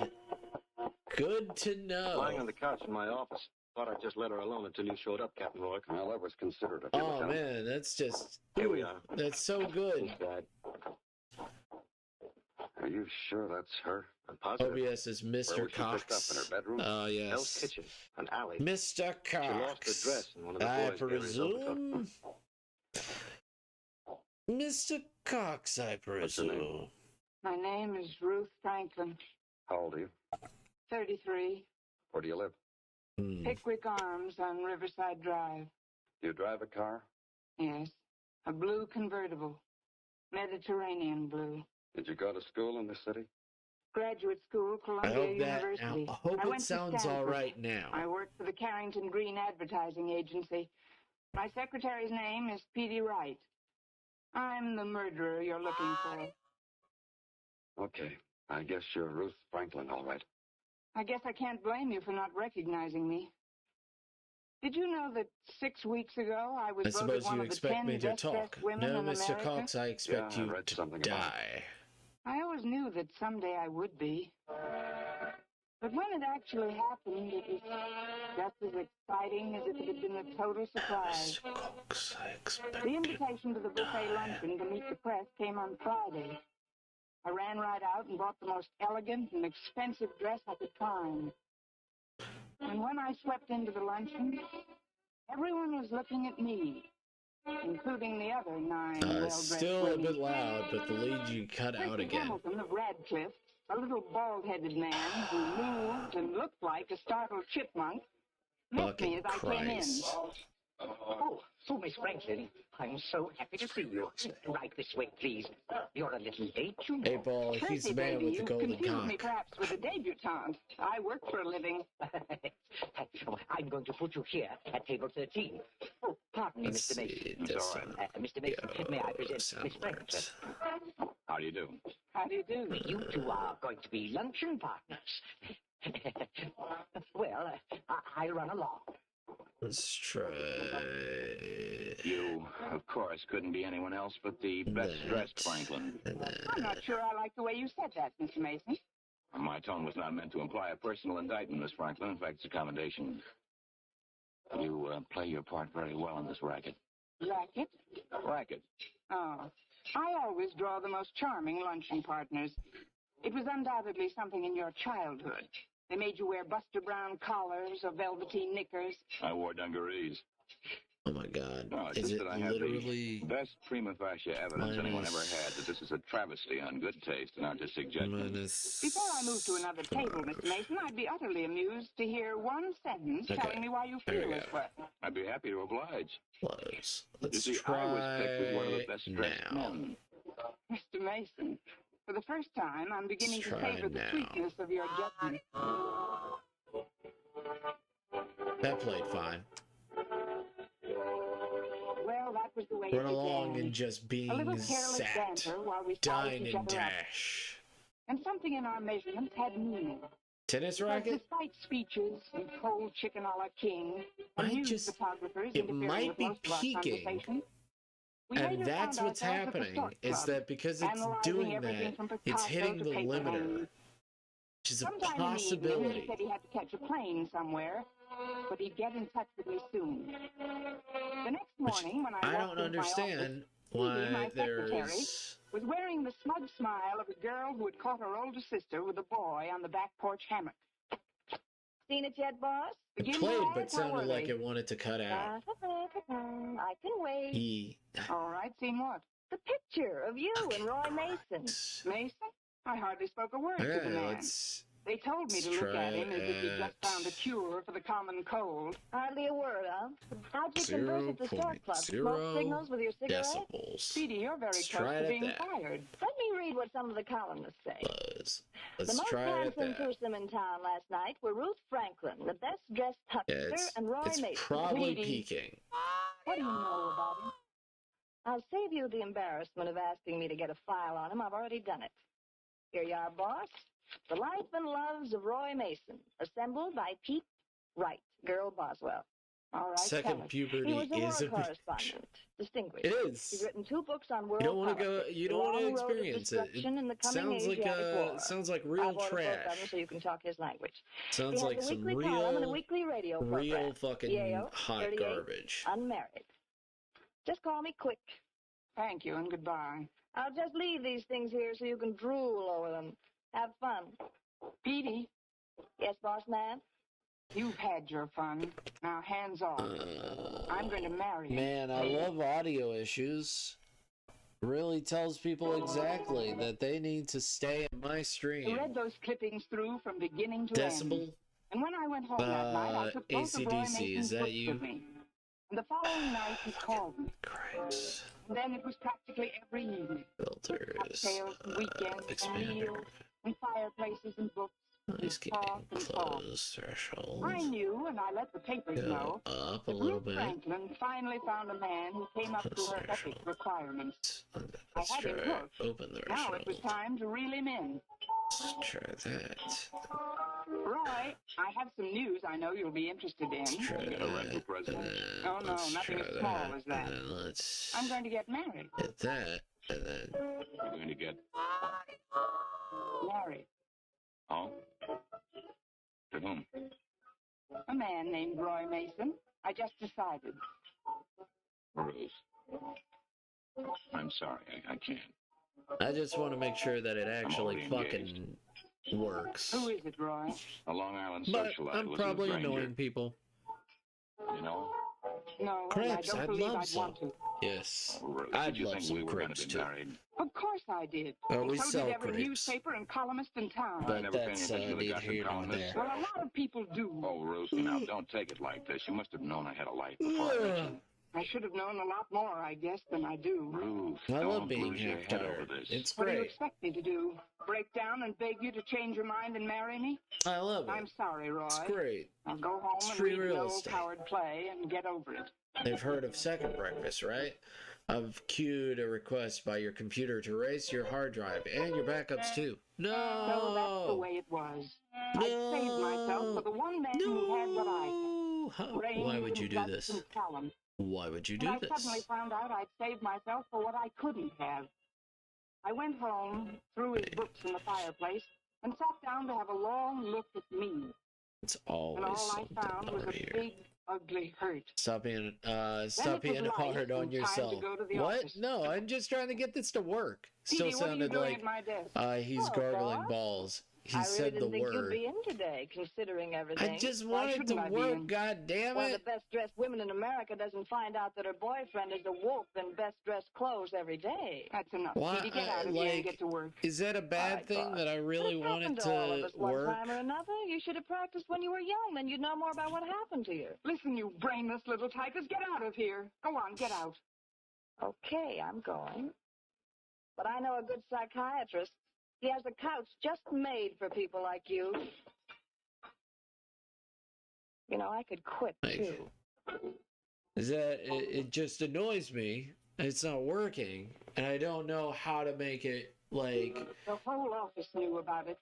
Good to know. Lying on the couch in my office. Thought I'd just let her alone until you showed up, Captain Rourke. Well, that was considered a Oh man, that's just. Here we are. That's so good. Are you sure that's her? I'm positive. OBS is Mr. Where was she picked up, Cox. in her bedroom? Oh Hell's yes. Kitchen, an alley. Mr. She lost her Cox. dress in one of the I boys' areas overtook. presume. Mr. Cox, I What's her name? presume. My name is Ruth Franklin, How old are you? 33, Where do you live? Pickwick Arms on Riverside Drive. Do you drive a car? Yes, a blue convertible, Mediterranean blue. Did you go to school in the city? Graduate school, Columbia University. I hope I it went to sounds all Stanford. right now. I worked for the Carrington Green Advertising Agency. My secretary's name is P.D. Wright. I'm the murderer you're looking for. Okay. I guess you're Ruth Franklin, all right. I guess I can't blame you for not recognizing me. Did you know that 6 weeks ago I was I voted suppose one you of the expect 10 me to best-dressed talk. women No, in Mr. America? Cox, I expect you read to something about die. I always knew that someday I would be. But when it actually happened, it was just as exciting as if it had been a total surprise. Mr. Cox, I expect The invitation to the buffet luncheon to meet the press came on Friday. I ran right out and bought the most elegant and expensive dress I could find. And when I swept into the luncheon, everyone was looking at me, including the other 9 well-dressed still a women. bit loud, but the lead you cut out Percy again. Hamilton of Radcliffe, a little bald-headed man who moved and looked like a startled chipmunk, met me as I came in. Oh, so Miss Franklin, I'm so happy to see you. Right this way, please. You're a little late, you know. Hey, Paul, he's the man Baby, with the you golden confused me cock. perhaps with a debutante. I work for a living. I'm going to put you here at table 13. Oh, pardon me, Mr. Mason. It's all right. Mr. Mason, may I present Miss Franklin? How do you do? How do you do? You two are going to be luncheon partners. Well, I'll run along. Let's try. You, of course, couldn't be anyone else but the best-dressed Franklin. I'm not sure I like the way you said that, Mr. Mason. My tone was not meant to imply a personal indictment, Miss Franklin. In fact, it's a commendation. You play your part very well in this racket. Racket? Racket. Oh, I always draw the most charming luncheon partners. It was undoubtedly something in your childhood. They made you wear Buster Brown collars or velveteen knickers. I wore dungarees. Oh my God! No, it's Is just it that I have literally the best prima facie evidence anyone ever had that this is a travesty on good taste and artistic judgment. Before I move to another table, Mr. Mason, I'd be utterly amused to hear one sentence telling me why you feel this way. I'd be happy to oblige. Let's you see, try I was picked as one of the best-dressed men. Mr. Mason, for the first time, I'm beginning to try savor the now. sweetness of your judgment. That played fine. Well, that was the way Run it along began. and just A being little careless sat. banter while we sized Dine each and other up. dash. And something in our measurements had meaning. Tennis Because racket? despite speeches and cold chicken a la king, and news photographers it interfering might with be most of our peaking. conversation, we And later that's found what's ourselves at the happening, Stork is Club, that because it's analyzing doing everything that, from it's Picasso hitting to the paper limiter, hanging. which is a Sometime in the evening, he possibility. said he had to catch a plane somewhere, but he'd get in touch with me soon. The next morning, when I I walked don't into my office, understand Phoebe, why my secretary, there's... was wearing the smug smile of a girl who had caught her older sister with a boy on the back porch hammock. Seen it yet, boss? It played, but sounded like it wanted to cut out. I can wait. All right, seen what? The picture of you and Roy Mason. Mason? I hardly spoke a word to the man. They told me to look at him as if he'd just found a cure for the common cold. Hardly a word, huh? How'd you converse at the Stork Club? Smoke signals with your cigarette? decibels. Speedy, you're very Let's close try to it at being that. fired. Let me read what some of the columnists say. Let's the most try it at handsome that. twosome in town last night were Ruth Franklin, the best-dressed huckster, and Roy It's Mason. probably Speedy, peaking. what do you know about him? I'll save you the embarrassment of asking me to get a file on him. I've already done it. Here you are, boss. The Life and Loves of Roy Mason, assembled by Pete Wright, Girl Boswell. All right, Second tell us. puberty He was a war is a correspondent, distinguished. It is. He's written 2 books on world You don't want to go. politics, You The don't want to Long Road of experience it. Destruction and the Coming Sounds like Asiatic War. sounds like real I've ordered both of them trash. so you can talk his language. Sounds he like has a some weekly column and a real, weekly radio program. real fucking Yale, hot 38, garbage. Unmarried. Just call me Quick. Thank you and goodbye. I'll just leave these things here so you can drool over them. Have fun. Petey. Yes, boss man? You've had your fun. Now hands off. I'm going to marry you. Man, I love audio issues. really tells people exactly that they need to stay in my stream. I read those clippings through from beginning to Decibel. end. And when I went home that night, I took both of Roy AC/DC, Mason's is that books you? with me. And the following night, he called me. Christ. And then it was practically every evening. Filters. Cocktails and weekends and Expander. meals and fireplaces and books. Noise gain. Close threshold. I knew, and I let the papers Go know, up a that little Ruth bit. Franklin finally found a man who came up to her epic requirements. Let's I had him try hooked. open the Now it was threshold. time to reel him in. Let's try that. Roy, I have some news I know you'll be interested in. Let's try that. Oh, no, Let's nothing try as small that. as that. And then let's I'm going to get married. hit that. And then You're going to get... Married. Oh? To whom? A man named Roy Mason. I just decided. Bruce. I'm sorry, I can't. I just want to make sure that it actually already fucking works. Who is it, Roy? A Long Island But socialite I'm was probably a stranger. annoying people. You know? No, Crepes, I don't I'd believe love I'd some. want to. Yes, Bruce, I'd did you love think some we were going crepes to be too. married? Of course I did. Oh, And we so sell did every crepes. newspaper and columnist in town. But never paid that's attention to the neither gossip here nor columnists. there. Well, a lot of people do. Oh, Ruth, now don't take it like this. You must have known I had a life before I met you. I should have known a lot more, I guess, than I do. Ruth, I love don't being lose your half head tired. over this. It's What do you great. expect me to do? Break down and beg you to change your mind and marry me? I love it. I'm sorry, Roy. It's great. I'll go home It's and free read real the old estate. coward play and get over it. They've heard of Second Breakfast, right? I've queued a request by your computer to erase your hard drive and your backups too. So that's the way it was. I saved myself for the one man who had what I had. Brains Why would you and do guts this? and talent. Why would you do And I this? suddenly found out I'd saved myself for what I couldn't have. I went home, threw his books in the fireplace, and sat down to have a long look at me. It's And always all I something found was over a here. big, ugly hurt. Stop being it was hard light on and time to yourself. go to the What? office. No, I'm just trying to get this to work. Still Petey, what are you sounded doing like at my desk? he's Oh, gargling boss? balls. He I really said the didn't think you'd word. be in today, considering everything. I just Why wanted to shouldn't I be work, in? God damn One of it. the best-dressed women in America doesn't find out that her boyfriend is a wolf in best-dressed clothes every day. That's enough. Why, Petey, get out of here and get to work. Is that a bad All right, thing boss. that I really But it wanted happened to all of to us one work? time or another. You should have practiced when you were young. Then you'd know more about what happened to you. Listen, you brainless little typist, get out of here. Go on, get out. Okay, I'm going. But I know a good psychiatrist. He has a couch just made for people like you. You know, I could quit, too. Is that it just annoys me. It's not working, and I don't know how to make it like. The whole office knew about it.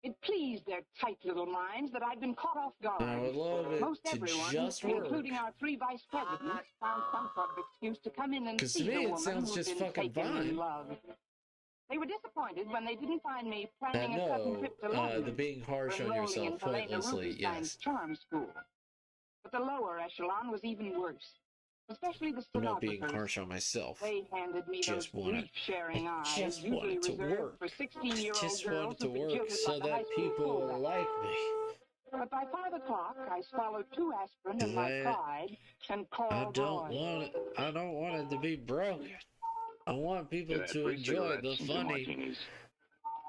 It pleased their tight little minds that I'd been caught off guard. I would love it Most to everyone, just work. including our 3 vice presidents, found some sort of excuse to come in and 'Cause to see me, the it woman sounds who'd just been fucking taken fine. in love. They were disappointed when they didn't find me I planning a sudden know trip to London. the being harsh or on enrolling yourself in Helena pointlessly. Rubinstein's Yes, charm school. But the lower echelon was even worse, especially the I'm not being stenographers. harsh on myself. They handed me Just those wanted- grief-sharing I eyes, just usually wanted to reserved work. for I 16-year-old just girls wanted to who've been work jilted so by the high that school people fullback. like me. But by 5 o'clock, I swallowed 2 aspirin in my That- pride and called I don't Roy. want it. I don't want it to be broken. I want people Yeah, to 3 enjoy the cigarettes and 2 funny. martinis.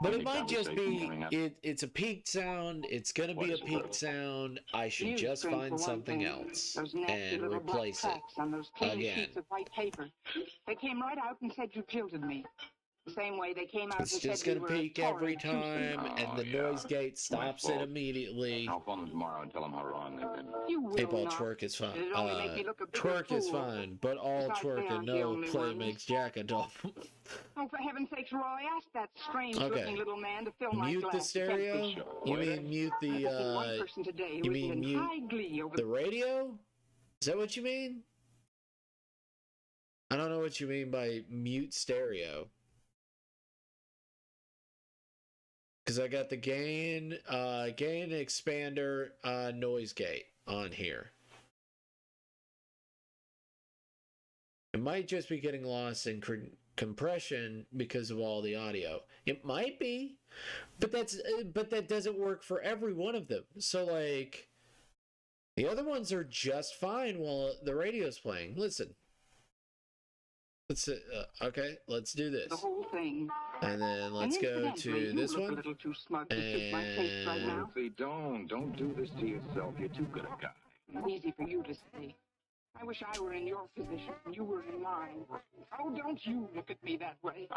But Any it might just conversation be coming up? it's a peaked sound. It's gonna What be a is it? peaked sound. I should News just print, for find one something thing. else Those nasty and little black replace it. tracks on those clean again. sheets of white paper. They came right out and said you jilted me. The same way they came out It's and just said we gonna were peak every torrid twosome. time, and Oh, the yeah. noise gate stops it fault. immediately. I'll phone them tomorrow and tell them how wrong they've been. You will Hey, Paul, not. twerk is fine. It'd only make me look a bigger Twerk is fool. fine, but all Besides, they twerk and aren't the no only play ones. makes Jack a dolphin. Oh, for heaven's sakes, Roy, ask that strange-looking Okay. little man to fill my Mute glass. the It's stereo? empty. You mean mute I've seen the one person today who you was mean in mute high glee over the radio? Is that what you mean? I don't know what you mean by mute stereo. Because I got the gain expander noise gate on here. It might just be getting lost in compression because of all the audio. It might be, but that doesn't work for every one of them. So like, the other ones are just fine while the radio's playing. Listen. Let's okay, let's do this. The whole thing. And then let's go to this you look one. a little too smug to suit my taste right now. Ruthie, don't do this to yourself. You're too good a guy. It's easy for you to say. I wish I were in your position and you were in mine. Oh, don't you look at me that way.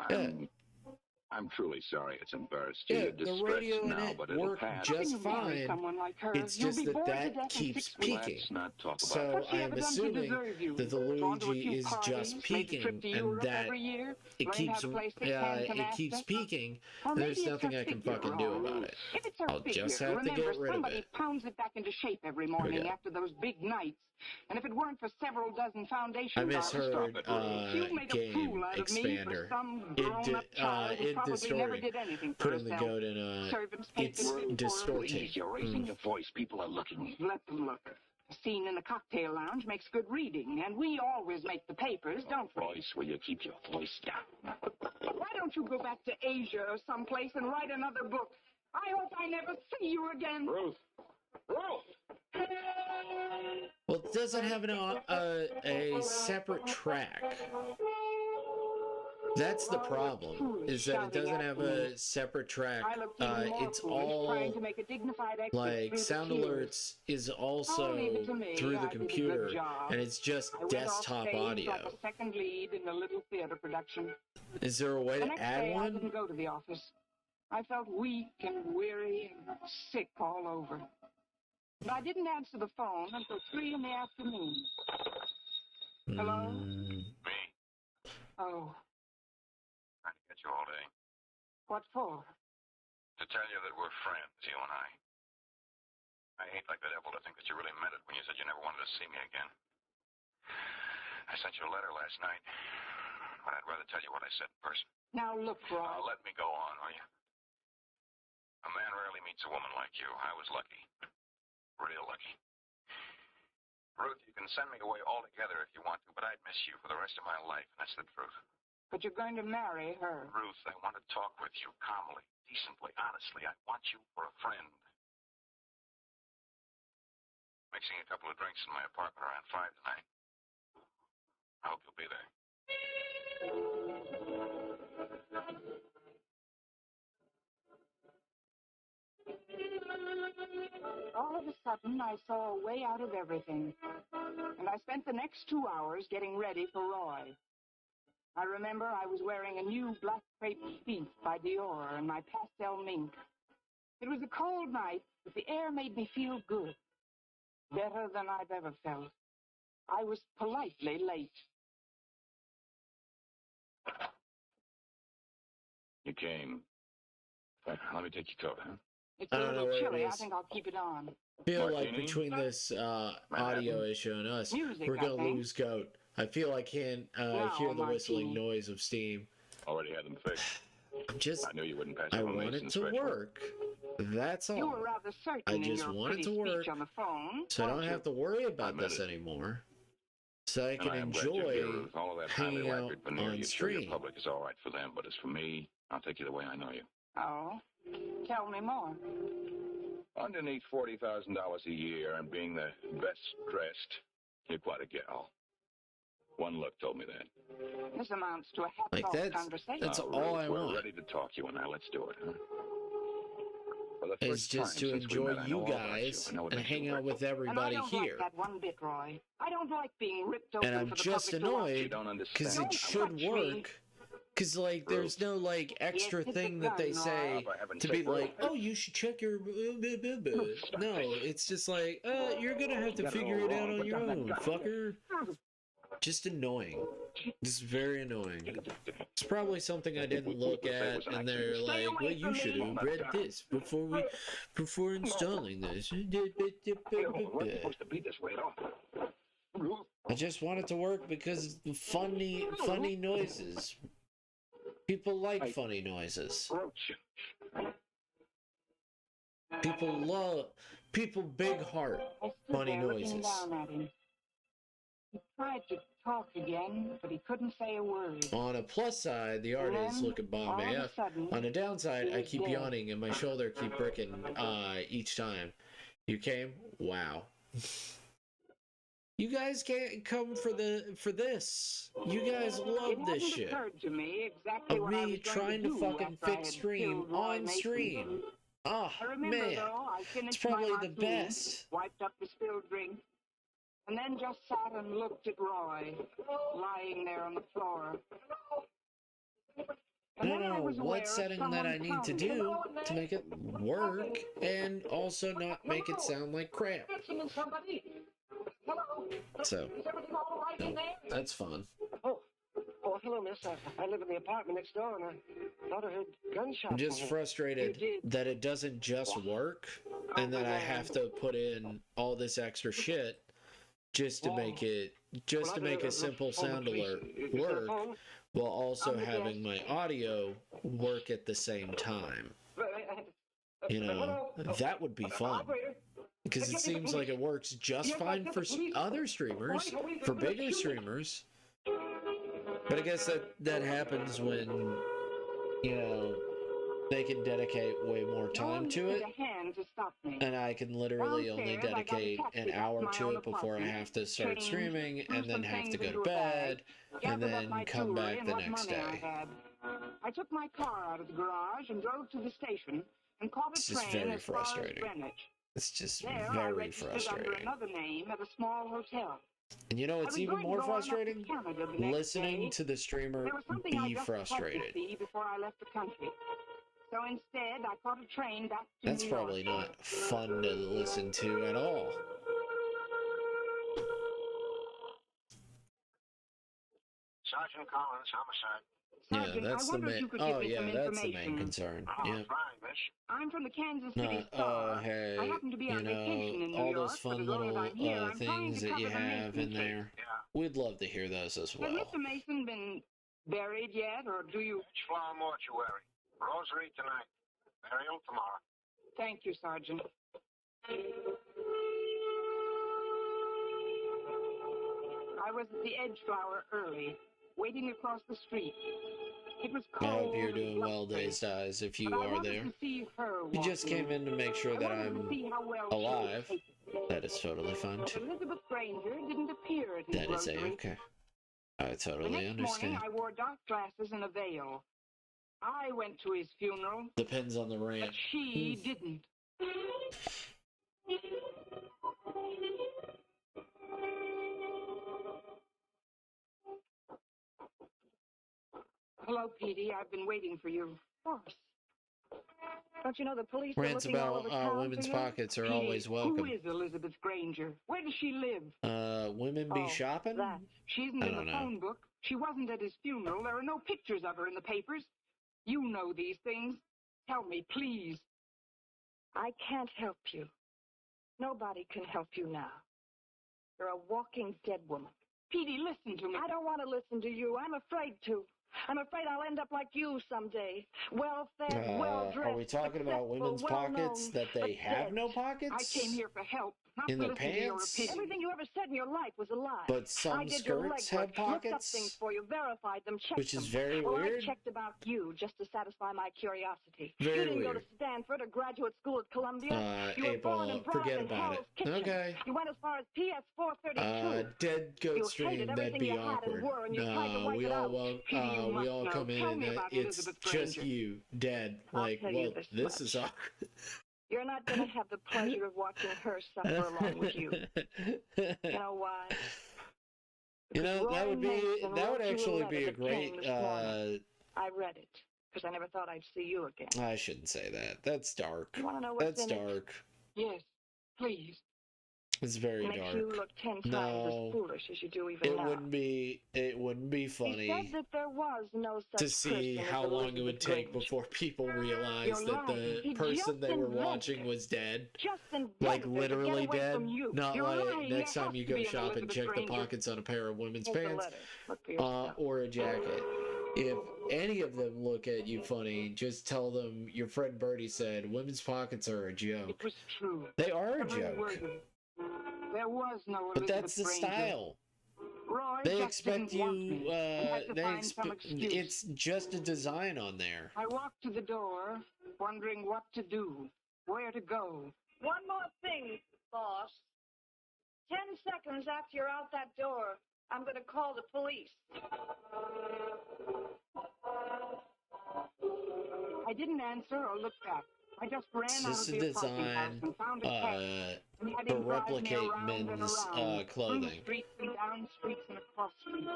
I'm truly sorry it's embarrassed you. Yeah, You're the distressed radio now, and it but it'll work pass. just Marry fine. someone like her. It's You'll just be that bored to that death in keeps 6 weeks. peaking. Let's not talk about So What's she I'm ever done to assuming deserve you? that the Gone to a Luigi few is parties, just made the peaking, trip to and Europe that every year, it learned keeps how to play six-hand it keeps canasta. peaking. Or And there's maybe it's nothing her I can figure, fucking do Ron. about it. If it's her I'll figure, just have to remember, get rid of somebody it. pounds it back into shape every morning after those big nights. And if it weren't for several dozen foundation I misheard game expander. It distorting. Putting the goat in it's distorting. You're raising your voice. People are looking. Let them look. A scene in the cocktail lounge makes good reading, and we always make the papers, don't we? Voice, will you keep your voice down? Why don't you go back to Asia or someplace and write another book? I hope I never see you again. Ruth! Ruth! Well, it doesn't have a separate track. That's the problem, is that it doesn't have a separate track. It's all, like, Sound Alerts is also through the computer, and it's just desktop audio. Like a second lead in a little theater production. Is there a way to add I one? didn't go to the office. I felt weak and weary and sick all over. But I didn't answer the phone until 3 in the afternoon. Hello? Me. Oh. Trying to get you all day. What for? To tell you that we're friends, you and I. I hate like the devil to think that you really meant it when you said you never wanted to see me again. I sent you a letter last night, but I'd rather tell you what I said in person. Now look, Roy. Let me go on, will you? A man rarely meets a woman like you. I was lucky. Real lucky. Ruth, you can send me away altogether if you want to, but I'd miss you for the rest of my life, and that's the truth. But you're going to marry her. Ruth, I want to talk with you calmly, decently, honestly. I want you for a friend. Mixing a couple of drinks in my apartment around 5 tonight. I hope you'll be there. All of a sudden, I saw a way out of everything. And I spent the next 2 hours getting ready for Roy. I remember I was wearing a new black crepe Spieth by Dior and my pastel mink. It was a cold night, but the air made me feel good. Better than I've ever felt. I was politely late. You came. Let me take your coat, huh? It's a little chilly. I think I'll keep it on. I feel like between this audio issue and us, we're going to lose goat. I feel I can't hear the whistling noise of steam. Already had them fixed. I knew you wouldn't pass. I want it to work. That's all. You were rather certain I just want it to work, on the phone, so I don't have to worry about this anymore. So I can enjoy hanging out on stream. Your public is all right for them, but as for me, I'll take you the way I know you. Oh, tell me more. Underneath $40,000 a year and being the best dressed, you're quite a gal. One look told me that. This amounts to a half-hour conversation. That's all I want. We're ready to talk, you and I. Let's do it, huh? It's just to enjoy you guys and hang out with everybody here. Like that one bit, Roy. I don't like being ripped open and I'm just annoyed because it should work. Because, like, there's no, like, extra thing that they say to be like, oh, you should check your... No, it's just like, you're gonna have to figure it out on your own, fucker. Just annoying. Just very annoying. It's probably something I didn't look at, and they're like, well, you should have read this before installing this. I just want it to work because funny noises. People like funny noises. People big heart funny noises. He tried to talk again, but he couldn't say a word. On a plus side, the art is looking bomb AF. On a downside, I keep yawning and my shoulder keep bricking each time. You came? Wow. You guys can't come for this. You guys love this shit. It hadn't occurred to me exactly Of what I me was trying to going to do fucking after I fix had stream killed Roy on Mason. stream. Ah, I remember, man. though, I It's finished probably my the martini, best. wiped up the spilled drink, and then just sat and looked at Roy, lying there on the floor. I don't know what setting that I need to do to make it work and also not make it sound like crap. So, no, that's fun. Oh, hello, miss. I live in the apartment next door, and I thought I heard gunshots. I'm just in here. frustrated that it doesn't just work, and that I have to put in all this extra shit just to make it, a simple sound alert work, while also having my audio work at the same time. You know, that would be fun. Because it seems like it works just fine for other streamers, for bigger streamers. But I guess that happens when, you know, they can dedicate way more time to it. And I can literally only dedicate an hour to it before I have to start streaming, and then have to go to bed, and then come back the next day. I took my car out of the garage and drove to the station and caught a train as far as Greenwich. It's just There, I very registered under frustrating. another name at a small hotel. And you know what's even more frustrating? Listening to the streamer There was something I be just had to frustrated. see before I left the country. So instead, I caught a train back to That's New York. probably not fun to listen to at all. Sergeant Collins, homicide. Yeah, Sergeant, that's I the wonder if main. you could Oh give me yeah, some that's the main information. concern. Oh, Yeah. fine, miss. I'm from the Kansas City Not, Star. oh hey, I happen to be you on vacation in know, New all York, those but fun as long as little I'm here, I'm trying things to that you cover the have Mason in there. case. We'd love to hear those as Has well. Mr. Mason been buried yet, or do you... Flower mortuary. Rosary tonight. Burial tomorrow. Thank you, Sergeant. I was at the Edgeflower early, waiting across the street. It was I cold. hope you're and doing well, blustery, Days Dies, if you but I are wanted there. to see her You just walking. came in to make sure I that wanted to I'm see how well she would alive. take it. That is totally fine But too. Elizabeth Granger didn't appear at his That is rosary. A-okay. I The totally next understand. morning, I wore dark glasses and a veil. I went to his funeral, Depends on the but rant. she didn't. Hello, Petey. I've been waiting for you. Boss, don't you know the police are Rants looking all about over town women's for you? pockets are Petey, always who welcome. is Elizabeth Granger? Where does she live? Women be shopping? She isn't I in don't the know. phone book. She wasn't at his funeral. There are no pictures of her in the papers. You know these things. Tell me, please. I can't help you. Nobody can help you now. You're a walking dead woman. Petey, listen to me. I don't want to listen to you. I'm afraid to. I'm afraid I'll end up like you someday. Well-fed, well-dressed, Are we talking about successful, women's pockets well-known, that they but have dead. no pockets? I came here for help, not In to their listen to your pants? opinion. Everything you ever said in your life was a lie. But some I did your skirts legwork, have looked up pockets? things for you, verified them, checked Which is them. very well, weird. I checked about you just to satisfy my curiosity. Very you didn't go to weird. Stanford or graduate school at Columbia. You were born April, and brought up forget in about Hell's it. Kitchen. Okay. You went as far as PS 432. Dead goat You stream, hated that'd everything be you had and awkward. were, and you tried to wipe we it all out. well, Petey, you we must all know. come in Tell and me about it's Elizabeth just Granger. you, dead. I'll Like, tell you well, this this much. is awkward. You're not going to have the pleasure of watching her suffer along with you. You know why? You know, Roy that would Mason would wrote you actually letter be a that came great, this morning. I read it, because I never thought I'd see you again. I shouldn't say that. That's dark. You want to know what's That's in it? dark. Yes, please. It's very It makes dark. you look 10 times No, as foolish as you do even it now. wouldn't be He funny said that there was no such to see person as how long it would Elizabeth take Granger. before people realized You're that the lying. He person just they were invented watching it. was dead. Just invented Like it to get literally away dead. from you. Not You're like lying. next There time has you to go be an shop and Elizabeth check the Granger. pockets on a pair of women's Take the pants letter. Look for yourself. or a jacket. If any of them look at you funny, just tell them your friend Bertie said women's pockets are a joke. It was true. They are a Every joke. word of it. There was no But Elizabeth that's the Granger. style. Roy They just expect didn't want you. me and had to find some excuse. It's just a design on there. I walked to the door, wondering what to do, where to go. One more thing, boss. 10 seconds after you're out that door, I'm going to call the police. I didn't answer or look back. I just ran This out is of the apartment house designed and found a cab. And had to him drive me replicate around and men's around, clothing. through streets and down streets and across streets.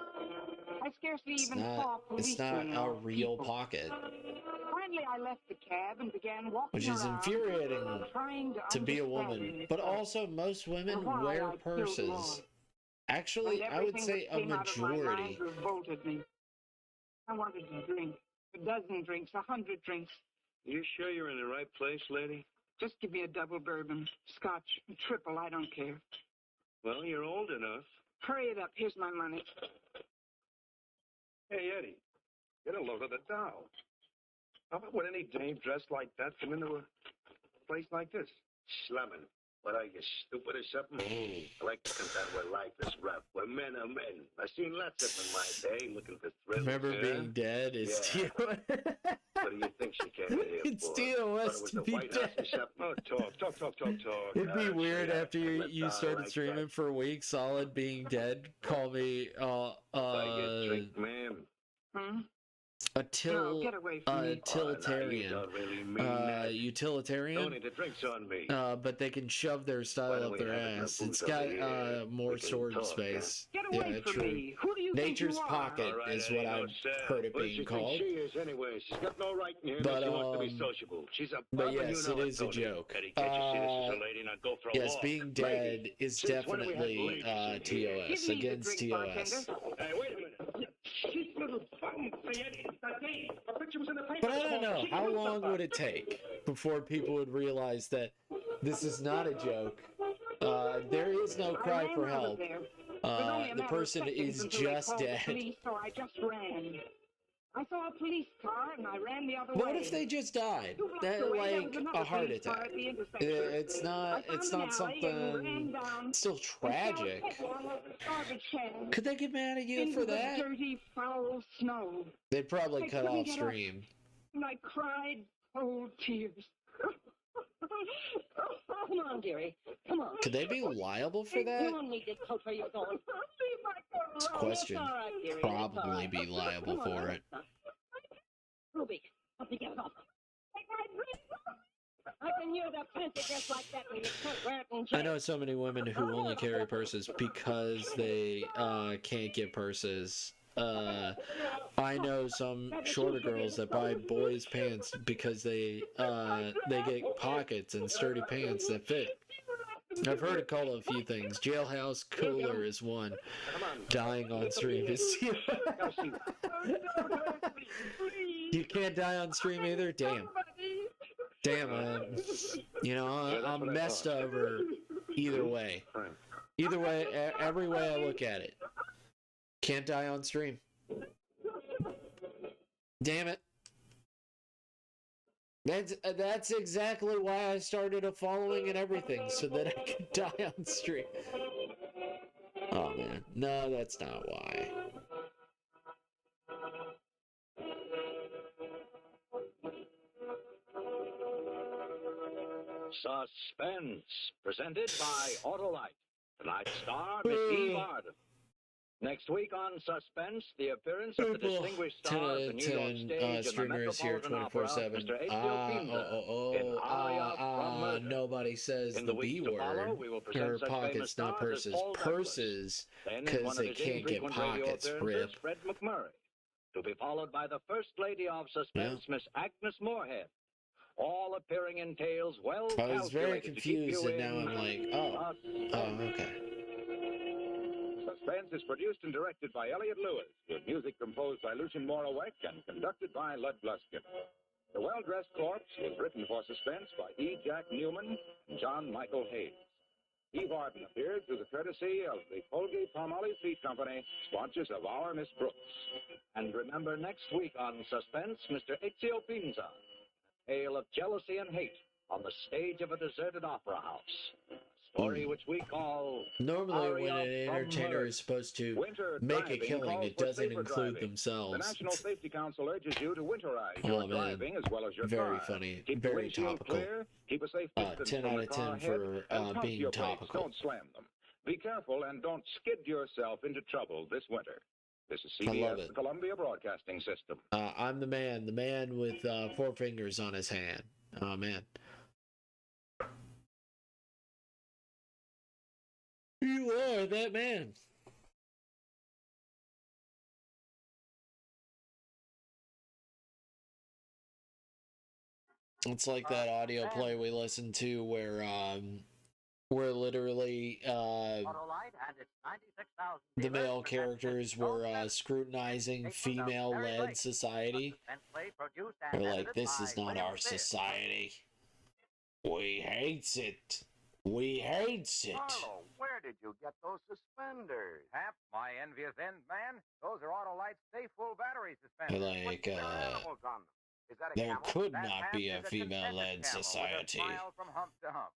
I scarcely It's even not. saw It's policemen not a or real people. pocket, Finally, I left the cab and began walking which is around, infuriating trying to be a understand woman. But myself. also, most women And why wear I killed purses. Lloyd. Actually, And I would everything say that a came out of my majority. mind revolted me. I wanted to drink. A dozen drinks, 100 drinks. You sure you're in the right place, lady? Just give me a double bourbon, scotch, a triple, I don't care. Well, you're old enough. Hurry it up, here's my money. Hey, Eddie, get a load of the dough. How about would any dame dressed like that come into a place like this? Slumming. What are you, stupid or something? I like to contend where life is rough, where men are men. I've seen lots of them in my day, looking for thrills. Remember Being Dead is Yeah. Tio. What do you think she came in here It's for? Tio Thought it West was to the be White House or dead. something? Oh, talk. It'd be Ah, weird shit, after you started streaming for a week solid being dead. Call me Buy your drink, ma'am. a get away from me. utilitarian. Oh, no, you don't really mean that. Utilitarian. Don't need the drinks on me. But they can shove their Why style don't up we their have it in the ass. booth It's over got here? more We can storage talk, space. Get away Yeah, from true. me. Who do you think Nature's you are? Pocket All right, is Eddie, what no, I've sir. heard it What does being she called. think she is anyway? She's got no right in here. But, She wants to be sociable. She's a but bum, and yes, you know it is a Tony. joke. Eddie, can't you see this is a lady, not go for a Yes, walk? Being Dead is Since when have we had definitely ladies in here? TOS, against TOS. Hey, wait a minute. She's little bum. Say, Eddie, that game. I bet she was in the paper. But I don't know, how long would it take before people would realize that this is not a joke? There is no cry for help. The person is just dead. Police, so I just ran. I saw a police car and I ran the other way. What if they just died? Like a heart attack. It's not something still tragic. Could they get mad at you for that? Dirty, foul snow. They'd probably I cut couldn't off get up. stream. And I cried cold tears. Come on, dearie. Come on. Could they be liable for that? You don't need this coat where you're going. It's a question. It's all right, dearie. Probably It's all be right. liable Come on, for it. Ruby, help me get it off. I can hear that fancy dress like that when you can't wear it in jail. I know so many women who only carry purses because they can't get purses. I know some shorter girls that buy boys' pants because they get pockets and sturdy pants that fit. I've heard it called a few things. Jailhouse Cooler is one. Dying on stream is You can't die on stream either? Damn. Damn, I'm messed over either way. Either way, every way I look at it. Can't die on stream. Damn it. That's exactly why I started a following and everything, so that I could die on stream. Oh man, no, that's not why. Suspense, presented by Autolite. Tonight's star, Miss Eve Arden. Next week on Suspense, the appearance of the distinguished star of the New York stage and the streamers here Metropolitan Opera, 24/7. Mr. H.L. Pinza, in Aria from Murder. Nobody says In the the B weeks to follow, word. we will present Or such famous pockets, not stars as purses. Paul Douglas. Purses, Then, in because one they of his can't get infrequent radio pockets, appearances, rip. Fred McMurray. To be followed by the First Lady of Suspense, Miss Agnes Moorehead. All appearing in tales well I was very calculated to keep confused, you and now in I'm like, okay. Suspense is produced and directed by Elliot Lewis, with music composed by Lucian Moraweck and conducted by Lud Gluskin. The Well-Dressed Corpse was written for Suspense by E. Jack Newman and John Michael Hayes. Eve Arden appeared through the courtesy of the Colgate-Palmolive Feed Company, sponsors of Our Miss Brooks. And remember, next week on Suspense, Mr. Ezio Pinza, a tale of jealousy and hate on the stage of a deserted opera house. A story which we call Normally, when Aria an from entertainer Murder. is supposed to Winter make a driving killing, calls it for doesn't safer include driving. themselves. The National Safety Council urges you to winterize Oh, your man. driving as well as your Very car. funny, Keep the very windshield topical. clear, keep a safe distance 10 from out the of car 10 head, for and pump being your brakes. topical. Don't slam them. Be careful and don't skid yourself into trouble this winter. This is I love CBS, it. the Columbia Broadcasting System. I'm the man with 4 fingers on his hand. Oh, man. You are that man. It's like that audio play we listened to where literally the male characters were scrutinizing female-led society. They're like, this is not our society. We hates it. We hates it. Carlo, where did you get those suspenders? Hap, my envious end man. Those are Autolite Stay Full battery They're suspenders. like, Animals on them. Is that a there camel? could That not Hap be a is female-led contented camel society. With a smile from hump to hump.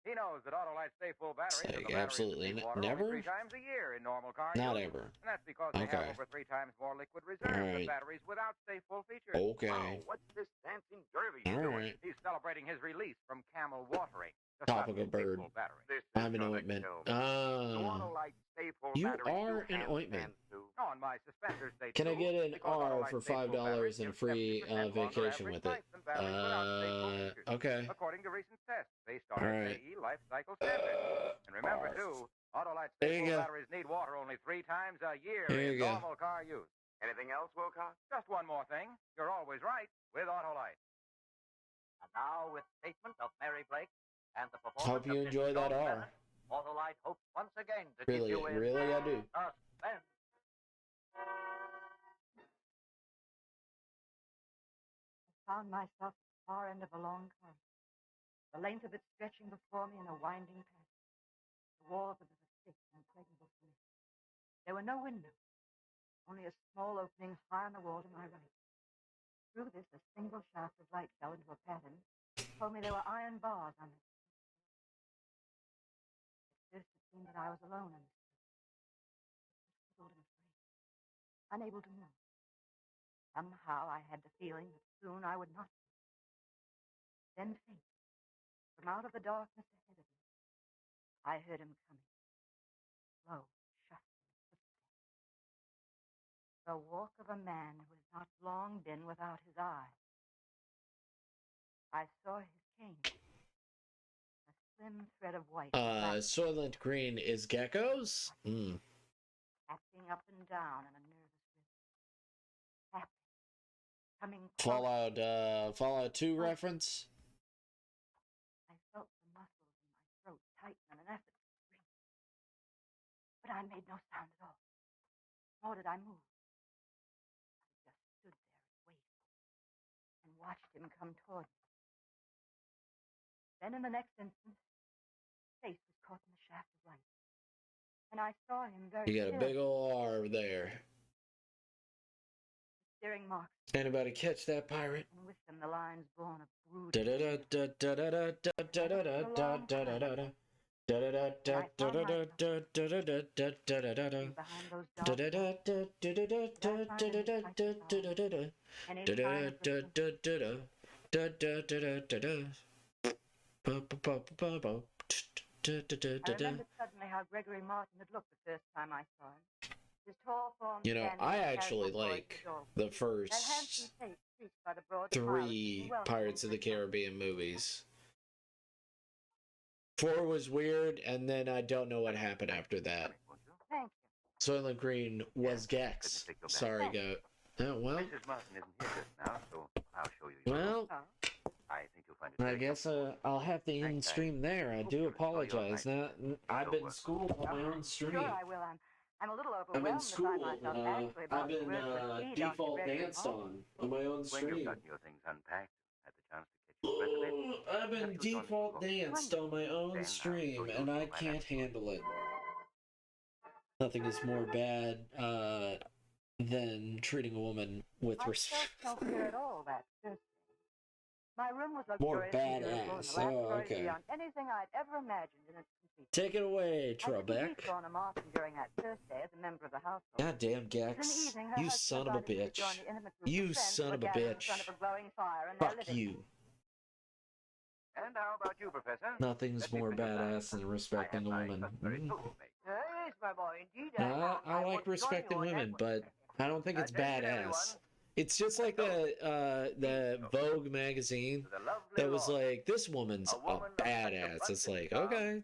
He knows that Autolite Stay Full batteries It's are like, the batteries absolutely that need water never? only 3 times a year in normal car Not use. ever. And that's because they Okay. have over 3 times more liquid reserve Alright. than batteries without Stay Full features. Okay. Wow, what's this dancing derby you're Alright. He's celebrating his release from camel watering. The Topical Stay bird. Full battery. I'm an ointment. You are an ointment. On my suspenders, they Can I do, get an because R Autolite for Stay Full $5 batteries and a give free 70% longer vacation average with it? life than batteries without Stay Full features, Okay. according to recent tests based on Alright. SAE life cycle standards. And remember, too, Autolite There Stay you Full go. batteries need water only 3 times a year There in you go. normal car use. Anything else, Wilcox? Just one more thing. You're always right with Autolite. And now, with statement of Mary Blake and the performance Hope you of enjoy Mrs. that Joan R. Bennett, Autolite hopes once again to Really, keep you in really, I do. suspense. I found myself at the far end of a long corridor, the length of it stretching before me in a winding passage. The walls of it were thick and impregnable to me. There were no windows, only a small opening high on the wall to my right. Through this, a single shaft of light fell into a pattern. It told me there were iron bars on it. At first, it seemed that I was alone in this place. I was puzzled and afraid, unable to move. Somehow, I had the feeling that soon I would not be. Then, faint, from out of the darkness ahead of me, I heard him coming. Slow, shuffling footsteps. The walk of a man who has not long been without his eyes. I saw his cane. A slim thread of white. Soylent Green is geckos? Hmm. Acting up and down in a nervous rhythm. Happy. Coming close. Fallout 2 reference? I felt the muscles in my throat tighten in an effort to scream. But I made no sound at all. Nor did I move. I just stood there and waited. And watched him come toward me. Then in the next instant, his face was caught in the shaft of light. And I saw him very You got a big ol' R there. Searing marks. Anybody catch that pirate? And with them the lines born of brood. I remembered suddenly how Gregory Martin had looked the first time I saw him. His tall form. You know, I actually like the first 3 Pirates of the Caribbean movies. 4 was weird, and then I don't know what happened after that. Thank you. Soylent Green was Gex. Sorry, Goat. Oh, well. Mrs. Martin isn't here just now, so I'll show you. Well, I think you'll find it. I guess I'll have to end stream there. I do apologize. Now, I've been schooled on my own stream. Sure, I will. I'm a little I've overwhelmed been to schooled. find myself actually about I've been to work with Dr. default Gregory danced Martin. on my own When stream. you've gotten your things unpacked, had the chance to catch your breath a bit. I've been default danced on my own stream, and I can't handle it. Nothing is more bad than treating a woman with I respect. felt no fear at all that Thursday. My room was More luxurious and beautiful, and badass. the Oh, laboratory okay. beyond anything I'd ever imagined in its completeness. Take it away, I didn't Trebek. meet Donna Martin during that Thursday as a member of the household. Goddamn, It was Gex. an evening her You husband son of a invited me to bitch. join the intimate group You of friends son who of a were gathered in bitch. front of a glowing fire in their Fuck living you. room. And how about you, Professor? Nothing's Let me more bring you back. badass than respecting a woman. Very toast made. Yes, my boy, indeed. I like respecting women, but I don't think it's badass. It's just like the Vogue magazine that was like, this woman's a badass. It's like, okay,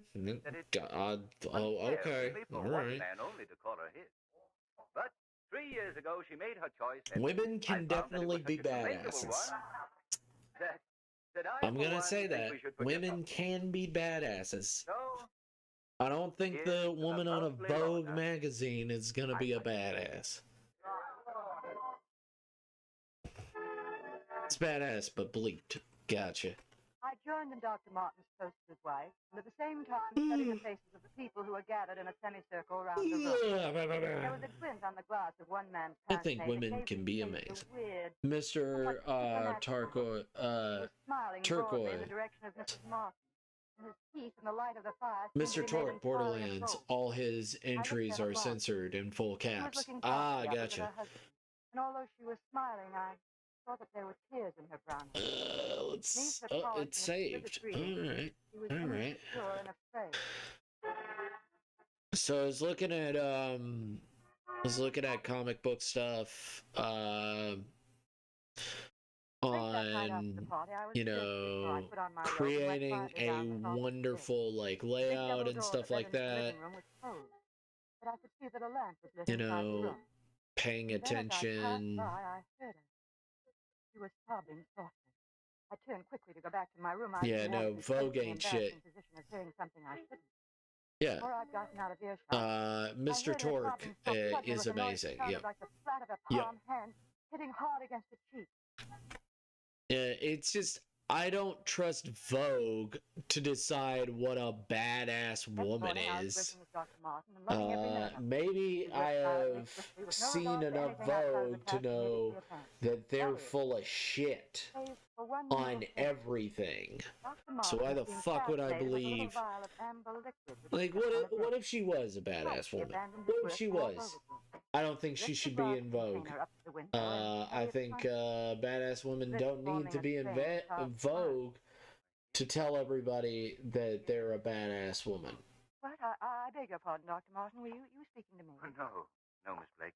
God, oh, okay, all right. Man only to call her his. But 3 years ago, she made her choice. And Women can definitely be badasses. I'm gonna say that women can be badasses. I don't think the woman on a Vogue magazine is gonna be a badass. It's badass, but bleeped. Gotcha. I joined in Dr. Martin's toast to his wife, and at the same time studied the faces of the people who were gathered in a semicircle around the room. There was a glint on the glass of one man's I think women can be amazing. Mr. Turquoise. Mr. Torque, Borderlands, all his entries are censored in full caps. Ah, gotcha. And although she was smiling, I saw that there were tears in her brown eyes. It's saved. Alright. Alright. So I was looking at comic book stuff, on, you know, creating a wonderful, like, layout and stuff like that. You know, paying attention. She was sobbing softly. I turned quickly to go back to my room. Yeah, no, Vogue ain't shit. Yeah. Mr. Torque is amazing. Yeah. Yeah. Hitting hard against the cheek. It's just, I don't trust Vogue to decide what a badass woman is. Maybe I have seen enough Vogue to know that they're full of shit on everything. So why the fuck would I believe? Like, what if she was a badass woman? What if she was? I don't think she should be in Vogue. I think badass women don't need to be in Vogue to tell everybody that they're a badass woman. What? I beg your pardon, Dr. Martin. Were you speaking to me? No, Miss Blake.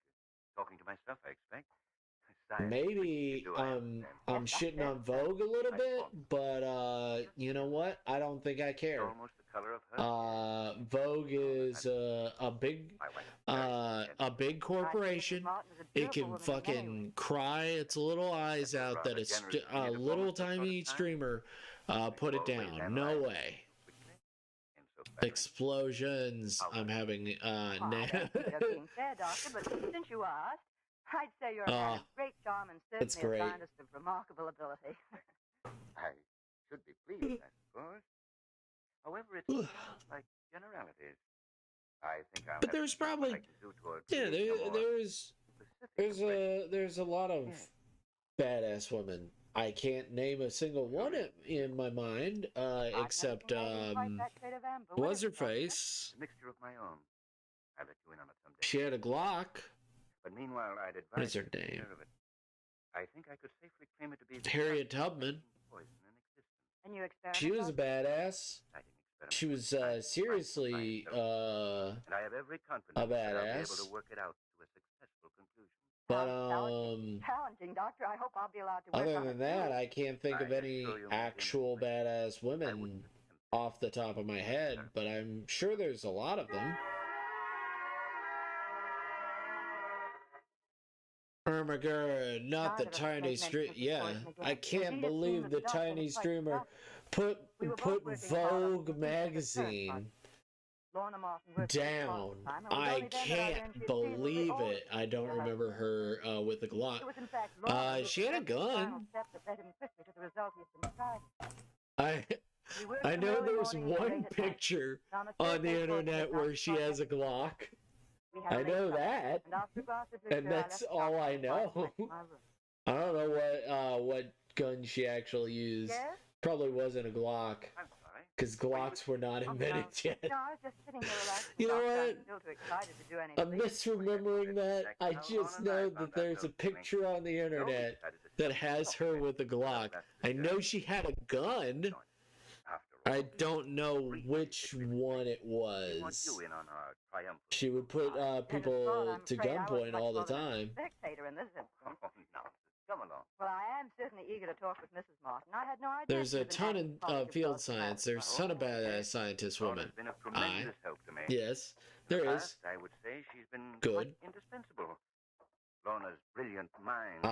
Talking to myself, I expect. Maybe I'm shitting on Vogue a little bit, but you know what? I don't think I care. Vogue is a big corporation. It can fucking cry its little eyes out that a little tiny streamer put it down. No way. Explosions. I'm having You're being fair, Doctor, but since you asked, I'd say you're a man of great charm and certainly a scientist of remarkable ability. I should be pleased, I suppose. However, it's like generalities. I think I'll but there's probably there's a lot of badass women. I can't name a single one in my mind, except what's her face? A mixture of my own. I'll let you in on it someday. She had a Glock. But meanwhile, I'd advise. What is her name? I think I could safely claim it to be Harriet Tubman. She was a badass. She was seriously and I have every confidence a that I'll be badass. able to work it out to a successful conclusion. But Challenging, Doctor. I hope I'll be allowed to work other on than it that, too. I can't think of any actual badass women off the top of my head, but I'm sure there's a lot of them. Ermagerd, not the tiny streamer. Yeah, I can't believe the tiny streamer put Vogue magazine down. I can't believe it. I don't remember her with the Glock. She had a gun. I know there's one picture on the internet where she has a Glock. I know that, and that's all I know. I don't know what gun she actually used. Probably wasn't a Glock, because Glocks were not invented yet. You know what? I'm misremembering that. I just know that there's a picture on the internet that has her with a Glock. I know she had a gun. I don't know which one it was. You in on our triumphant. She would put people to gunpoint all the time. Spectator in this instance. Oh, nonsense. Come along. Well, I am certainly eager to talk with Mrs. Martin. I had no idea. There's a ton in field science. There's a ton of badass scientist women. Been a tremendous help to me. Yes, there is. I would say she's been Good. quite indispensable. Lorna's brilliant mind.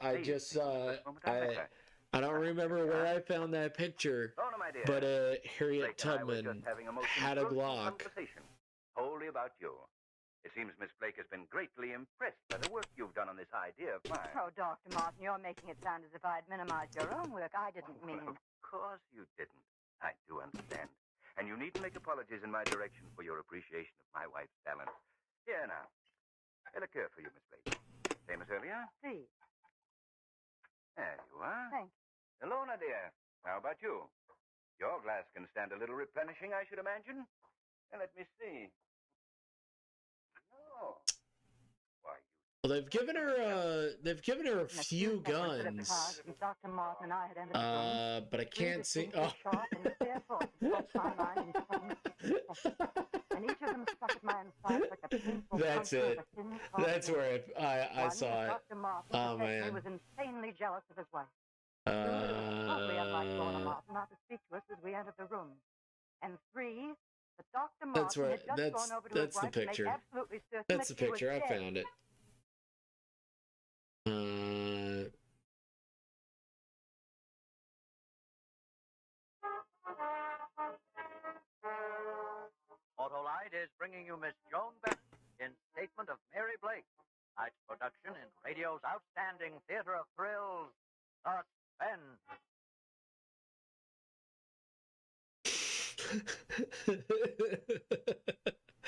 I just I don't remember where I found that picture, Lorna, my dear, but Harriet Blake and I were Tubman just having a most had a fruitful Glock. conversation, wholly about you. It seems Miss Blake has been greatly impressed by the work you've done on this idea of mine. Oh, Dr. Martin, you're making it sound as if I'd minimized your own work. I didn't mean. Of course you didn't. I do understand. And you needn't make apologies in my direction for your appreciation of my wife's talent. Here now. A liqueur for you, Miss Blake. Same as earlier? Please. There you are. Thank you. Lorna, dear. How about you? Your glass can stand a little replenishing, I should imagine. Let me see. No. Well, they've given her a few guns. Dr. Martin and I had ended but I can't see. Oh. And each of them stuck at my inside like a painful. That's it. That's where I saw it. Dr. Martin Oh he man. was insanely jealous of his wife. Totally unlike Lorna Martin, not to speak to us as we entered the room. And 3, that Dr. Martin That's where. had just gone over to That's his the wife to make picture. absolutely certain That's that the she was picture. I dead. found it. Autolite is bringing you Miss Joan Bennett in Statement of Mary Blake. Tonight's production in radio's outstanding theater of thrills, Suspense.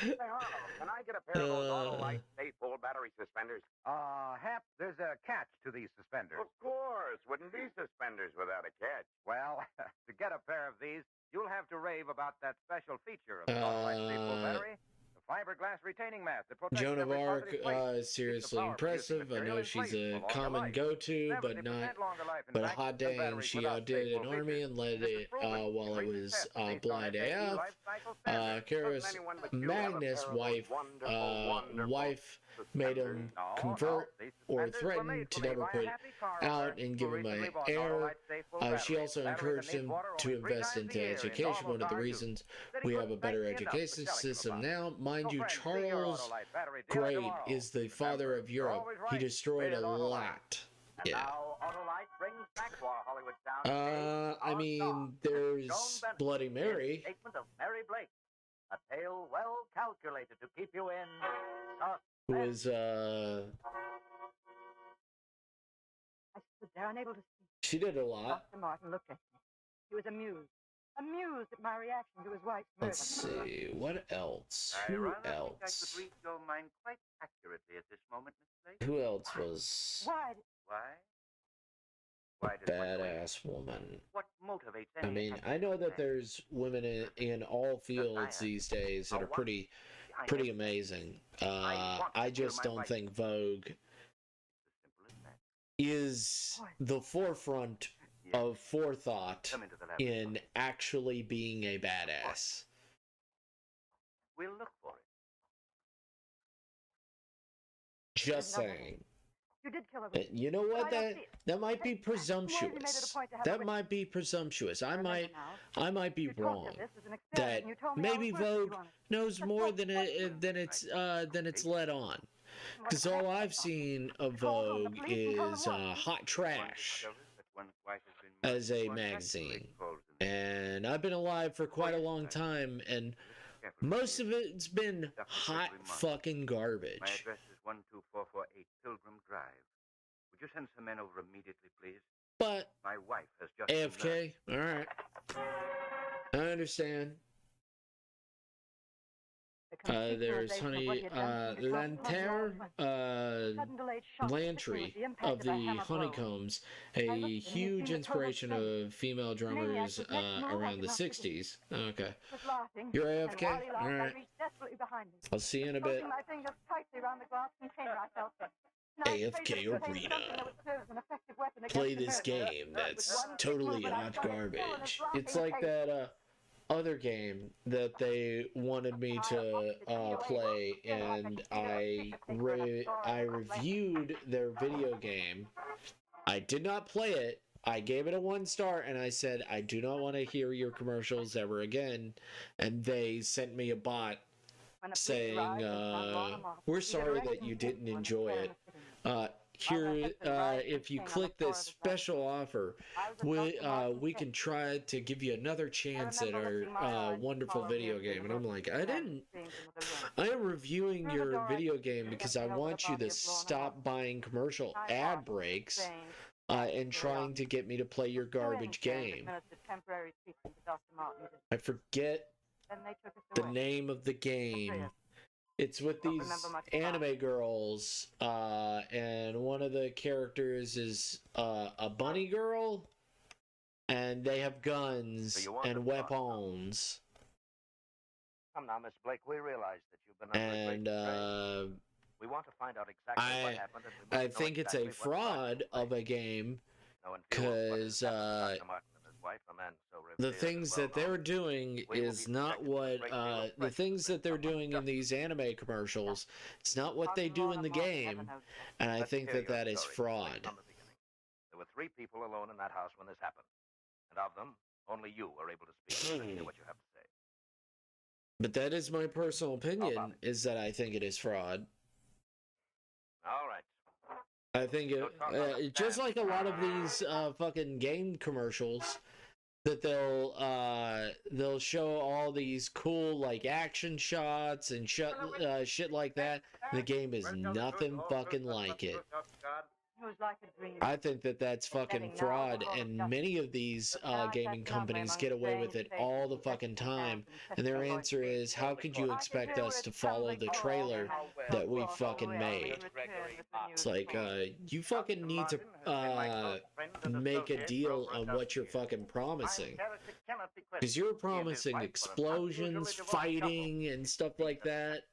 Say, Arnold, can I get a pair of those Autolite safe full battery suspenders? Hap, there's a catch to these suspenders. Of course. Wouldn't be suspenders without a catch. Well, to get a pair of these, you'll have to rave about that special feature of the Autolite safe full battery. Fiberglass retaining mat that protects Joan of every Arc positive plate. is seriously impressive. I know she's a common go-to, but not. But a hot dang, she outdid an army and led it while it was blind AF. Kara's Magnus' wife made him convert or threaten to never put out and give him an heir. She also encouraged him to invest into education. One of the reasons we have a better education system now. Mind you, Charles Great is the father of Europe. He destroyed a lot. Yeah. I mean, there's Bloody Mary. Statement of Mary Blake. A tale well calculated to keep you in Who is, I stood there unable to speak. she did a lot. Dr. Martin looked at me. He was amused at my reaction to his wife's murder. Let's see, what else? I Who rather think I could else? read your mind quite accurately at this moment, Miss Blake. Who else was Why? Why does one badass woman? What motivates I any mean, action? I know that there's women in all fields these days that are pretty amazing. I just don't think Vogue is the forefront of forethought in actually being a badass. We'll look for it. Just saying. You did kill her. You know what? I don't see it. That might be You already made it a presumptuous. point to have That a might be presumptuous. I might be You talked wrong. of this as an That experiment. You told me maybe I was working Vogue on it. knows more than it's let on. Because all I've seen of Vogue is hot trash as a magazine, and I've been alive for quite a long time, and most of it's been hot fucking My garbage. address is 12448 Pilgrim Drive. Would you send some men over immediately, please? But My wife has just AFK, all right, I understand. There's Honey Lanterre, Lantry of the Honeycombs, a huge inspiration of female drummers around the 60s. Okay. You're AFK? Alright. I'll see you in a bit. My fingers tightly around the glass container I felt in. Now, I was AFK afraid it was Arena. something that would serve as an effective weapon Play against this the murderer. game that's totally hot garbage. It's like that other game that they wanted me to play, and I reviewed their video game. I did not play it. I gave it a 1 star, and I said, I do not want to hear your commercials ever again. And they sent me a bot saying, we're sorry that you didn't enjoy it. Here, if you click this special offer, we can try to give you another chance at our wonderful video game. And I'm like, I am reviewing your video game because I want you to stop buying commercial ad breaks and trying to get me to play your garbage game. I forget the name of the game. It's with these anime girls, and one of the characters is a bunny girl, and they have guns and weapons. Come now, Miss Blake, we realize that you've been under great strain. We want to find out exactly what happened. And I think it's a fraud of a game, because the things that they're doing is not what the things that they're doing in these anime commercials. It's not what they do in the game, and I think that that is fraud. There were 3 people alone in that house when this happened, and of them, only you were able to speak and hear what you have to say. But that is my personal opinion, is that I think it is fraud. All right. I think it, just like a lot of these fucking game commercials, that they'll show all these cool like action shots and shit like that. The game is nothing fucking like it. I think that that's fucking fraud, and many of these gaming companies get away with it all the fucking time. And their answer is, how could you expect us to follow the trailer that we fucking made? It's like, you fucking need to make a deal on what you're fucking promising. Because you're promising explosions, fighting, and stuff like that.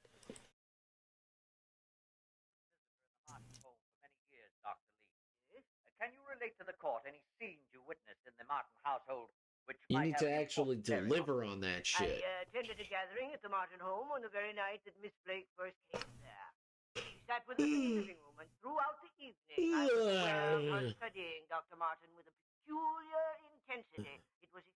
Can you relate to the court any scenes you witnessed in the Martin household which you need to actually deliver on that shit. I attended a gathering at the Martin home on the very night that Miss Blake first came there. She sat with us in the living room, and throughout the evening I was aware of her studying Dr. Martin with a peculiar intensity. It was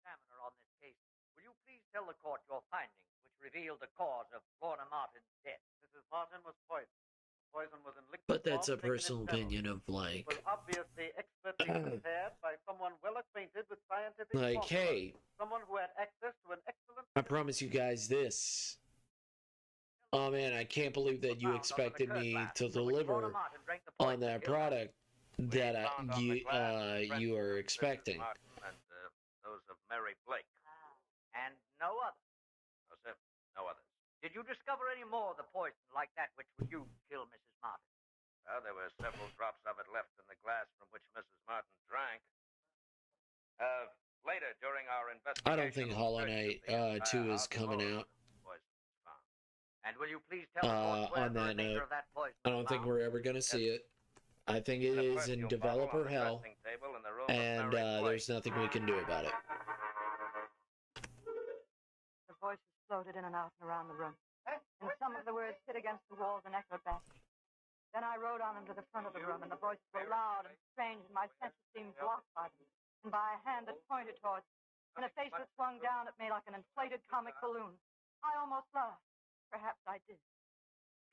examiner on this case. Will you please tell the court your findings, which revealed the cause of Lorna Martin's death? Mrs. Martin was poisoned. Poison was in liquid but that's a form, personal opinion of like. It was obviously expertly prepared by someone well acquainted with scientific. Like, hey, someone who had access to an excellent. I promise you guys this. Oh man, I can't believe that you expected me to deliver on that product that you are expecting. And those of Mary Blake. And no other. No, sir. No others. Did you discover any more of the poison like that which was used to kill Mrs. Martin? Well, there were several drops of it left in the glass from which Mrs. Martin drank. Later, during our investigation... I don't think Hollow Knight 2 is coming out. And will you please tell on that note, I don't think we're ever going to see it. I think it is in developer hell, and there's nothing we can do about it. The voices floated in and out and around the room, and some of the words hit against the walls and echoed back. Then I rode on them to the front of the room, and the voices were loud and strange, and my senses seemed blocked by them, and by a hand that pointed towards me, and a face that swung down at me like an inflated comic balloon. I almost laughed. Perhaps I did.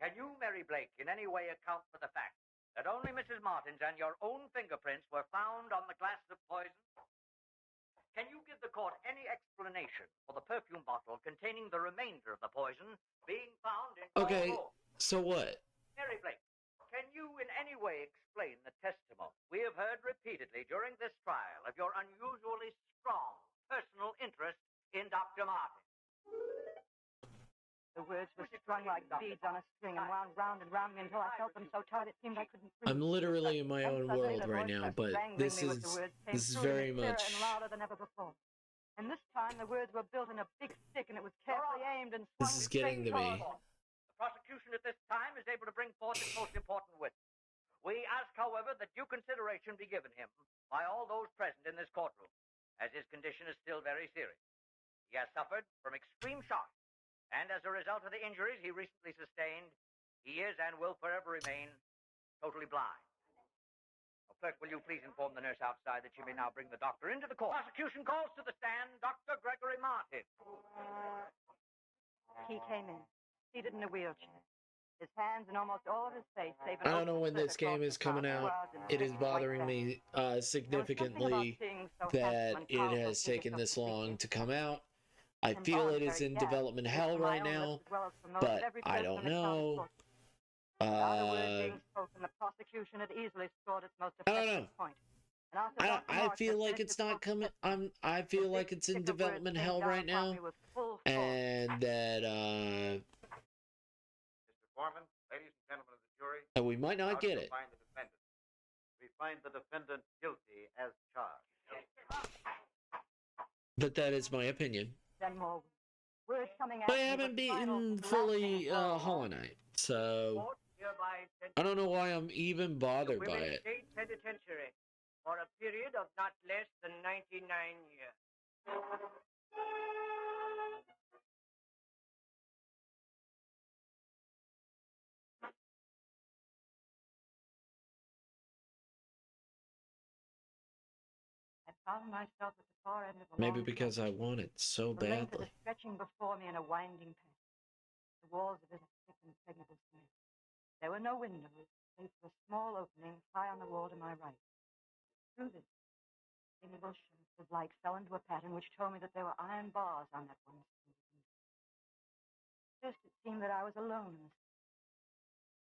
Can you, Mary Blake, in any way account for the fact that only Mrs. Martin's and your own fingerprints were found on the glass of poison? Can you give the court any explanation for the perfume bottle containing the remainder of the poison being found in your room? So what? Mary Blake, can you in any way explain the testimony we have heard repeatedly during this trial of your unusually strong personal interest in Dr. Martin? The words were strung like beads on a string and wound round and round me until I felt them so tight it seemed I couldn't breathe. I'm literally in my own world right now, but this is very much. And louder than ever before. And this time the words were built in a big stick, and it was carefully aimed and swung. This is getting to me. The prosecution at this time is able to bring forth its most important witness. We ask, however, that due consideration be given him by all those present in this courtroom. as his condition is still very serious. He has suffered from extreme shock, and as a result of the injuries he recently sustained, he is and will forever remain totally blind. Now, clerk, will you please inform the nurse outside that she may now bring the doctor into the court? Prosecution calls to the stand Dr. Gregory Martin. He came in, seated in a wheelchair. His hands and almost all of his face. I don't know when this game is coming out. It is bothering me significantly that it has taken this long to come out. I feel it is in development hell right now, but I don't know. I don't know. I feel like it's not coming. I feel like it's in development hell right now, and that Mr. Foreman, ladies and gentlemen of the jury, and we might not get it. find the defendant. We find the defendant guilty as charged. But that is my opinion. Then more words coming I haven't beaten fully Hollow Knight, so I don't know why I'm even bothered by it. State Penitentiary for a period of not less than 99 years. I found myself at the far end of a Maybe long because I want it so the length of badly. it stretching before me in a winding path. The walls of it are thick and impregnable cement. There were no windows, save for a small opening high on the wall to my right. Through this, single shafts of light fell into a pattern which told me that there were iron bars on that one side. First, it seemed that I was alone in the city.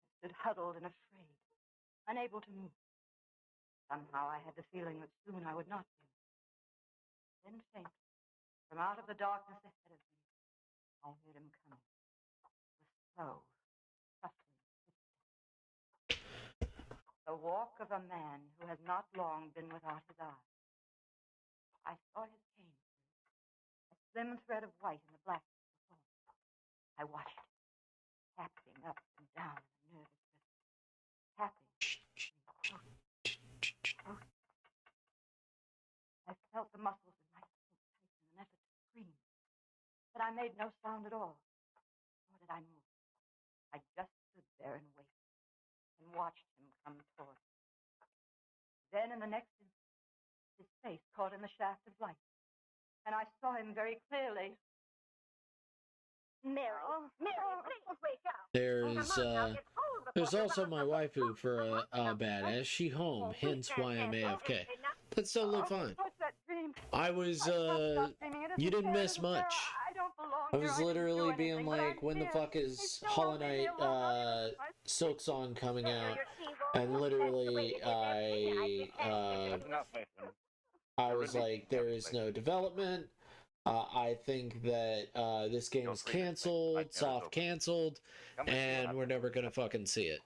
I stood huddled and afraid, unable to move. Somehow I had the feeling that soon I would not be. Then faintly, from out of the darkness ahead of me, I heard him coming. The slow, shuffling footsteps. The walk of a man who has not long been without his eyes. I saw his cane, a slim thread of white in the blackness before me. I watched it, tapping up and down in a nervous rhythm, tapping. I felt the muscles in my throat tighten in an effort to scream, but I made no sound at all, nor did I move. I just stood there and waited, and watched him come toward me. Then, in the next instant, his face caught in the shaft of light, and I saw him very clearly. Mary, please wake up. There's also my waifu for a badass. She home, hence why I'm AFK. That's totally fine. I was, you didn't miss much. I was literally being like, when the fuck is Hollow Knight, Silk Song coming out? And literally, I was like, there is no development. I think that this game's canceled, soft canceled, and we're never gonna fucking see it.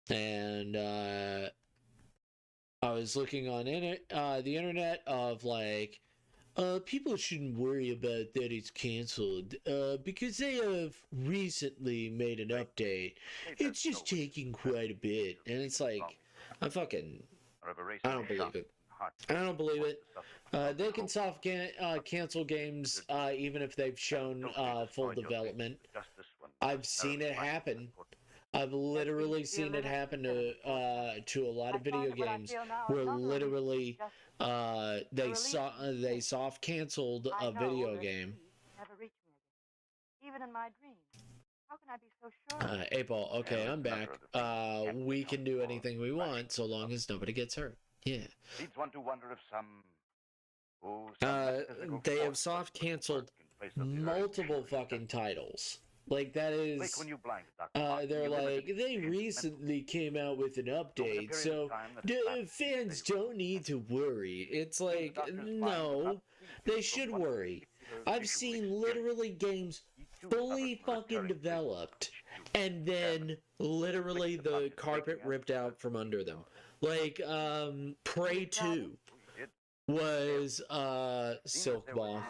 And I was looking on the internet of like, people shouldn't worry about that it's canceled because they have recently made an update. It's just taking quite a bit, and it's like, I don't believe it. I don't believe it. They can soft cancel games even if they've shown full development. I've seen it happen. I've literally seen it happen to a lot of video games where literally they soft canceled a video game. Never reached me again, even in my dreams. How can I be so sure? April, okay, I'm back. We can do anything we want so long as nobody gets hurt. Yeah. Leads one to wonder if some they have soft canceled multiple fucking titles. Like, that is, they're like, they recently came out with an update, so fans don't need to worry. It's like, no, they should worry. I've seen literally games fully fucking developed, and then literally the carpet ripped out from under them. Like, Prey 2 was, Silk Ball.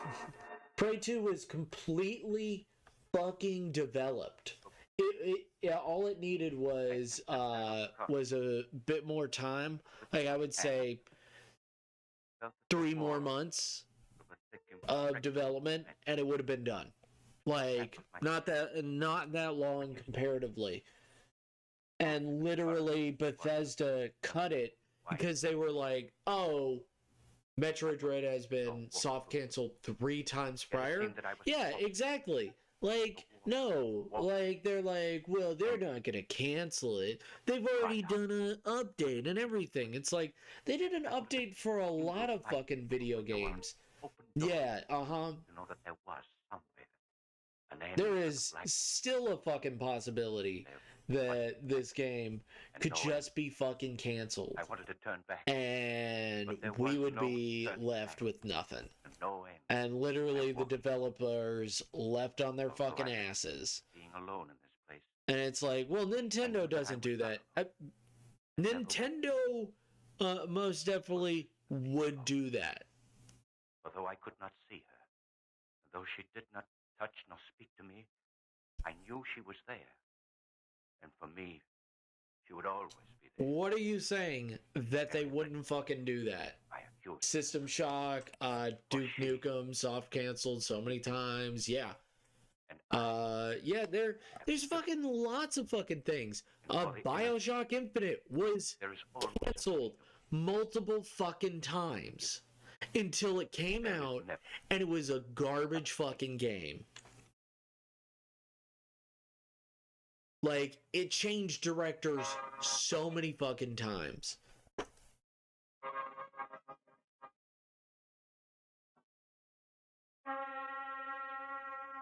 Prey 2 was completely fucking developed. Yeah, all it needed was a bit more time. Like I would say 3 more months of development, and it would have been done. Like not that long comparatively. And literally Bethesda cut it because they were like, "Oh, Metroid Dread has been soft canceled 3 times prior." Yeah, exactly. Like, no, like they're like, well, they're not gonna cancel it. They've already done an update and everything. It's like they did an update for a lot of fucking video games. Yeah, there is still a fucking possibility that this game could just be fucking canceled. I wanted to turn back. And we would be left with nothing. And literally the developers left on their fucking asses. Being alone in this place. And it's like, well, Nintendo doesn't do that. Nintendo most definitely would do that. Although I could not see her, though she did not touch nor speak to me, I knew she was there. And for me, she would always be there. What are you saying that they wouldn't fucking do that? System Shock, Duke Nukem, soft canceled so many times. Yeah. Yeah, there's fucking lots of fucking things. BioShock Infinite was canceled multiple fucking times until it came out and it was a garbage fucking game. Like, it changed directors so many fucking times.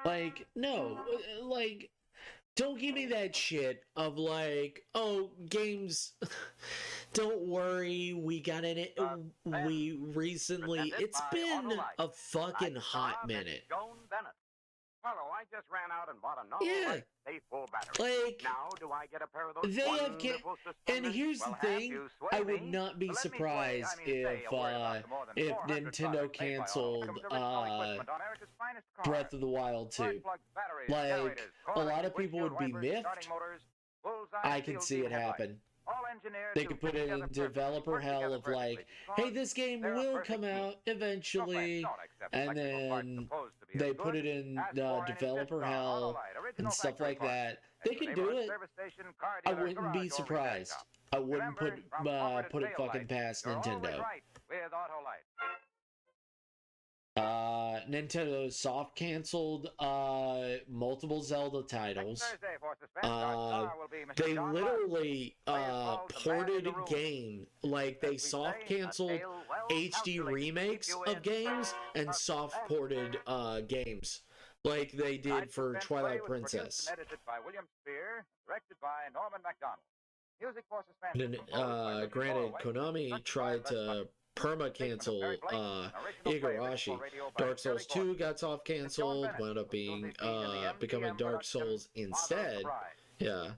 Like, no, like, don't give me that shit of like, oh, games, don't worry, we got it, we recently, it's been a fucking hot minute. Hello, I just ran out and bought a normal faithful battery. Like, now do I get a pair of those they have wonderful and here's the thing, I would not be surprised if Nintendo canceled Breath of the Wild 2. Like, a lot of people would be miffed. I can see it happen. They could put it in developer hell of like, hey, this game will come out eventually, and then they put it in developer hell and stuff like that. They could do it. I wouldn't be surprised. I wouldn't put it fucking past Nintendo. Nintendo soft canceled multiple Zelda titles. They literally ported game, like they soft canceled HD remakes of games and soft ported games, like they did for Twilight Princess. Granted, Konami tried to perma-cancel Igarashi. Dark Souls 2 got soft canceled, wound up being becoming Dark Souls instead. Yeah.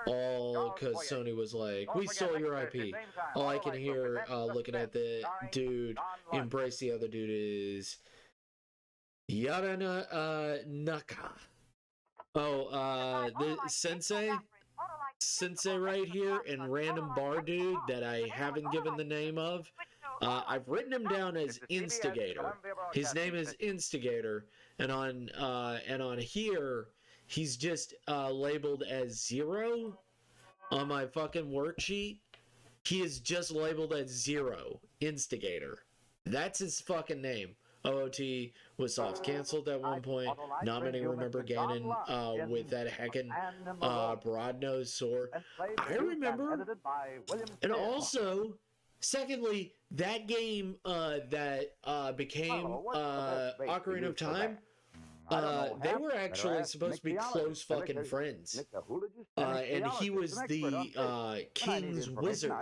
All because Sony was like, we stole your IP. All I can hear looking at the dude embrace the other dude is Yarana Naka. Oh, the Sensei right here, and random bar dude that I haven't given the name of. I've written him down as Instigator. His name is Instigator, and on here he's just labeled as 0 on my fucking worksheet. He is just labeled as 0 Instigator. That's his fucking name. OOT was soft canceled at one point. Not many remember Ganon with that heckin' broad-nosed sword. I remember. And also, secondly, that game that became Ocarina of Time, they were actually supposed to be close fucking friends. And he was the King's Wizard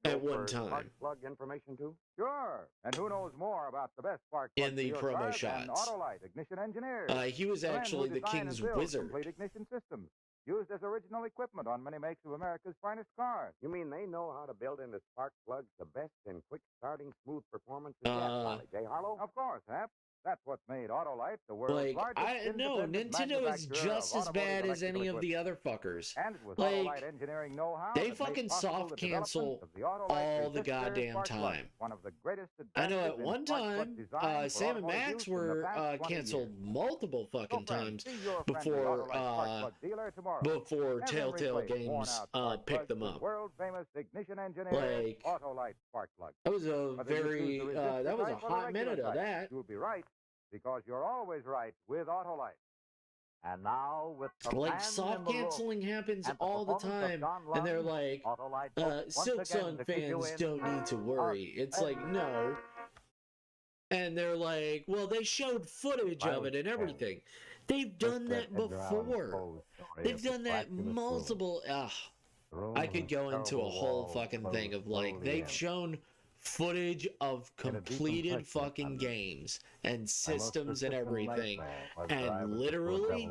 at one time. Information too? Sure. And who knows more about the best spark in the promo shots? He was actually the King's Wizard. Ignition systems used as original equipment on many makes of America's finest cars. You mean they know how to build into spark plugs the best in quick starting, smooth performance? Jay Harlow? Of course, Hap. That's what's made Autolite the world's Like, largest no, independent Nintendo is manufacturer just of as bad automotive as any electrical of the equipment. other fuckers. And it was Like, Autolite engineering know-how they that made fucking possible soft the development cancel of the Autolite all the resistor goddamn spark plug, time. one of the greatest I know advances at in one spark plug time, design for Sam and automotive Max use in the were past 20 canceled years. multiple fucking So, friends, times see your friendly before Autolite spark plug dealer tomorrow. before And then Telltale replace Games worn-out spark picked plugs them with up. world-famous ignition engineered Like, Autolite spark plug. that was a Whether you very choose the resistor that was a type or the hot regular minute of type, that. you'll be right, because you're always right with Autolite. And now, with the Like, man soft in the room canceling happens and the all the performance of time, John and they're Lund, like, Autolite hopes once again Silksong to keep you fans in don't need to worry. It's like, no. And they're like, well, they showed footage of it and everything. They've done that before. They've done that multiple. I could go into a whole fucking thing of like, they've shown footage of completed fucking games and systems and everything, and literally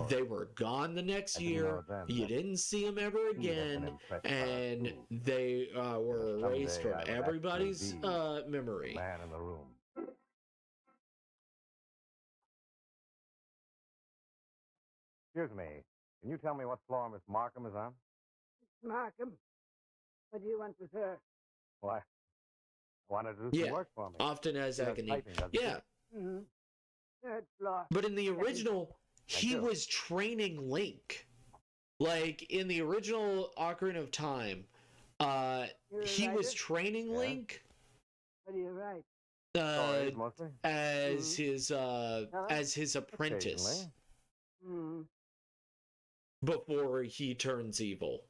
they were gone the next year. You didn't see them ever again, and they were erased from everybody's memory. Man in the room. Excuse me. Can you tell me what floor Miss Markham is on? Markham, what do you want with her? Why? Wanted to do some work for me. Often as She does agony. typing, doesn't Yeah. Mm-hmm. Third floor. But in the original, he was training Link. Like, in the original Ocarina of Time, he was training Link. What do you write? As his apprentice. Before he turns evil.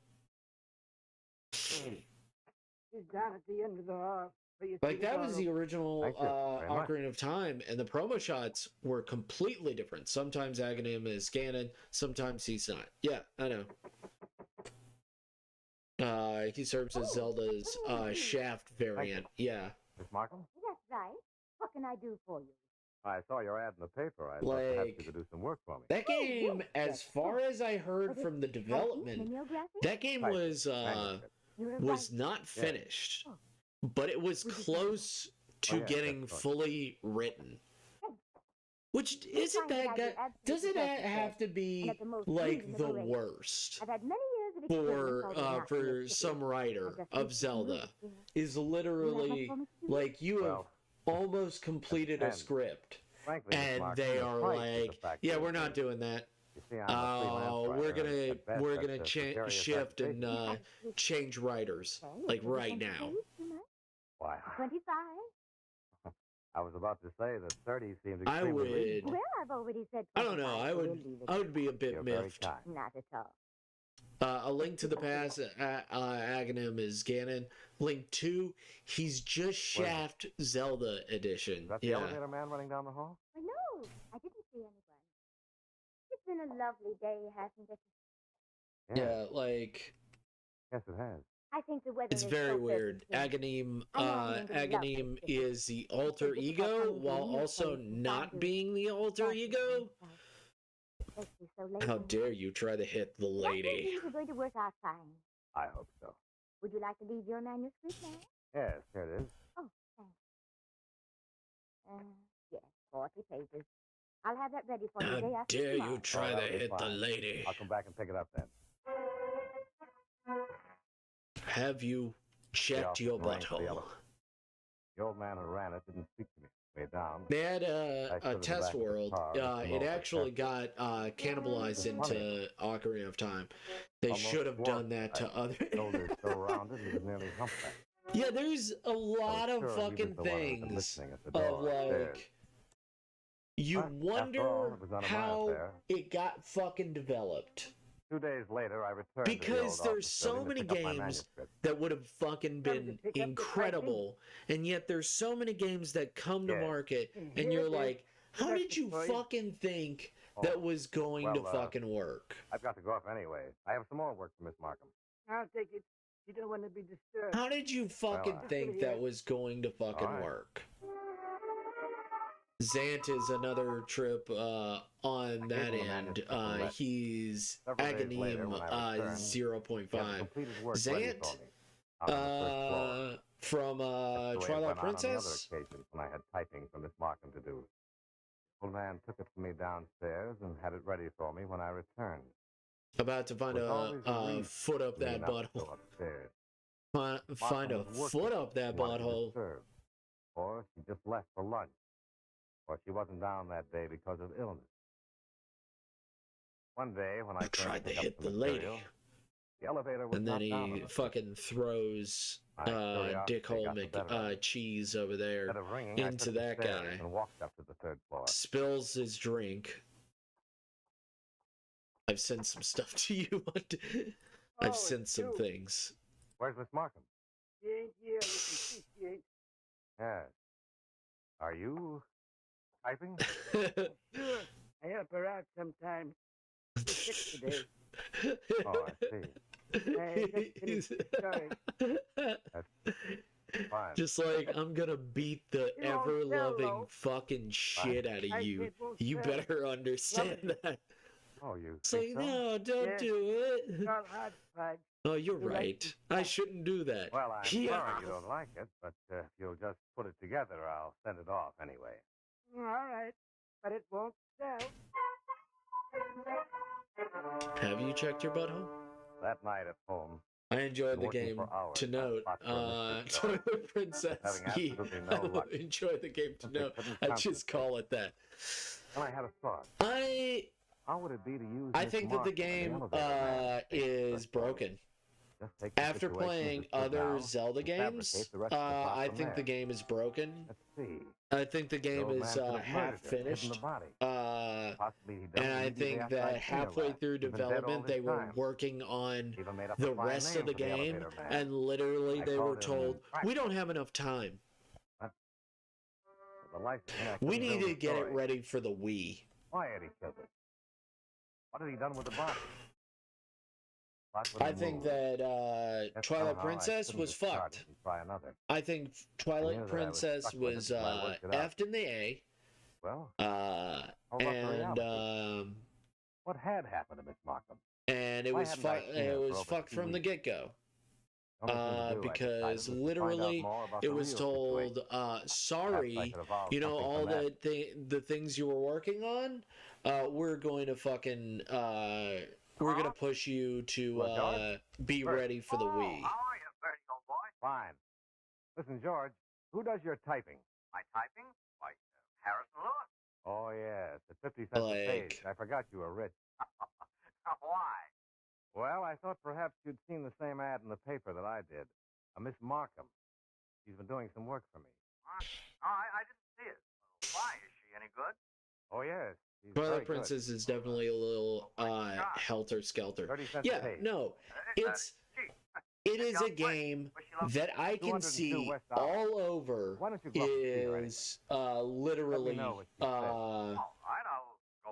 She's down at the end of the hall. Like, that was the original Ocarina of Time, and the promo shots were completely different. Sometimes Aghanim is Ganon, sometimes he's not. Yeah, I know. He serves as Zelda's Shaft variant. Yeah. Miss Markham? That's right. What can I do for you? I saw your ad in the paper. I thought perhaps you could do some work for me. That game, as far as I heard from the development, that game was not finished, but it was close to getting fully written. Which isn't that good? Does it have to be like the worst for some writer of Zelda? Is literally like, you have almost completed a script, and they are like, yeah, we're not doing that. We're gonna shift and change writers like right now. Why? 25. I was about to say that 30 seems I extremely would. reasonable. Well, I've already said 25. I don't know. I would be a bit miffed. Not at all. A Link to the Past, Aghanim is Ganon. Link 2, he's just Shaft Zelda edition. Is that the elevator man running down the hall? No, I didn't see anyone. It's been a lovely day, hasn't it? Yeah, like... Yes, it has. I think the weather It's is very so weird. Aghanim is the alter ego while also not being the alter ego. How dare you try to hit the lady? Things are going to work out fine. I hope so. Would you like to leave your manuscript now? Yes, here it is. Oh, thanks. Yes, 40 pages. I'll have that ready for you the day How after dare tomorrow. you try to hit the lady? I'll come back and pick it up then. Have you checked your butthole? The old man who ran it didn't speak to me. Way down. They had a test world. It actually got cannibalized into Ocarina of Time. They should have done that to other. Yeah, there's a lot of fucking things of like. You wonder how it got fucking developed. 2 days later, I returned. Because there's so many games that would have fucking been incredible, and yet there's so many games that come to market, and you're like, how did you fucking think that was going to fucking work? I've got to go off anyway. I have some more work for Miss Markham. I'll take it. You don't want to be disturbed. How did you fucking think that was going to fucking work? Zant is another trip on that end. He's Aghanim 0.5. Zant from Twilight Princess. When I had typing for Miss Markham to do. faithful man took it from me downstairs and had it ready for me when I returned. About to find a foot up that butthole. Upstairs. Find a foot up that butthole. Or she just left for lunch. Or she wasn't down that day because of illness. One day when I tried to hit the lady, the elevator was and then not he fucking throws dickhole cheese over there into that guy. And walked up to the 3rd floor. Spills his drink. I've sent some stuff to you. I've sent some things. Where's Miss Markham? She ain't here. You can see she ain't. Yes. Are you typing? Sure. I help her out sometimes. She's sick today. Oh, I see. Sorry. That's fine. Just like, I'm gonna beat the ever-loving fucking shit out of you. You better understand that. Oh, you say, no, don't do it. Oh, you're right. I shouldn't do that. Well, I'm sorry you don't like it, but if you'll just put it together, I'll send it off anyway. All right, but it won't sell. Have you checked your butthole? That night at home, I enjoyed the game. To note, Toilet Princess. Enjoy the game to note. I just call it that. And I had a thought. How would it be to use I think that the game is broken. After playing other Zelda games, I think the game is broken. I think the game is half finished. And I think that halfway through development, they were working on the rest of the game, and literally they were told, we don't have enough time. We need to get it ready for the Wii. Why had he killed it? What had he done with the box? I think that Twilight Princess was fucked. I think Twilight Princess was effed in the A. Well, and what had happened to Miss Markham? And it was fucked from the get-go. Because literally it was told, sorry, you know, all the things you were working on, we're going to fucking we're going to push you to be ready for the Wii. How are you, Bertie, old boy? Fine. Listen, George, who does your typing? My typing? Why, Harrison Lewis. Oh, yes, at 50 cents a page. I forgot you were rich. Why? Well, I thought perhaps you'd seen the same ad in the paper that I did. A Miss Markham. She's been doing some work for me. I didn't see it. Why? Is she any good? Oh, yes. Twilight Princess is definitely a little helter-skelter. Yeah, no, it is a game that I can see all over is literally I know. Go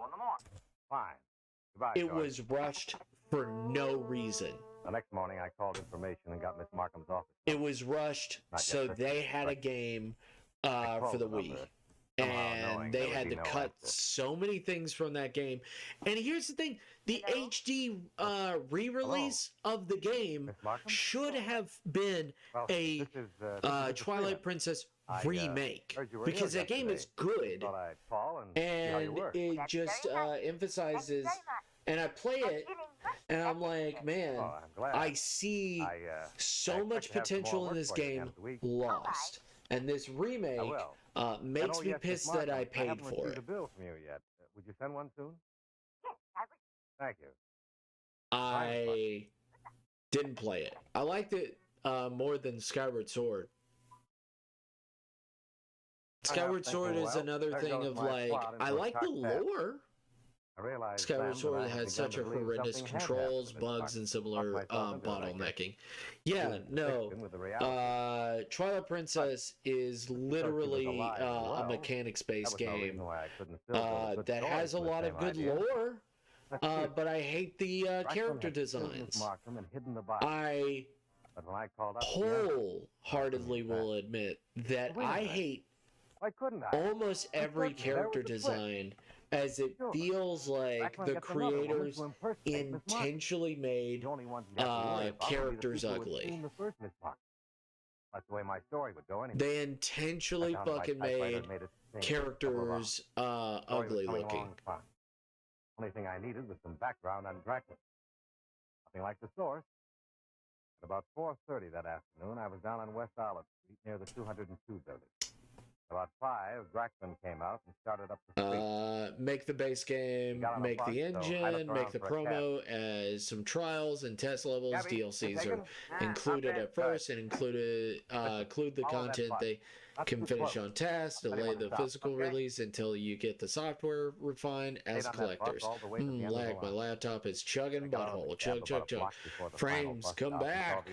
in the morning. Fine. Goodbye, it was rushed for no reason. The next morning, I called information and got Miss Markham's office. It was rushed so they had a game for the Wii. And they had to cut so many things from that game. And here's the thing. The HD re-release of the game should have been a Twilight Princess remake. Because that game is good. And it just emphasizes... And I play it, and I'm like, man, I see so much potential in this game lost. And this remake makes me pissed that I paid for it. Would you send one soon? Yes, I will. Thank you. I didn't play it. I liked it more than Skyward Sword. Skyward Sword is another thing of like, I like the lore. Skyward Sword had such a horrendous controls, bugs, and similar bottlenecking. Yeah, no. Twilight Princess is literally a mechanics-based game that has a lot of good lore, but I hate the character designs. I wholeheartedly will admit that I hate almost every character design, as it feels like the creators intentionally made characters ugly. That's the way my story would go anyway. They intentionally fucking made characters ugly looking. Only thing I needed was some background on Dracula. Nothing like the source. At about 4:30 that afternoon, I was down on West Olive Street near the 202 building. About 5, Drachman came out and started up the street. Make the base game, make the engine, make the promo as some trials and test levels. DLCs are included at first and include the content they can finish on task, delay the physical release until you get the software refined as collectors. Lag, my laptop is chugging butthole. Chug, chug, chug. Frames, come back.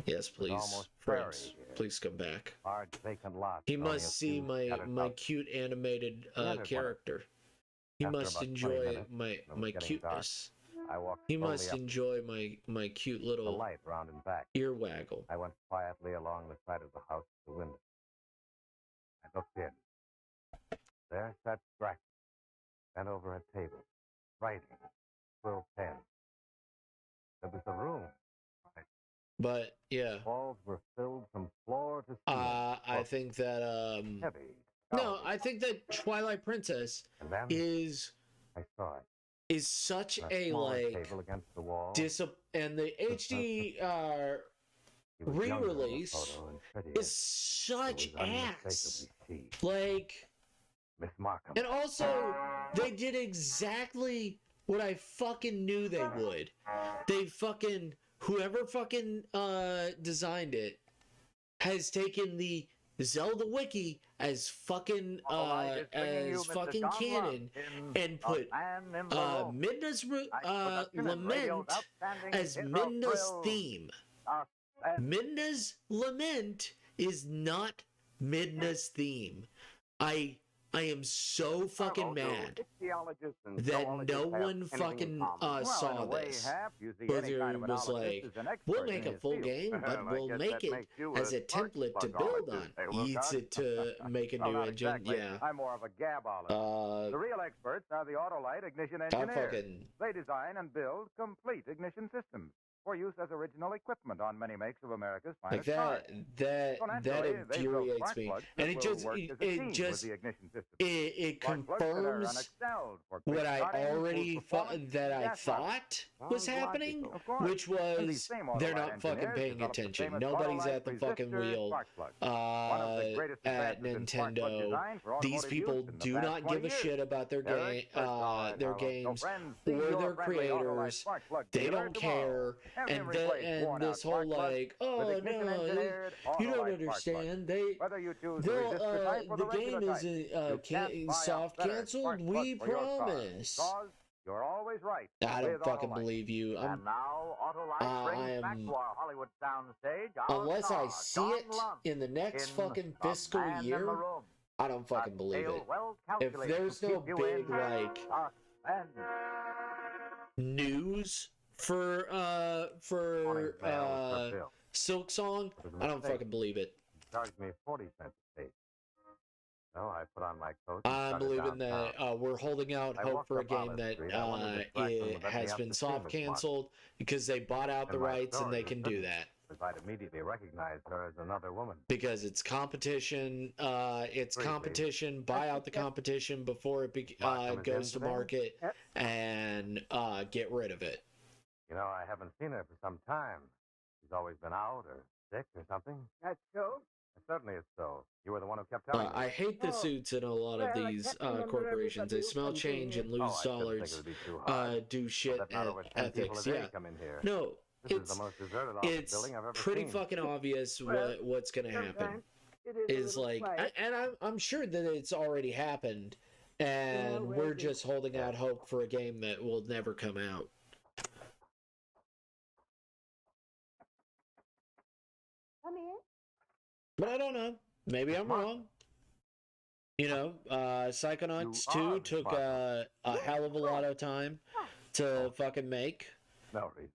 Yes, please. Frames, please come back. He must see my cute animated character. He must enjoy my cuteness. He must enjoy my cute little ear waggle. I went quietly along the side of the house to the window. I looked in. There sat Dracula, bent over a table, writing, quill pen. There was a room. But yeah, walls were filled from floor to ceiling. I think that no, I think that Twilight Princess is such a like and the HD re-release is such ass. Like, Miss Markham. And also they did exactly what I fucking knew they would. They fucking whoever fucking designed it has taken the Zelda wiki as fucking canon and put Midna's Lament as Midna's theme. Midna's Lament is not Midna's theme. I am so fucking mad that no one fucking saw this. Brother was like, we'll make a full game, but we'll make it as a template to build on. Use it to make a new engine. Yeah. I'm more of a gabologist. The real experts are the Autolite ignition engineers. They design and build complete ignition systems for use as original equipment on many makes of America's finest cars. That infuriates me, and it confirms what I already thought was happening, which was they're not fucking paying attention. Nobody's at the fucking wheel at Nintendo. These people do not give a shit about their games or their creators. They don't care. And this whole like, oh no, you don't understand. The game is soft canceled. We promise. You're always right. I don't fucking believe you. And now Autolite brings back to our Hollywood soundstage unless I see it in the next fucking fiscal year, I don't fucking believe it. If there's no big like news for Silk Song, I don't fucking believe it. Charged me 40 cents a page. So I put on my coat. I'm believing that we're holding out hope for a game that it has been soft canceled because they bought out the rights and they can do that. I'd immediately recognize her as another woman. Because it's competition. Buy out the competition before it goes to market and get rid of it. You know, I haven't seen her for some time. She's always been out or sick or something. That's so? Certainly it's so. You were the one who kept telling me. I hate the suits in a lot of these corporations. They smell change and lose dollars, do shit at ethics. Yeah. No, it's pretty fucking obvious what's going to happen. Is like, and I'm sure that it's already happened, and we're just holding out hope for a game that will never come out. Come in. But I don't know. Maybe I'm wrong. You know, Psychonauts 2 took a hell of a lot of time to fucking make. No reason.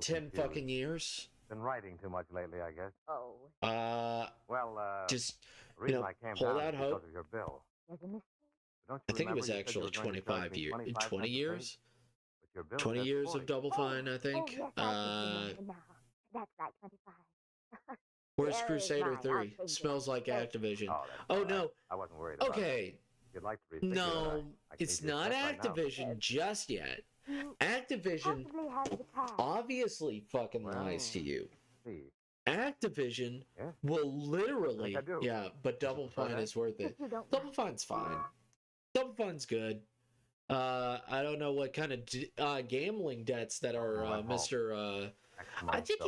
10 fucking years. Been writing too much lately, I guess. Oh. Just, you know, hold out hope. Your bill. I think it was actually 25 years. 20 years? 20 years of Double Fine, I think. Oh, yes, I think now. That's like 25. Where's The Crusader area is mine. 3? Smells like Activision. Oh, no. I wasn't worried about it. Okay. If you'd like to refigure it, No, I can it's leave you a not check right now. Activision just yet. Activision Possibly has the cash. obviously fucking lies to you. See. Activision will literally, yeah, but Double Fine is worth it. Double Fine's fine. Double Fine's good. I don't know what kind of gambling debts that are Mr. I think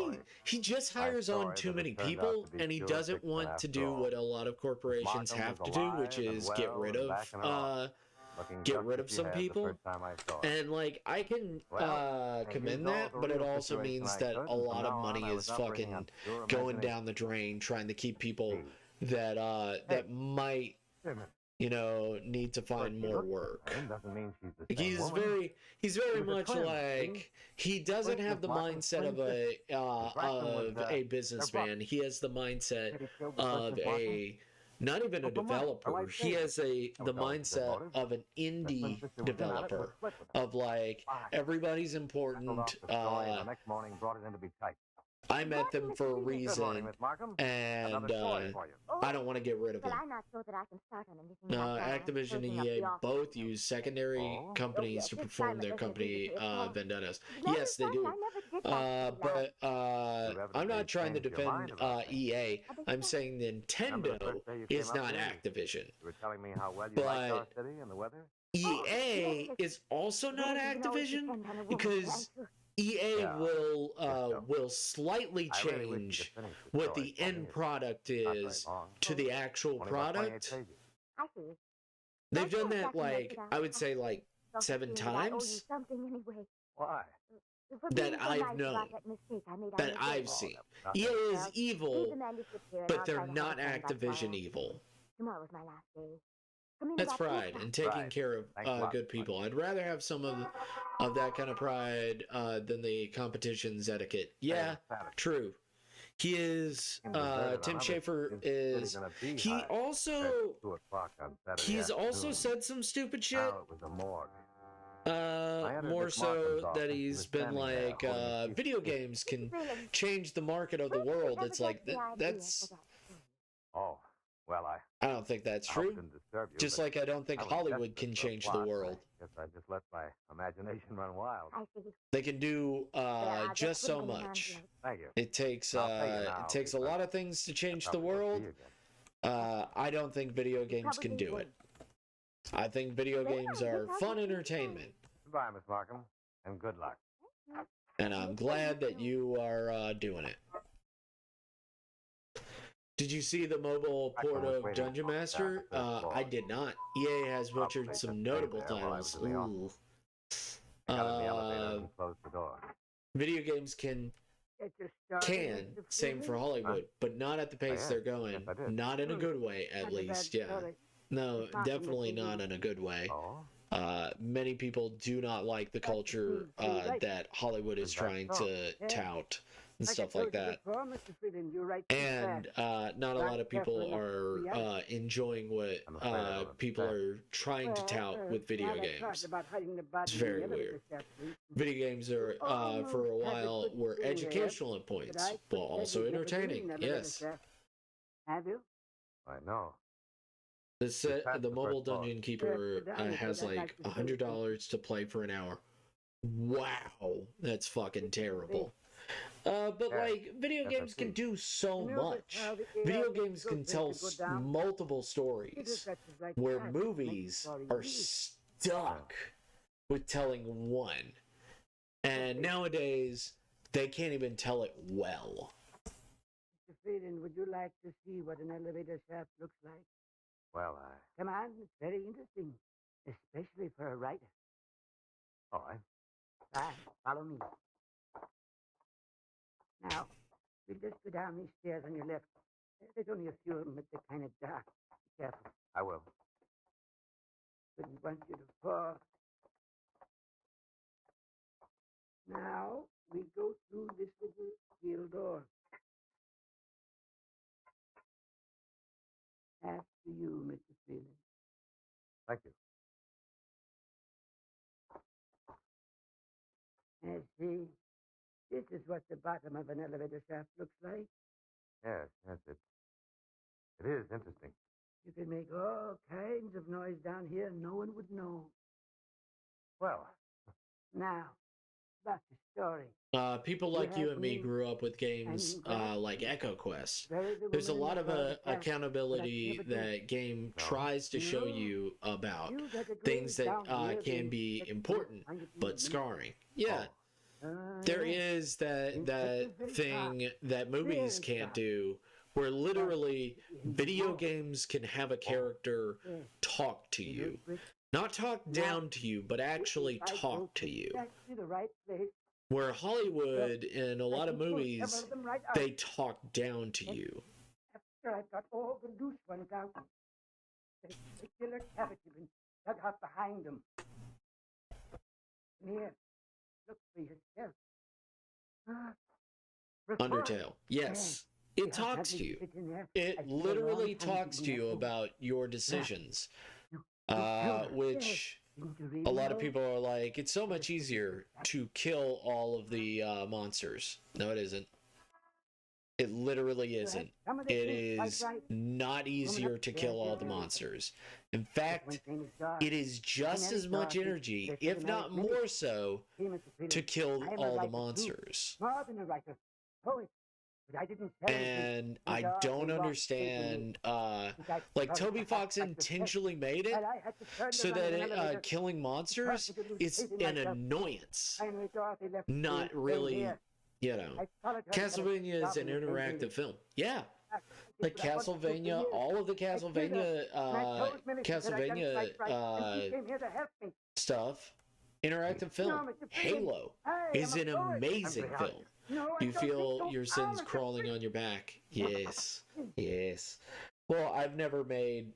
he just hires on too many people, and he doesn't want to do what a lot of corporations have to do, which is get rid of some people. And like I can commend that, but it also means that a lot of money is fucking going down the drain trying to keep people that that might need to find more work. He's very much like, he doesn't have the mindset of a businessman. He has the mindset of not even a developer. He has the mindset of an indie developer, of like, everybody's important. I met them for a reason, and I don't want to get rid of them. I'm not sure that I can start on anything like that. Activision and EA both use secondary companies to perform their company vendettas. Yes, they do. But I'm not trying to defend EA. I'm saying Nintendo is not Activision. But EA is also not Activision, because EA will slightly change what the end product is to the actual product. They've done that, like, I would say, like 7 times. Why? That I've known, that I've seen. EA is evil, but they're not Activision evil. Tomorrow's my last day. That's pride and taking care of good people. I'd rather have some of that kind of pride than the competition's etiquette. Yeah, true. He is Tim Schafer is. He's also said some stupid shit. More so that he's been like, video games can change the market of the world. It's like that's. Oh. Well, I don't think that's true. Just like I don't think Hollywood can change the world. I guess I just let my imagination run wild. They can do just so much. Thank you. It takes a lot of things to change the world. I don't think video games can do it. I think video games are fun entertainment. Goodbye, Miss Markham, and good luck. And I'm glad that you are doing it. Did you see the mobile port of Dungeon Master? I did not. EA has butchered some notable titles. Ooh. Video games can, same for Hollywood, but not at the pace they're going. Not in a good way, at least, yeah. No, definitely not in a good way. Many people do not like the culture that Hollywood is trying to tout and stuff like that. And not a lot of people are enjoying what people are trying to tout with video games. It's very weird. Video games are, for a while, were educational at points, but also entertaining. Yes. Have you? I know. The mobile dungeon keeper has like $100 to play for an hour. Wow, that's fucking terrible. But like, video games can do so much. Video games can tell multiple stories, where movies are stuck with telling one. And nowadays, they can't even tell it well. Mr. Frieden, would you like to see what an elevator shaft looks like? Well, Come on, it's very interesting, especially for a writer. All right. Fine, follow me. Now, we'll just go down these stairs on your left. There's only a few of them, but they're kind of dark. Be careful. I will. Wouldn't want you to fall. Now, we go through this little steel door. After you, Mr. Freeland. Thank you. And see, this is what the bottom of an elevator shaft looks like. Yes, it is interesting. You could make all kinds of noise down here and no one would know. Well, now, about the story. People like you and me grew up with games like Echo Quest. There's a lot of accountability that game tries to show you about things that can be important, but scarring. Yeah, there is that thing that movies can't do, where literally video games can have a character talk to you. Not talk down to you, but actually talk to you. Where Hollywood and a lot of movies, they talk down to you. After I've got all the loose ones out, there's a killer cavity been dug out behind them. Here, look for yourself. Undertale, yes. It talks to you. It literally talks to you about your decisions. Which a lot of people are like, it's so much easier to kill all of the monsters. No, it isn't. It literally isn't. It is not easier to kill all the monsters. In fact, it is just as much energy, if not more so, to kill all the monsters. And I don't understand, like Toby Fox intentionally made it so that killing monsters is an annoyance, not really, you know. Castlevania is an interactive film. Yeah. Like Castlevania, all of the Castlevania stuff, interactive film. Halo is an amazing film. You feel your sins crawling on your back. Yes. Yes. Well, I've never made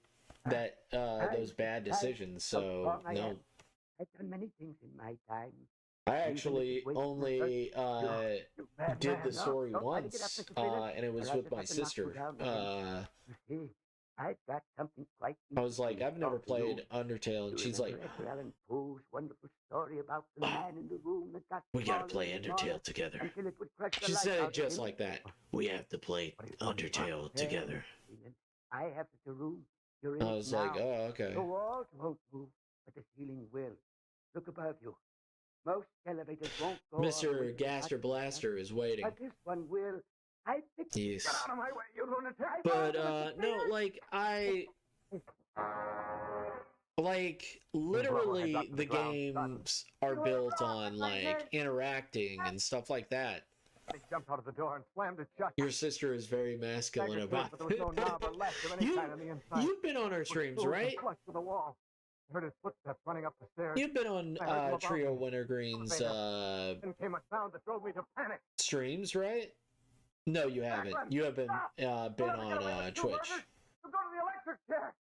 that those bad decisions, so no. I've done many things in my time. I actually only did the story once, and it was with my sister. I've got something quite. I was like, I've never played Undertale, and she's like, Alan Poe's wonderful story about the man in the room that got we gotta play Undertale together. She said it just like that. We have to play Undertale together. I have the room. You're in I was like, oh, okay. The walls won't move, but the ceiling will. Look above you. Most elevators won't go. Mr. Gaster Blaster is waiting. But this one will. Yes. Get out of my way, you lunatic! But no, like literally the games are built on like interacting and stuff like that. They jumped out of the door and slammed it shut. Your sister is very masculine about it. You've been on our streams, right? Heard his footsteps running up the stairs. You've been on Trio Wintergreen's came a sound that drove me to panic. Streams, right? No, you haven't. You have been on Twitch.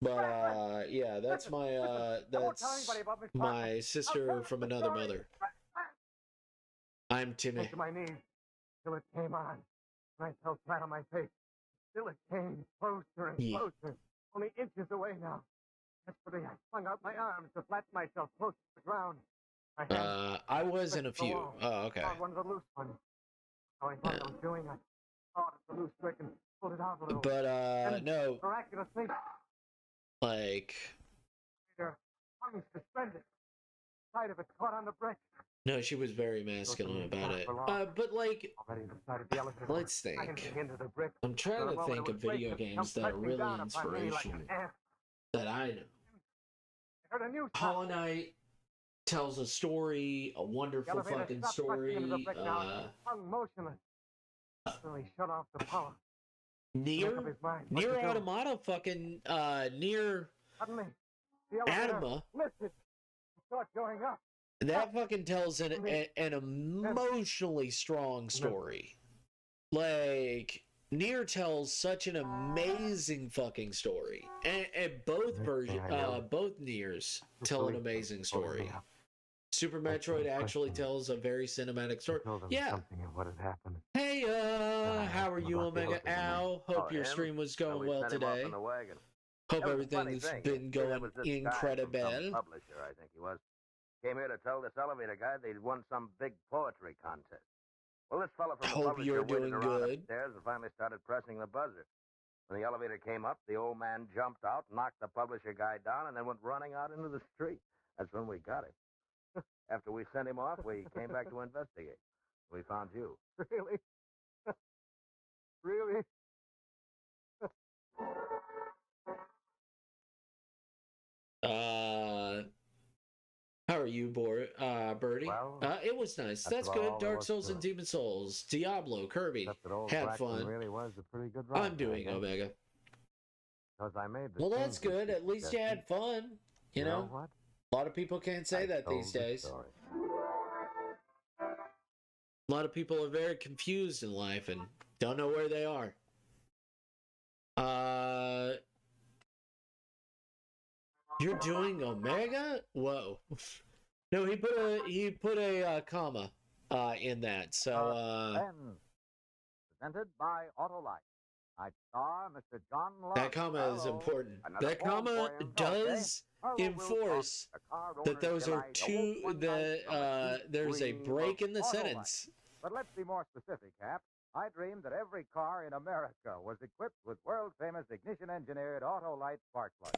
But yeah, that's my sister from another mother. I'm Timmy. To my knees till it came on. And I fell flat on my face. Still it came closer and closer. Only inches away now. Desperately, I flung out my arms to flatten myself close to the ground. I was in a few. Oh, okay. One of the loose ones. How I thought I was doing, I thought of the loose trick and pulled it out a little. But no. Miraculously, like. Their tongues suspended. Side of it caught on the brick. No, she was very masculine about it. But like, let's think. I'm trying to think of video games that are really inspirational that I know. Hollow Knight tells a story, a wonderful fucking story. Near Automata fucking Near Atoma. That fucking tells an emotionally strong story. Like, Nier tells such an amazing fucking story. And both Niers tell an amazing story. Super Metroid actually tells a very cinematic story. Yeah. Hey, how are you, Omega Ow? Hope your stream was going well today. Hope everything's been going incredible. Publisher, I think he was. Came here to tell this elevator guy they'd won some big poetry contest. Well, this fella from the Hope publisher you're waited doing around good. upstairs and finally started pressing the buzzer. When the elevator came up, the old man jumped out, knocked the publisher guy down, and then went running out into the street. That's when we got him. After we sent him off, we came back to investigate. We found you. Really? Really? How are you, Birdie? Well, it was nice. that's That's about good. all there Dark was Souls to and it. Demon Souls, Diablo, Kirby. Except that old Had Braxton fun. really was a pretty good writer. I'm doing Omega. Because I made the Well, that's changes good. you At least you suggested. had fun. You know, what? a lot of people can't say that told these the days. story. A lot of people are very confused in life and don't know where they are. You're doing Omega? Whoa. No, he put a comma in that. So Friends, presented by Autolite. I star Mr. John Lawrence. that comma is important. That comma does enforce that those are two. There's a break in the sentence. But let's be more specific, Hap. I dreamed that every car in America was equipped with world-famous ignition-engineered Autolite spark plugs.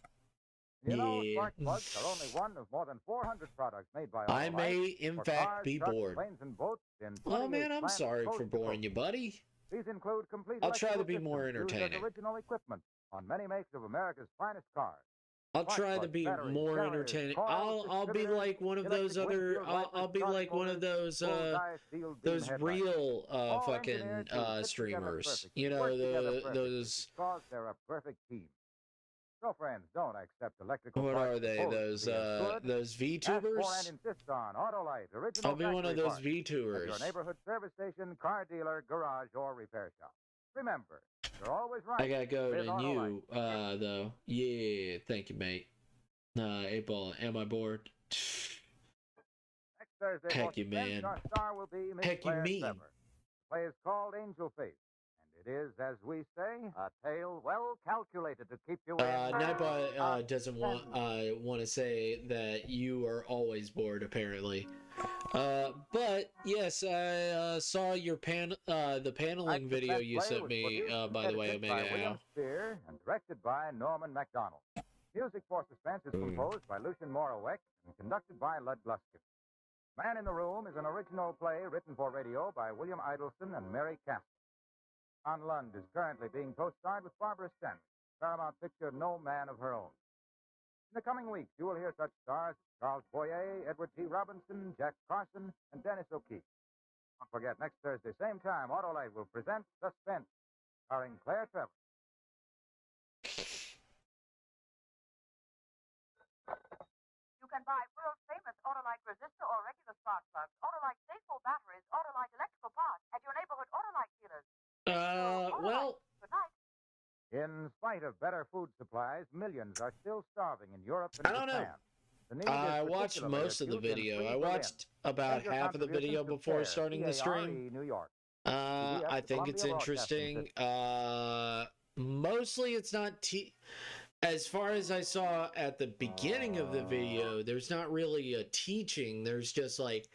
You know, spark plugs are only one of more than 400 products made by Autolite. I may, in for fact, cars, be trucks, bored. planes, and boats in Oh man, 28 I'm plants sorry coast for to boring coast. you, buddy. These include complete I'll try to be electrical more systems used entertaining. as original equipment on many makes of America's finest cars. I'll try to be batteries, more generators, entertaining. coils, I'll be distributors, like one of those electric other. windshield wipers, I'll be like one of those bullseye steel beam those headlights. real All fucking engineered to fit together streamers. perfectly, You know work together perfectly, those. because they're a perfect team. So friends, don't accept electrical What parts are they? supposed to be as good. Those Ask for and VTubers? insist on Autolite original I'll be one of factory those parts at your VTubers. neighborhood service station, car dealer, garage, or repair shop. Remember, you're always right. I gotta go with to Autolite. you though. Yeah, thank you, mate. 8-ball, am I bored? Next Thursday, Heck for you, suspense, man. our star will be Miss Heck you Claire mean. Sever. The play is called Angel Face, and it is, as we say, a tale well calculated to keep you in. Nightbot doesn't want to say that you are always bored, apparently. But yes, I saw your the paneling video you sent me. By the way, Omega William Al. Spear and directed by Norman MacDonald. Music for Suspense is composed by Lucian Moraweck and conducted by Lud Gluskin. Man in the Room is an original play written for radio by William Idleson and Mary Castle. Anne Lund is currently being co-starred with Barbara Stanley, Paramount picture No Man of Her Own. In the coming weeks, you will hear such stars as Charles Boyer, Edward T. Robinson, Jack Carson, and Dennis O'Keefe. Don't forget, next Thursday, same time, Autolite will present Suspense, starring Claire Trevor. You can buy world-famous Autolite resistor or regular spark plugs, Autolite Stateful batteries, Autolite electrical parts at your neighborhood Autolite dealers. Well, Good night. In spite of better food supplies, millions are still starving in Europe and I don't know. Japan. The need is I watched particularly most of the acute in video. Free I Berlin. watched about Send your half of the video contributions to before CARE, starting the stream. CARE, New York. I think it's Columbia Broadcasting interesting. Mostly it's not as far as I saw at the beginning of the video, there's not really a teaching. There's just like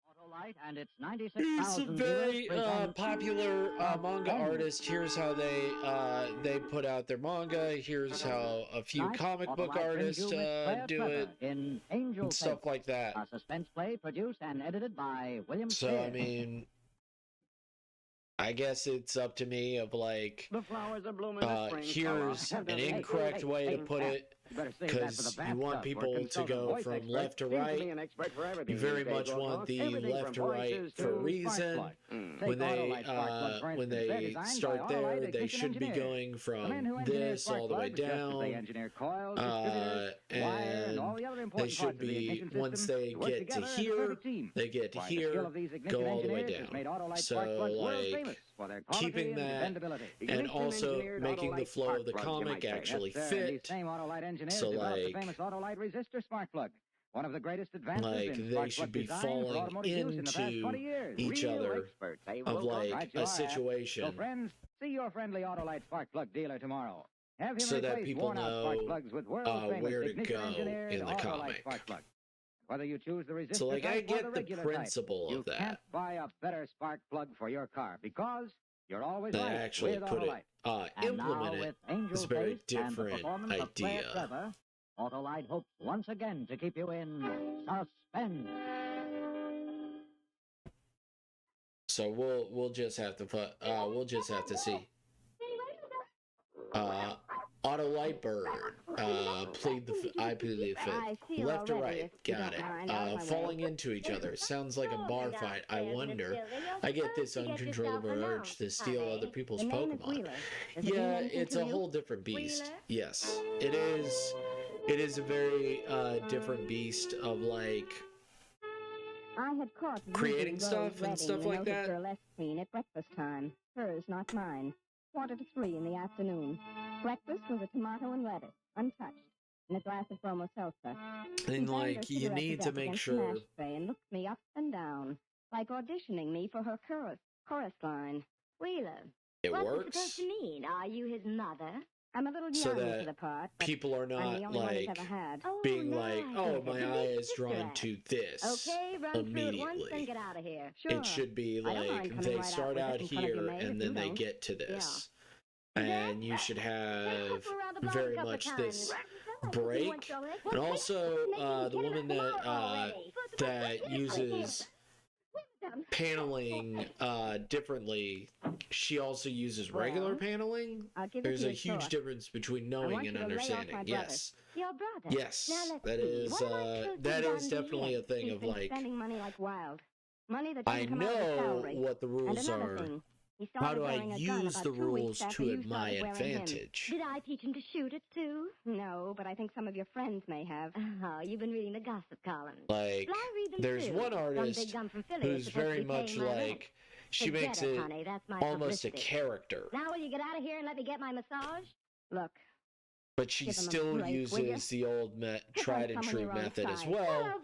Autolite and its here's 96,000 a very viewers present popular manga artist. Here's how they put out their manga. Here's how a few Tonight, comic book Autolite brings artists you Miss Claire do Trevor it in Angel and stuff Face, like that. a suspense play produced and edited by William So Spear. I mean, I guess it's up to me of like, The flowers are blooming this spring, here's so, an incorrect way to put it, because you want people to go from left to right. You very much want the left to right for a reason. When they start there, they should be going from this all the way down, and they should be, once they get to here, go all the way down. So like keeping that and also making the flow of the comic actually fit. So like, one of the greatest advances like in they spark should plug be design for falling automotive use in the past 20 into years. each Real other experts, they of will like right a situation. So friends, see your friendly Autolite spark plug dealer tomorrow. Have him So that replace people worn-out know spark plugs with world-famous where to ignition go engineered in the Autolite comic. spark plug. Whether you choose the resistor So, like, I type or get the the regular principle type, of that. You can't buy a better spark plug for your car because you're always They right actually with put it, Autolite. And implement now it with is Angel a very Face and the different performance of Claire idea. Trevor, Autolite hopes once again to keep you in suspense. So we'll just have to put see. Autolite Bird. I plead the fifth. Left to right. Got it. Falling into each other. Sounds like a bar fight. I wonder. I get this uncontrollable urge to steal other people's Pokemon. Yeah, it's a whole different beast. Yes. It is. It is a very different beast of like I had caught creating stuff and stuff like that. Queen at breakfast time. Hers, not mine. 2:45 in the afternoon. Breakfast was a tomato and lettuce, untouched, and a glass of bromo seltzer. And like you need to make sure. And looked me up and down, like auditioning me for her chorus line. Wheeler, it what's works. It supposed to mean? Are you his mother? I'm a little so young that for the part, people are not like being like, oh, my eye is drawn to this immediately. And get out of here. Sure. It should be like they start out here and then they get to this. Yeah. And you should have very much this break. And also, the woman that uses paneling differently, she also uses regular paneling. There's a huge difference between knowing and understanding. Yes. Yes, that is definitely a thing of like, I know what the rules are. How do I use the rules to my advantage? Did I teach him to shoot it too? No, but I think some of your friends may have. Oh, you've been reading the gossip columns. Like, there's one artist who's very much like, she makes it almost a character. Now will you get out of here and let me get my massage? Look. But she still uses the old tried and true method as well,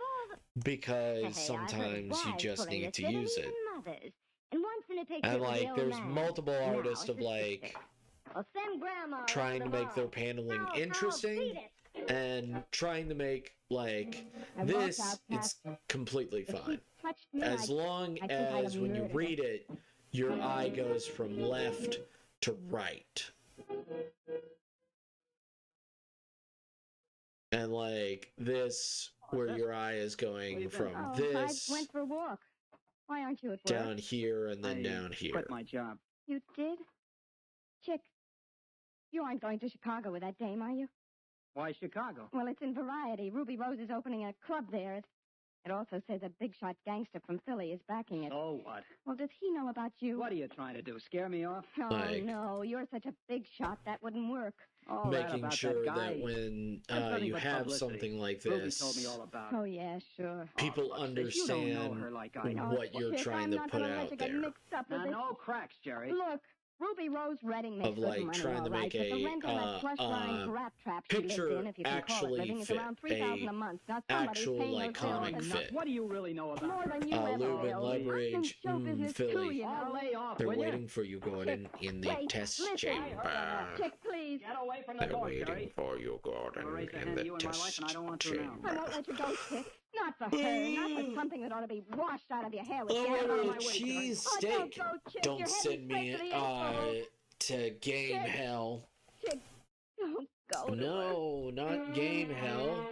because sometimes you just need to use it. And like, there's multiple artists of like trying to make their paneling interesting and trying to make like this. It's completely fine as long as when you read it, your eye goes from left to right. And like this, where your eye is going from this. I went for a walk. Why aren't you at work? Down here and then down here. Quit my job. You did? Chick, you aren't going to Chicago with that dame, are you? Why Chicago? Well, it's in Variety. Ruby Rose is opening a club there. It also says a big shot gangster from Philly is backing it. Oh, what? Well, does he know about you? What are you trying to do? Scare me off? Oh, no. You're such a big shot. That wouldn't work. Oh, making sure that when you have something like this, told me all about it. Oh yeah, sure. People understand what you're trying to put out there. No cracks, Jerry. Look, Ruby Rose Redding makes of like trying to make a picture actually fit a actual like comic fit. What do you really know about Lube and Leverage, Philly. They're will waiting for you, Gordon, in the test chamber. Chick, please. Get away from the They're waiting for you, Gordon, in the test chamber. I won't let you go, Chick. Not for her. Not for something that ought to be washed out of your hair with gas on my way. Cheese steak. Don't send me to game hell. Chick, don't go. No, not game hell.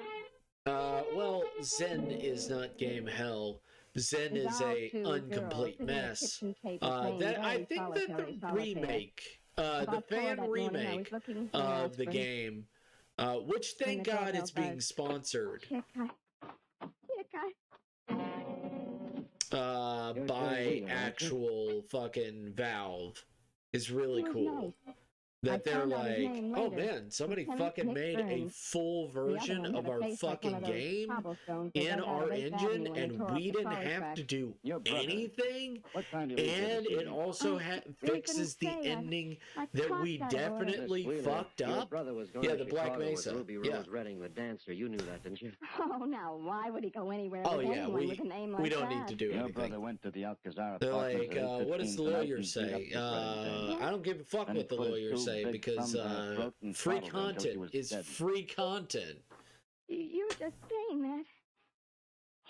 Well, Zen is not game hell. Zen is a incomplete mess. That I think that the remake, the fan remake of the game, which thank God it's being sponsored. By actual fucking Valve is really cool. That they're like, oh man, somebody fucking made a full version of our fucking game in our engine and we didn't have to do anything, and it also fixes the ending that we definitely fucked up. Yeah, the Black Mesa. Ruby Rose Redding, the dancer. You knew that, didn't you? Oh, now why would he go anywhere with anyone with a name like that? We don't need to do anything. Brother went to the Alcazar. They're like, what does the lawyer say? I don't give a fuck what the lawyers say. Because free content is free content. You were just saying that.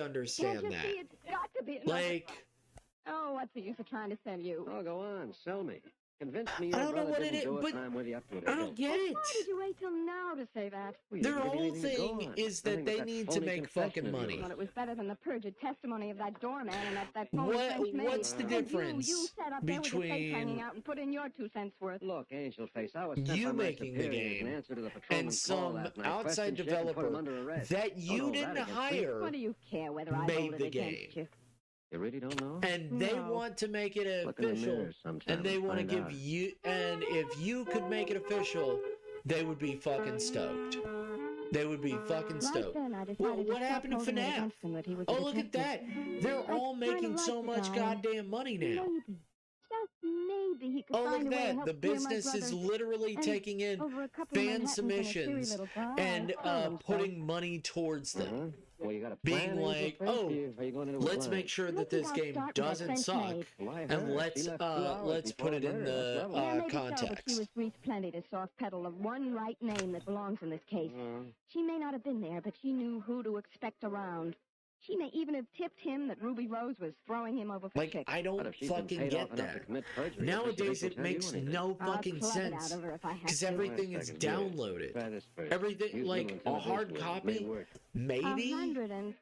understand that. It's got to be Like, Oh, what's the use of trying to sell you? Oh, go on, sell me. Convince me I your don't know brother what it didn't is, do it, but and I'm with you up to it. I don't get it. Why did you wait till now to say that? Their whole thing is that they need to make fucking money. Well, it was better than the perjured testimony of that doorman and that phony French maid. What's the difference you sat up there with your face hanging between out and put in your 2 cents worth? Look, Angel Face, I was sent you by my making the superiors in game answer to the and patrolman's call some that night, outside questioned Shit and put him developer under arrest? that you didn't hire What do you care whether I made voted the against game? you? You really don't know? And they want to make it Look in the official, mirror sometime and they and want to find give out. you. And if you could make it official, they would be fucking stoked. They would be fucking stoked. Well, what happened to FNAF? Oh, look at that! They're all making so much goddamn money now. Just maybe he could Oh, find look a way at to that! help The clear my business is brother literally and taking in over a couple of fan Manhattans and a cheery submissions little guy. and Oh, putting money towards them. Well, you got a Being plan, like, Angel Face? oh, Are you going into it let's blind? make sure that this game doesn't suck, and let's put it in the Maybe so, but she context. was greased plenty to soft pedal the one right name that belongs in this case. She may not have been there, but she knew who to expect around. She may even have tipped him that Ruby Rose was throwing him over for Like, chicks. I don't fucking get that. Nowadays, it makes no fucking sense because everything is downloaded. Everything, like a hard copy, maybe. $150.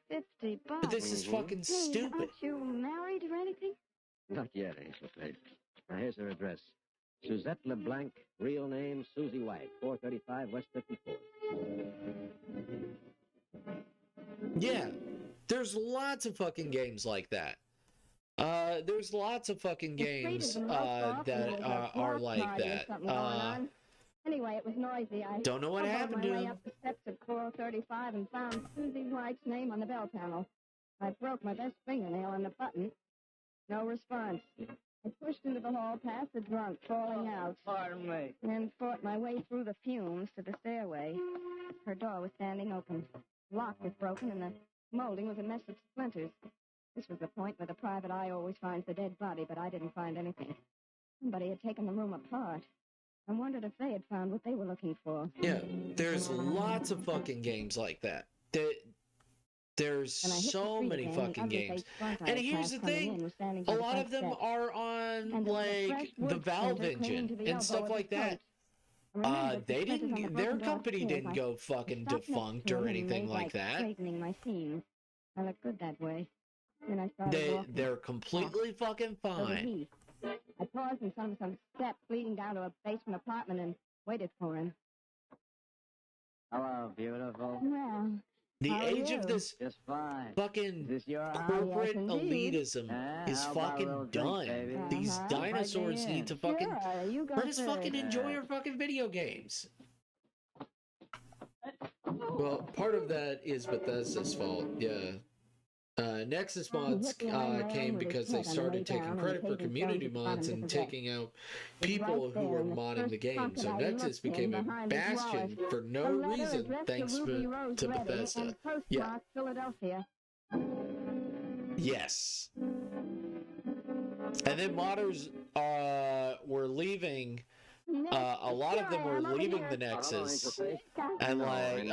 But this is fucking stupid. Aren't you married or anything? Not yet, Angel Face. Now, here's her address. Suzette LeBlanc, real name Susie White, 435 West 54th. Yeah, there's lots of fucking games like that. There's lots of fucking games that are like that. Anyway, it was noisy. I Don't know what happened to my way him. up the steps of 435 and found Susie White's name on the bell panel. I broke my best fingernail on the button. No response. I pushed into the hall past the drunk, falling out. Pardon me. And fought my way through the fumes to the stairway. Her door was standing open. The lock was broken, and the molding was a mess of splinters. This was the point where the private eye always finds the dead body, but I didn't find anything. Somebody had taken the room apart. I wondered if they had found what they were looking for. Yeah, there's lots of fucking games like that. There's so many fucking games. And here's the thing, a lot of them are on, like, the Valve engine and stuff like that. Their company didn't go fucking defunct or anything like that. Straightening my seams. I look good that way. Then I started walking. They're completely fucking fine. I paused in front of some steps leading down to a basement apartment and waited for him. Hello, beautiful. Well, The how are age you? of this Just fine. fucking Is this your corporate yes, indeed. elitism is how about a fucking little drink, done. baby? These dinosaurs need to fucking Sure, you go let us first. fucking enjoy our fucking video games. Well, part of that is Bethesda's fault, yeah. Nexus mods came because they started taking credit for community mods and taking out people who were modding the game. So Nexus became a bastion for no reason thanks to Bethesda. Yeah. Philadelphia. Yes. And then modders were leaving. A lot of them were leaving the Nexus, and like,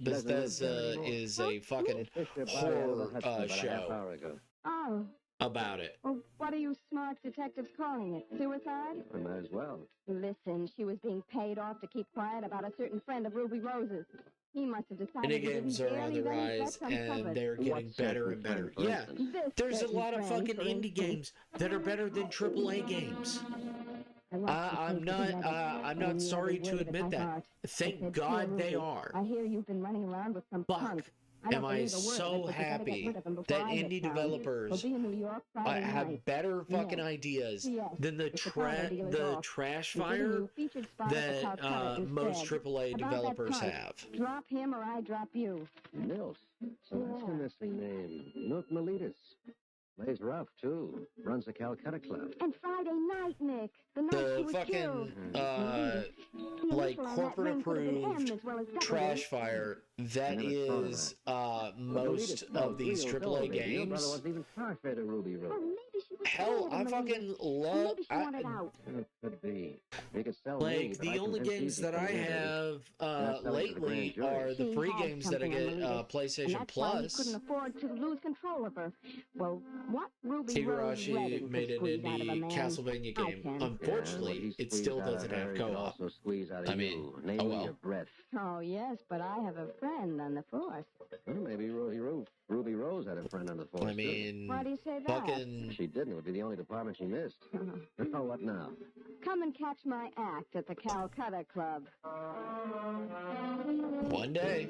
Bethesda is a fucking horror show Oh. about it. Well, what are you smart detectives calling it? Suicide? I might as well. Listen, she was being paid off to keep quiet about a certain friend of Ruby Rose's. He must have decided Indie games are on the rise, and they're getting better and better. Yeah, there's a lot of fucking indie games that are better than AAA games. I'm not sorry to admit that. Thank God they are. I hear you've been running around with some punk. Am I so happy that indie developers have better fucking ideas than the trash fire that most AAA developers have. Drop him or I drop you. Mills. So that's her missing name. Milk Miletus. Plays rough, too. Runs a Calcutta club. And Friday night, Nick. The night The she was fucking, killed. like, corporate-approved trash fire that is most of these AAA games. Your brother wasn't even far fair to Ruby Rose. Well, maybe she Hell, I fucking love. Maybe she wanted out. It could be. You could sell Like, me, but the I only convinced games Easy that to I leave it. have Not selling to the lately grand jury. are the She free had games that I something on get Melita, PlayStation and that's why he couldn't Plus. afford to lose control of her. Well, what Ruby Rose Higurashi Redding made could an squeeze out of a indie man, Castlevania I game. can. Unfortunately, it still doesn't have co-op. I mean, oh well. Your breath. Oh, yes, but I have a friend on the force. Well, maybe Ruby Rose had a friend on the force. I mean, Why do you say that? fucking... If she didn't, it would be the only department she missed. Oh, what now? Come and catch my act at the Calcutta Club. One day.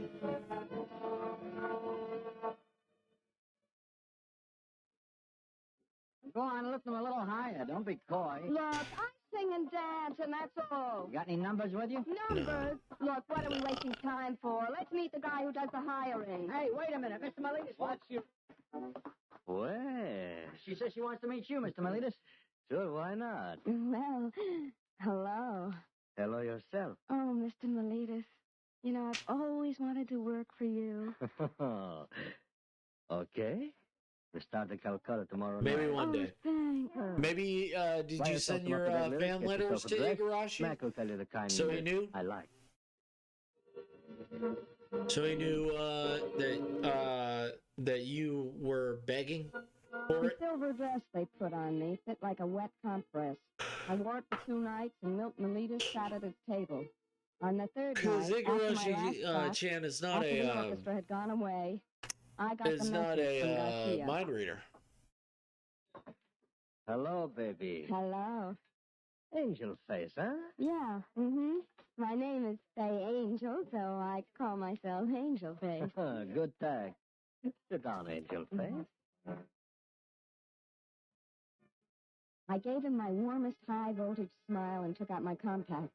Go on, lift them a little higher. Don't be coy. Look, I sing and dance, and that's all. You got any numbers with you? Numbers? Look, what are we wasting time for? Let's meet the guy who does the hiring. Hey, wait a minute. Mr. Miletus wants you. Well, She says she wants to meet you, Mr. Miletus. sure, why not? Well, hello. Hello yourself. Oh, Mr. Miletus. You know, I've always wanted to work for you. Okay. We start to Calcutta tomorrow Maybe night. one day. Thanks. Maybe, did you send your fan letters to Higurashi? Mac will tell you the kind So he knew? I like. So he knew, that you were begging for The it? silver dress they put on me fit like a wet compress. I wore it for 2 nights, and Milt Miletus sat at his table. On the third Because night, after my last Higurashi class, Chan is not after the a, orchestra had gone away, I got is the not message from a, Garcia. mind reader. Hello, baby. Hello. Angel face, huh? Yeah, My name is Faye Angel, so I call myself Angel Face. Good tag. Sit down, Angel face. I gave him my warmest high-voltage smile and took out my compact.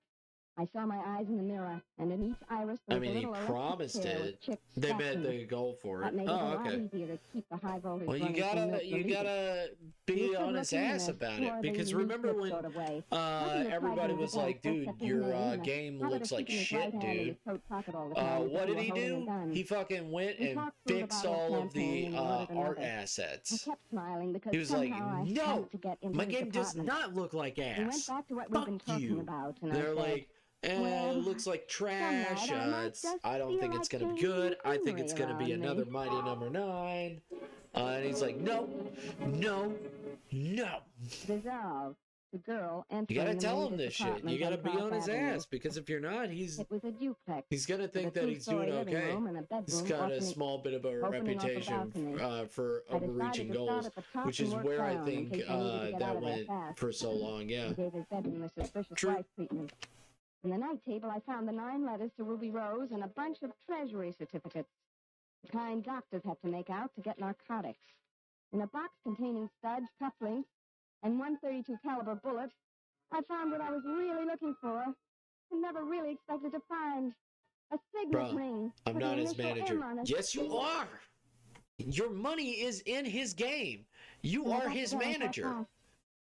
I saw my eyes in the mirror, and in each iris I there was mean, a he little electric promised pair with it. chicks They stuck meant in they it. go for That it. made it a Oh, lot okay. easier to keep the high voltage Well, you running from Milt gotta Miletus. be He stood honest looking in ass a about it, swarthy, because remember loose-lipped when sort of way. Nothing to everybody try to was defend like, dude, except his your name and a game habit looks of like keeping his shit, right hand in dude. his coat pocket all the time as What if did he he were holding a do? gun. He fucking went We and talked through the fixed bottle all of champagne the and ordered art another. I assets. kept smiling because He was like, somehow I no, had to get into my his game does department. not look like We went ass. back to what we've been Fuck talking you. about, and They're I said, like, well, it looks like trash. some night I might just I don't feel think like it's gonna be changing good. I think scenery it's gonna be around me. another Mighty Number 9. And he's like, no, no, no. Dissolve. The girl entering You gotta the tell him Miletus this shit. apartment You gotta on be Park on his Avenue. ass, because if you're not, he's It was a duplex. gonna with think a that he's two-story doing living okay. room and a bedroom He's got a opening- small bit of a opening off a reputation balcony. for I decided overreaching to goals, start at the top which and is work where I down in think case I needed to get out that of there went fast. for so long. Yeah. He gave his bedroom a suspicious True. wife treatment. In the night table, I found the 9 letters to Ruby Rose and a bunch of treasury certificates, the kind doctors have to make out to get narcotics. In a box containing studs, cufflinks, and 132 caliber bullet, I found what I was really looking for and never really expected to find. A signet Bruh, ring. I'm with the not his initial manager. M on it. Yes, you are. Your money is in his game. You When I are got his the gun, I thought, manager. "Gosh,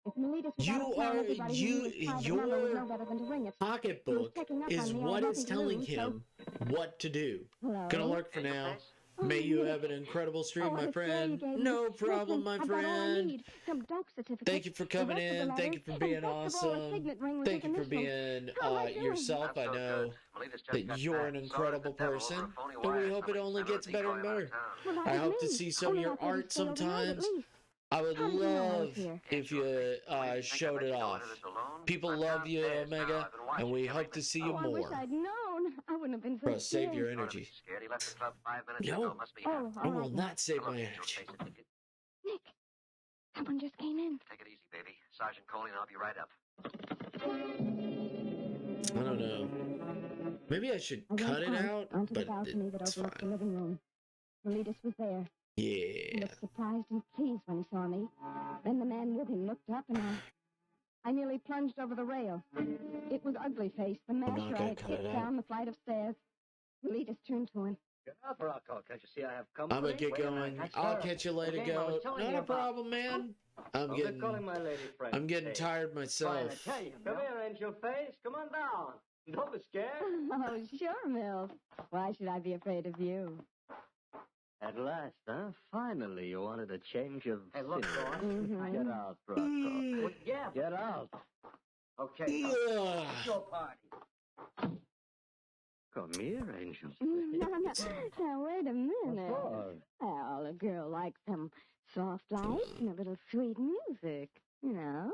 if Miletus was You out of town, are everybody who knew his private number would know better than to ring it. Pocketbook checking up is on me. I what had is nothing to telling lose, him what to do. Hello? Gonna lurk for now. May you have an incredible stream, what my a scare you friend. gave me. No problem, Listen, my I've got all I friend. need. Some dope certificates. Thank you for the coming rest of the in. Thank you letters, for and being best of all, a awesome. signet ring with Thank his you for initials. being How am I doing? yourself. I know that you're an incredible person, and we hope it only gets better and better. Well, that I was hope to me. see some of Only your got 30 art sales a night at sometimes. least. I would How did you know I was love here? if you showed it off. People love you, Omega, and we hope to see you Oh, I wish more. I'd known. I wouldn't have been so Bro, save scared. your energy. Scared he left the club 5 minutes No, ago. Must be Oh, I all will right now. not save my energy. Nick, someone just came in. Take it easy, baby. Sergeant Coley and I'll be right up. I don't know. Maybe I should I cut went it out, onto the but balcony that it's overlooked the fine. living room. Miletus was there. He Yeah. looked surprised and pleased when he saw me. Then the man with him looked up, and I nearly plunged over the rail. It was Ugly Face, the not masher I gonna had cut kicked it out. down the flight of stairs. Miletus turned to him. Get up, Rocco. Can't you see I have company? I'm gonna get Wait a minute, going. that's I'll her. catch you later, The game I was Goat. telling Not you a about. problem, man. I'm Don't be calling my lady friend. I'm getting Face. tired Fine, I myself. tell you. Come here, Angel Face. Come on down. Don't be scared. Oh, sure, Mills. Why should I be afraid of you? At last, huh? Finally, you wanted a change of Hey, look, scene. boss. Mm-hmm. Get out, Rocco. Well, yeah. Get out. Okay, it's your party. Come here, Angel. Now, wait a minute. What for? Well, a girl likes some soft lights and a little sweet music, you know.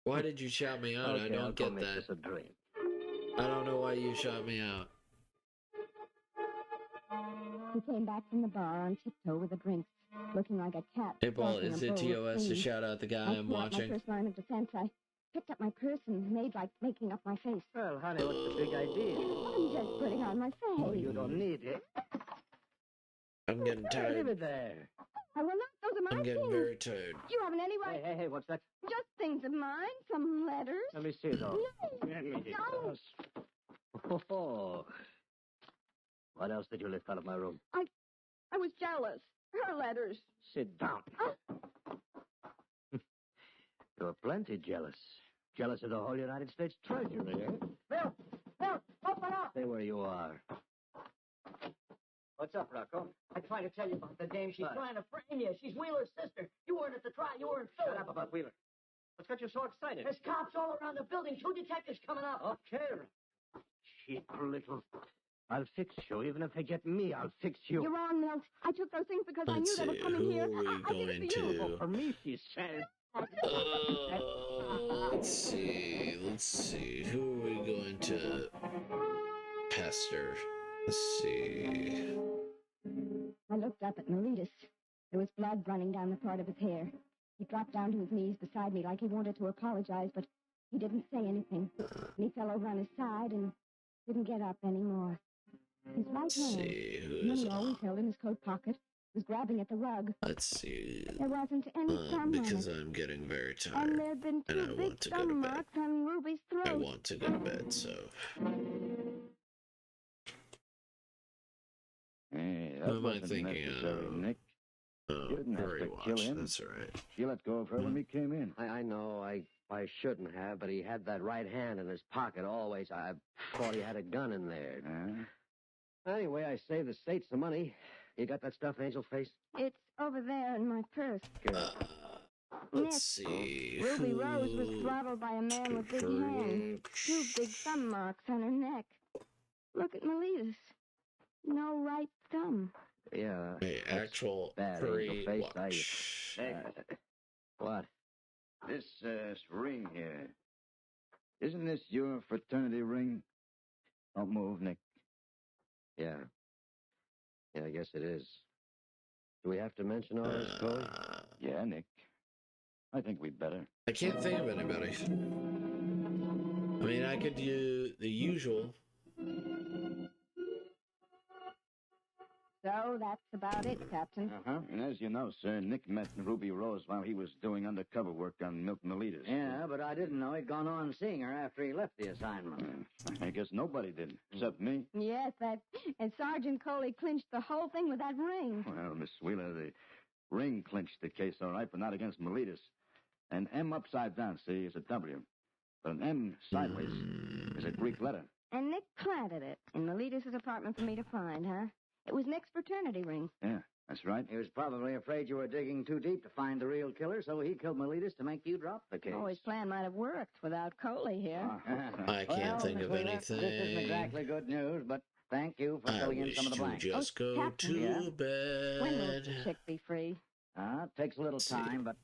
Why did you shout me out? Okay, I don't I'll get go make that. this a drink. I don't know why you shot me out. He came back from the bar on tiptoe with the drinks, looking like a cat. Hey, Paul, stalking is a it bowl of TOS to cream. shout out the guy I I'm threw out watching? my first line of defense. I picked up my purse and made like making up my face. Well, honey, what's the big idea? I'm just putting on my face. Oh, you don't need it. I'm getting Leave tired. it there. I will not. Those are my I'm getting things. very tired. You haven't any right. Hey, what's that? Just things of mine. Some letters. Let me see, though. No. Let me see. No. Oh. What else did you lift out of my room? I was jealous. Her letters. Sit down. You're plenty jealous. Jealous of the whole United States Treasury, eh? Bill, open up. Stay where you are. What's up, Rocco? I tried to tell you about the dame. She's What? trying to frame you. She's Wheeler's sister. You weren't at the trial. You were in Philly. Shut up about Wheeler. What's got you so excited? There's cops all around the building. 2 detectives coming up. Okay. Cheap little... I'll fix you. Even if they get me, I'll fix you. You're wrong, Milt. I took those things because I knew Let's they were see, coming who here. are we I did going it for you. to... For me, she said. Let's see. Who are we going to pester? Let's see. I looked up at Miletus. There was blood running down the part of his hair. He dropped down to his knees beside me like he wanted to apologize, but he didn't say anything. And he fell over on his side and didn't get up anymore. His right Let's hand, see the who's one he always held in his coat pocket, was grabbing at the rug. Let's see. There wasn't any thumb on Because it. I'm getting very And tired. there'd been And I 2 want big to go to thumb bed. marks on Ruby's throat. I want to go to bed, so... Hey, Who that am I wasn't thinking necessary, of? Nick. You didn't have Hurry to watch. kill him. That's all right. She let go of her when we came in. I know. I shouldn't have, but he had that right hand in his pocket always. I thought he had a gun in there. Anyway, I saved the state some money. You got that stuff, Angel Face? It's over there in my purse. Good. Let's see. Ruby who Rose was throttled by a man with big hands. 2 big thumb marks on her neck. Look at Miletus. No right thumb. Yeah. Hey, actual bad, hurry Angel Face. watch. What? This ring here. Isn't this your fraternity ring? Don't move, Nick. Yeah. Yeah, I guess it is. Do we have to mention all this, Chloe? Yeah, Nick. I think we'd better. I can't think of anybody. I mean, I could do the usual. So that's about it, Captain. Uh-huh. And as you know, sir, Nick met Ruby Rose while he was doing undercover work on Milton Miletus. Yeah, but I didn't know he'd gone on seeing her after he left the assignment. I guess nobody did, except me. Yes, and Sergeant Coley clinched the whole thing with that ring. Well, Miss Wheeler, the ring clinched the case, all right, but not against Miletus. An M upside down, see, is a W. But an M sideways is a Greek letter. And Nick planted it in Miletus' apartment for me to find, huh? It was Nick's fraternity ring. Yeah, that's right. He was probably afraid you were digging too deep to find the real killer, so he killed Miletus to make you drop the case. Oh, his plan might have worked without Coley here. I can't think of Miss Wheeler, anything. This isn't exactly good news, but thank you for I filling in wish some of the to blanks. just go Captain. to Yeah? bed. When will the chick be free? It takes a little time, but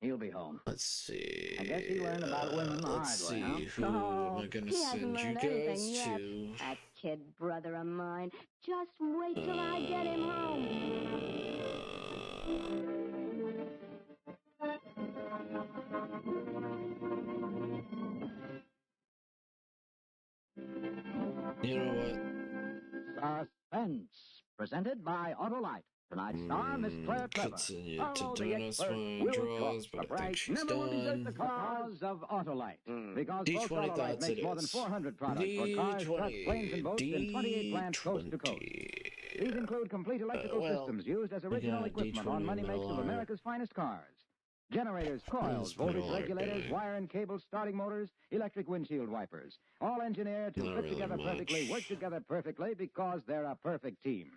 he'll be home. Let's see. I guess he learned about women the Let's hard see. way, Who am I going to he hasn't send you learned guys anything yet. to? That kid brother of mine. Just wait till I get him home. You know what? Suspense, presented by Autolite. Tonight's star, Miss Claire Trevor. Continue to Although the doing us expert fine will draws, cook, but I the think price she's never will desert done. the cause of Autolite. Because D20 Bosch Autolite thoughts makes it more than is. 400 products for cars, trucks, planes, and boats in 28 plants coast to coast. These include complete electrical systems used as original equipment on many makes of America's finest cars. Generators, coils, voltage regulators, wire and cable starting motors, electric windshield wipers. All engineered to fit together perfectly, work together perfectly because they're a perfect team.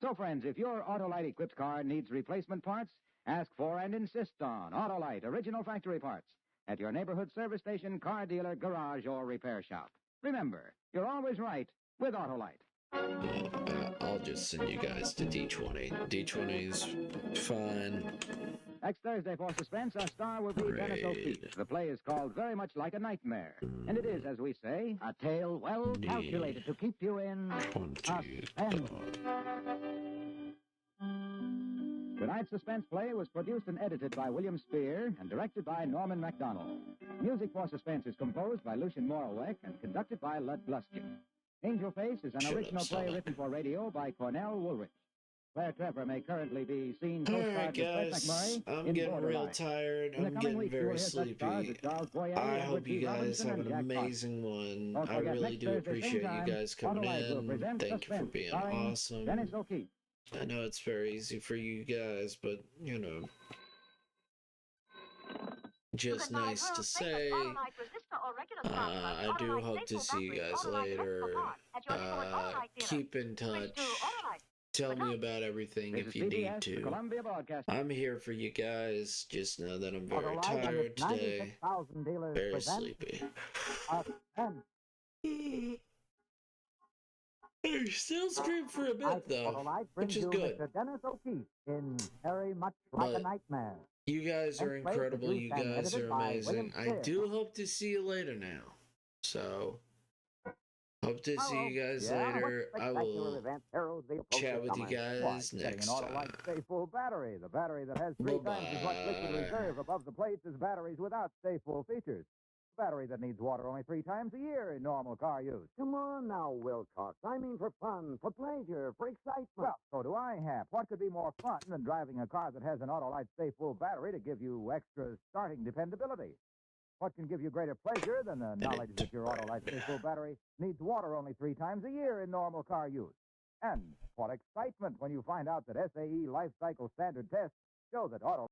So, friends, if your Autolite-equipped car needs replacement parts, ask for and insist on Autolite original factory parts at your neighborhood service station, car dealer, garage, or repair shop. Remember, you're always right with Autolite. I'll just send you guys to D20. D20's fine. Next Thursday for Suspense, our star will be Dennis O'Keefe. The play is called Very Much Like a Nightmare. And it is, as we say, a tale well calculated to keep you in suspense. Tonight's suspense play was produced and edited by William Spear and directed by Norman MacDonald. Music for Suspense is composed by Lucian Morelweck and conducted by Lud Gluskin. Angel Face is an original play written for radio by Cornell Woolrich. Claire Trevor may currently be seen Alright guys, I'm getting real tired. I'm getting very sleepy. I hope you guys have an amazing one. I really do appreciate you guys coming in. Thank you for being awesome. I know it's very easy for you guys, but, you know, just nice to say. I do hope to see you guys later. Keep in touch. Tell me about everything if you need to. I'm here for you guys. Just know that I'm very tired today. Very sleepy. I still stream for a bit though, which is good. But you guys are incredible. You guys are amazing. I do hope to see you later now. So, hope to see you guys later. I will chat with you guys next time. Stay full battery. The battery that has 3 times as much liquid reserve above the plates as batteries without stay full features. Battery that needs water only 3 times a year in normal car use. Come on now, Wilcox. I mean for fun, for pleasure, for excitement. Well, so do I, Hap. What could be more fun than driving a car that has an Autolite Stay Full battery to give you extra starting dependability? What can give you greater pleasure than the knowledge that your Autolite Stay Full battery needs water only 3 times a year in normal car use? And what excitement when you find out that SAE Life Cycle Standard tests show that Autolite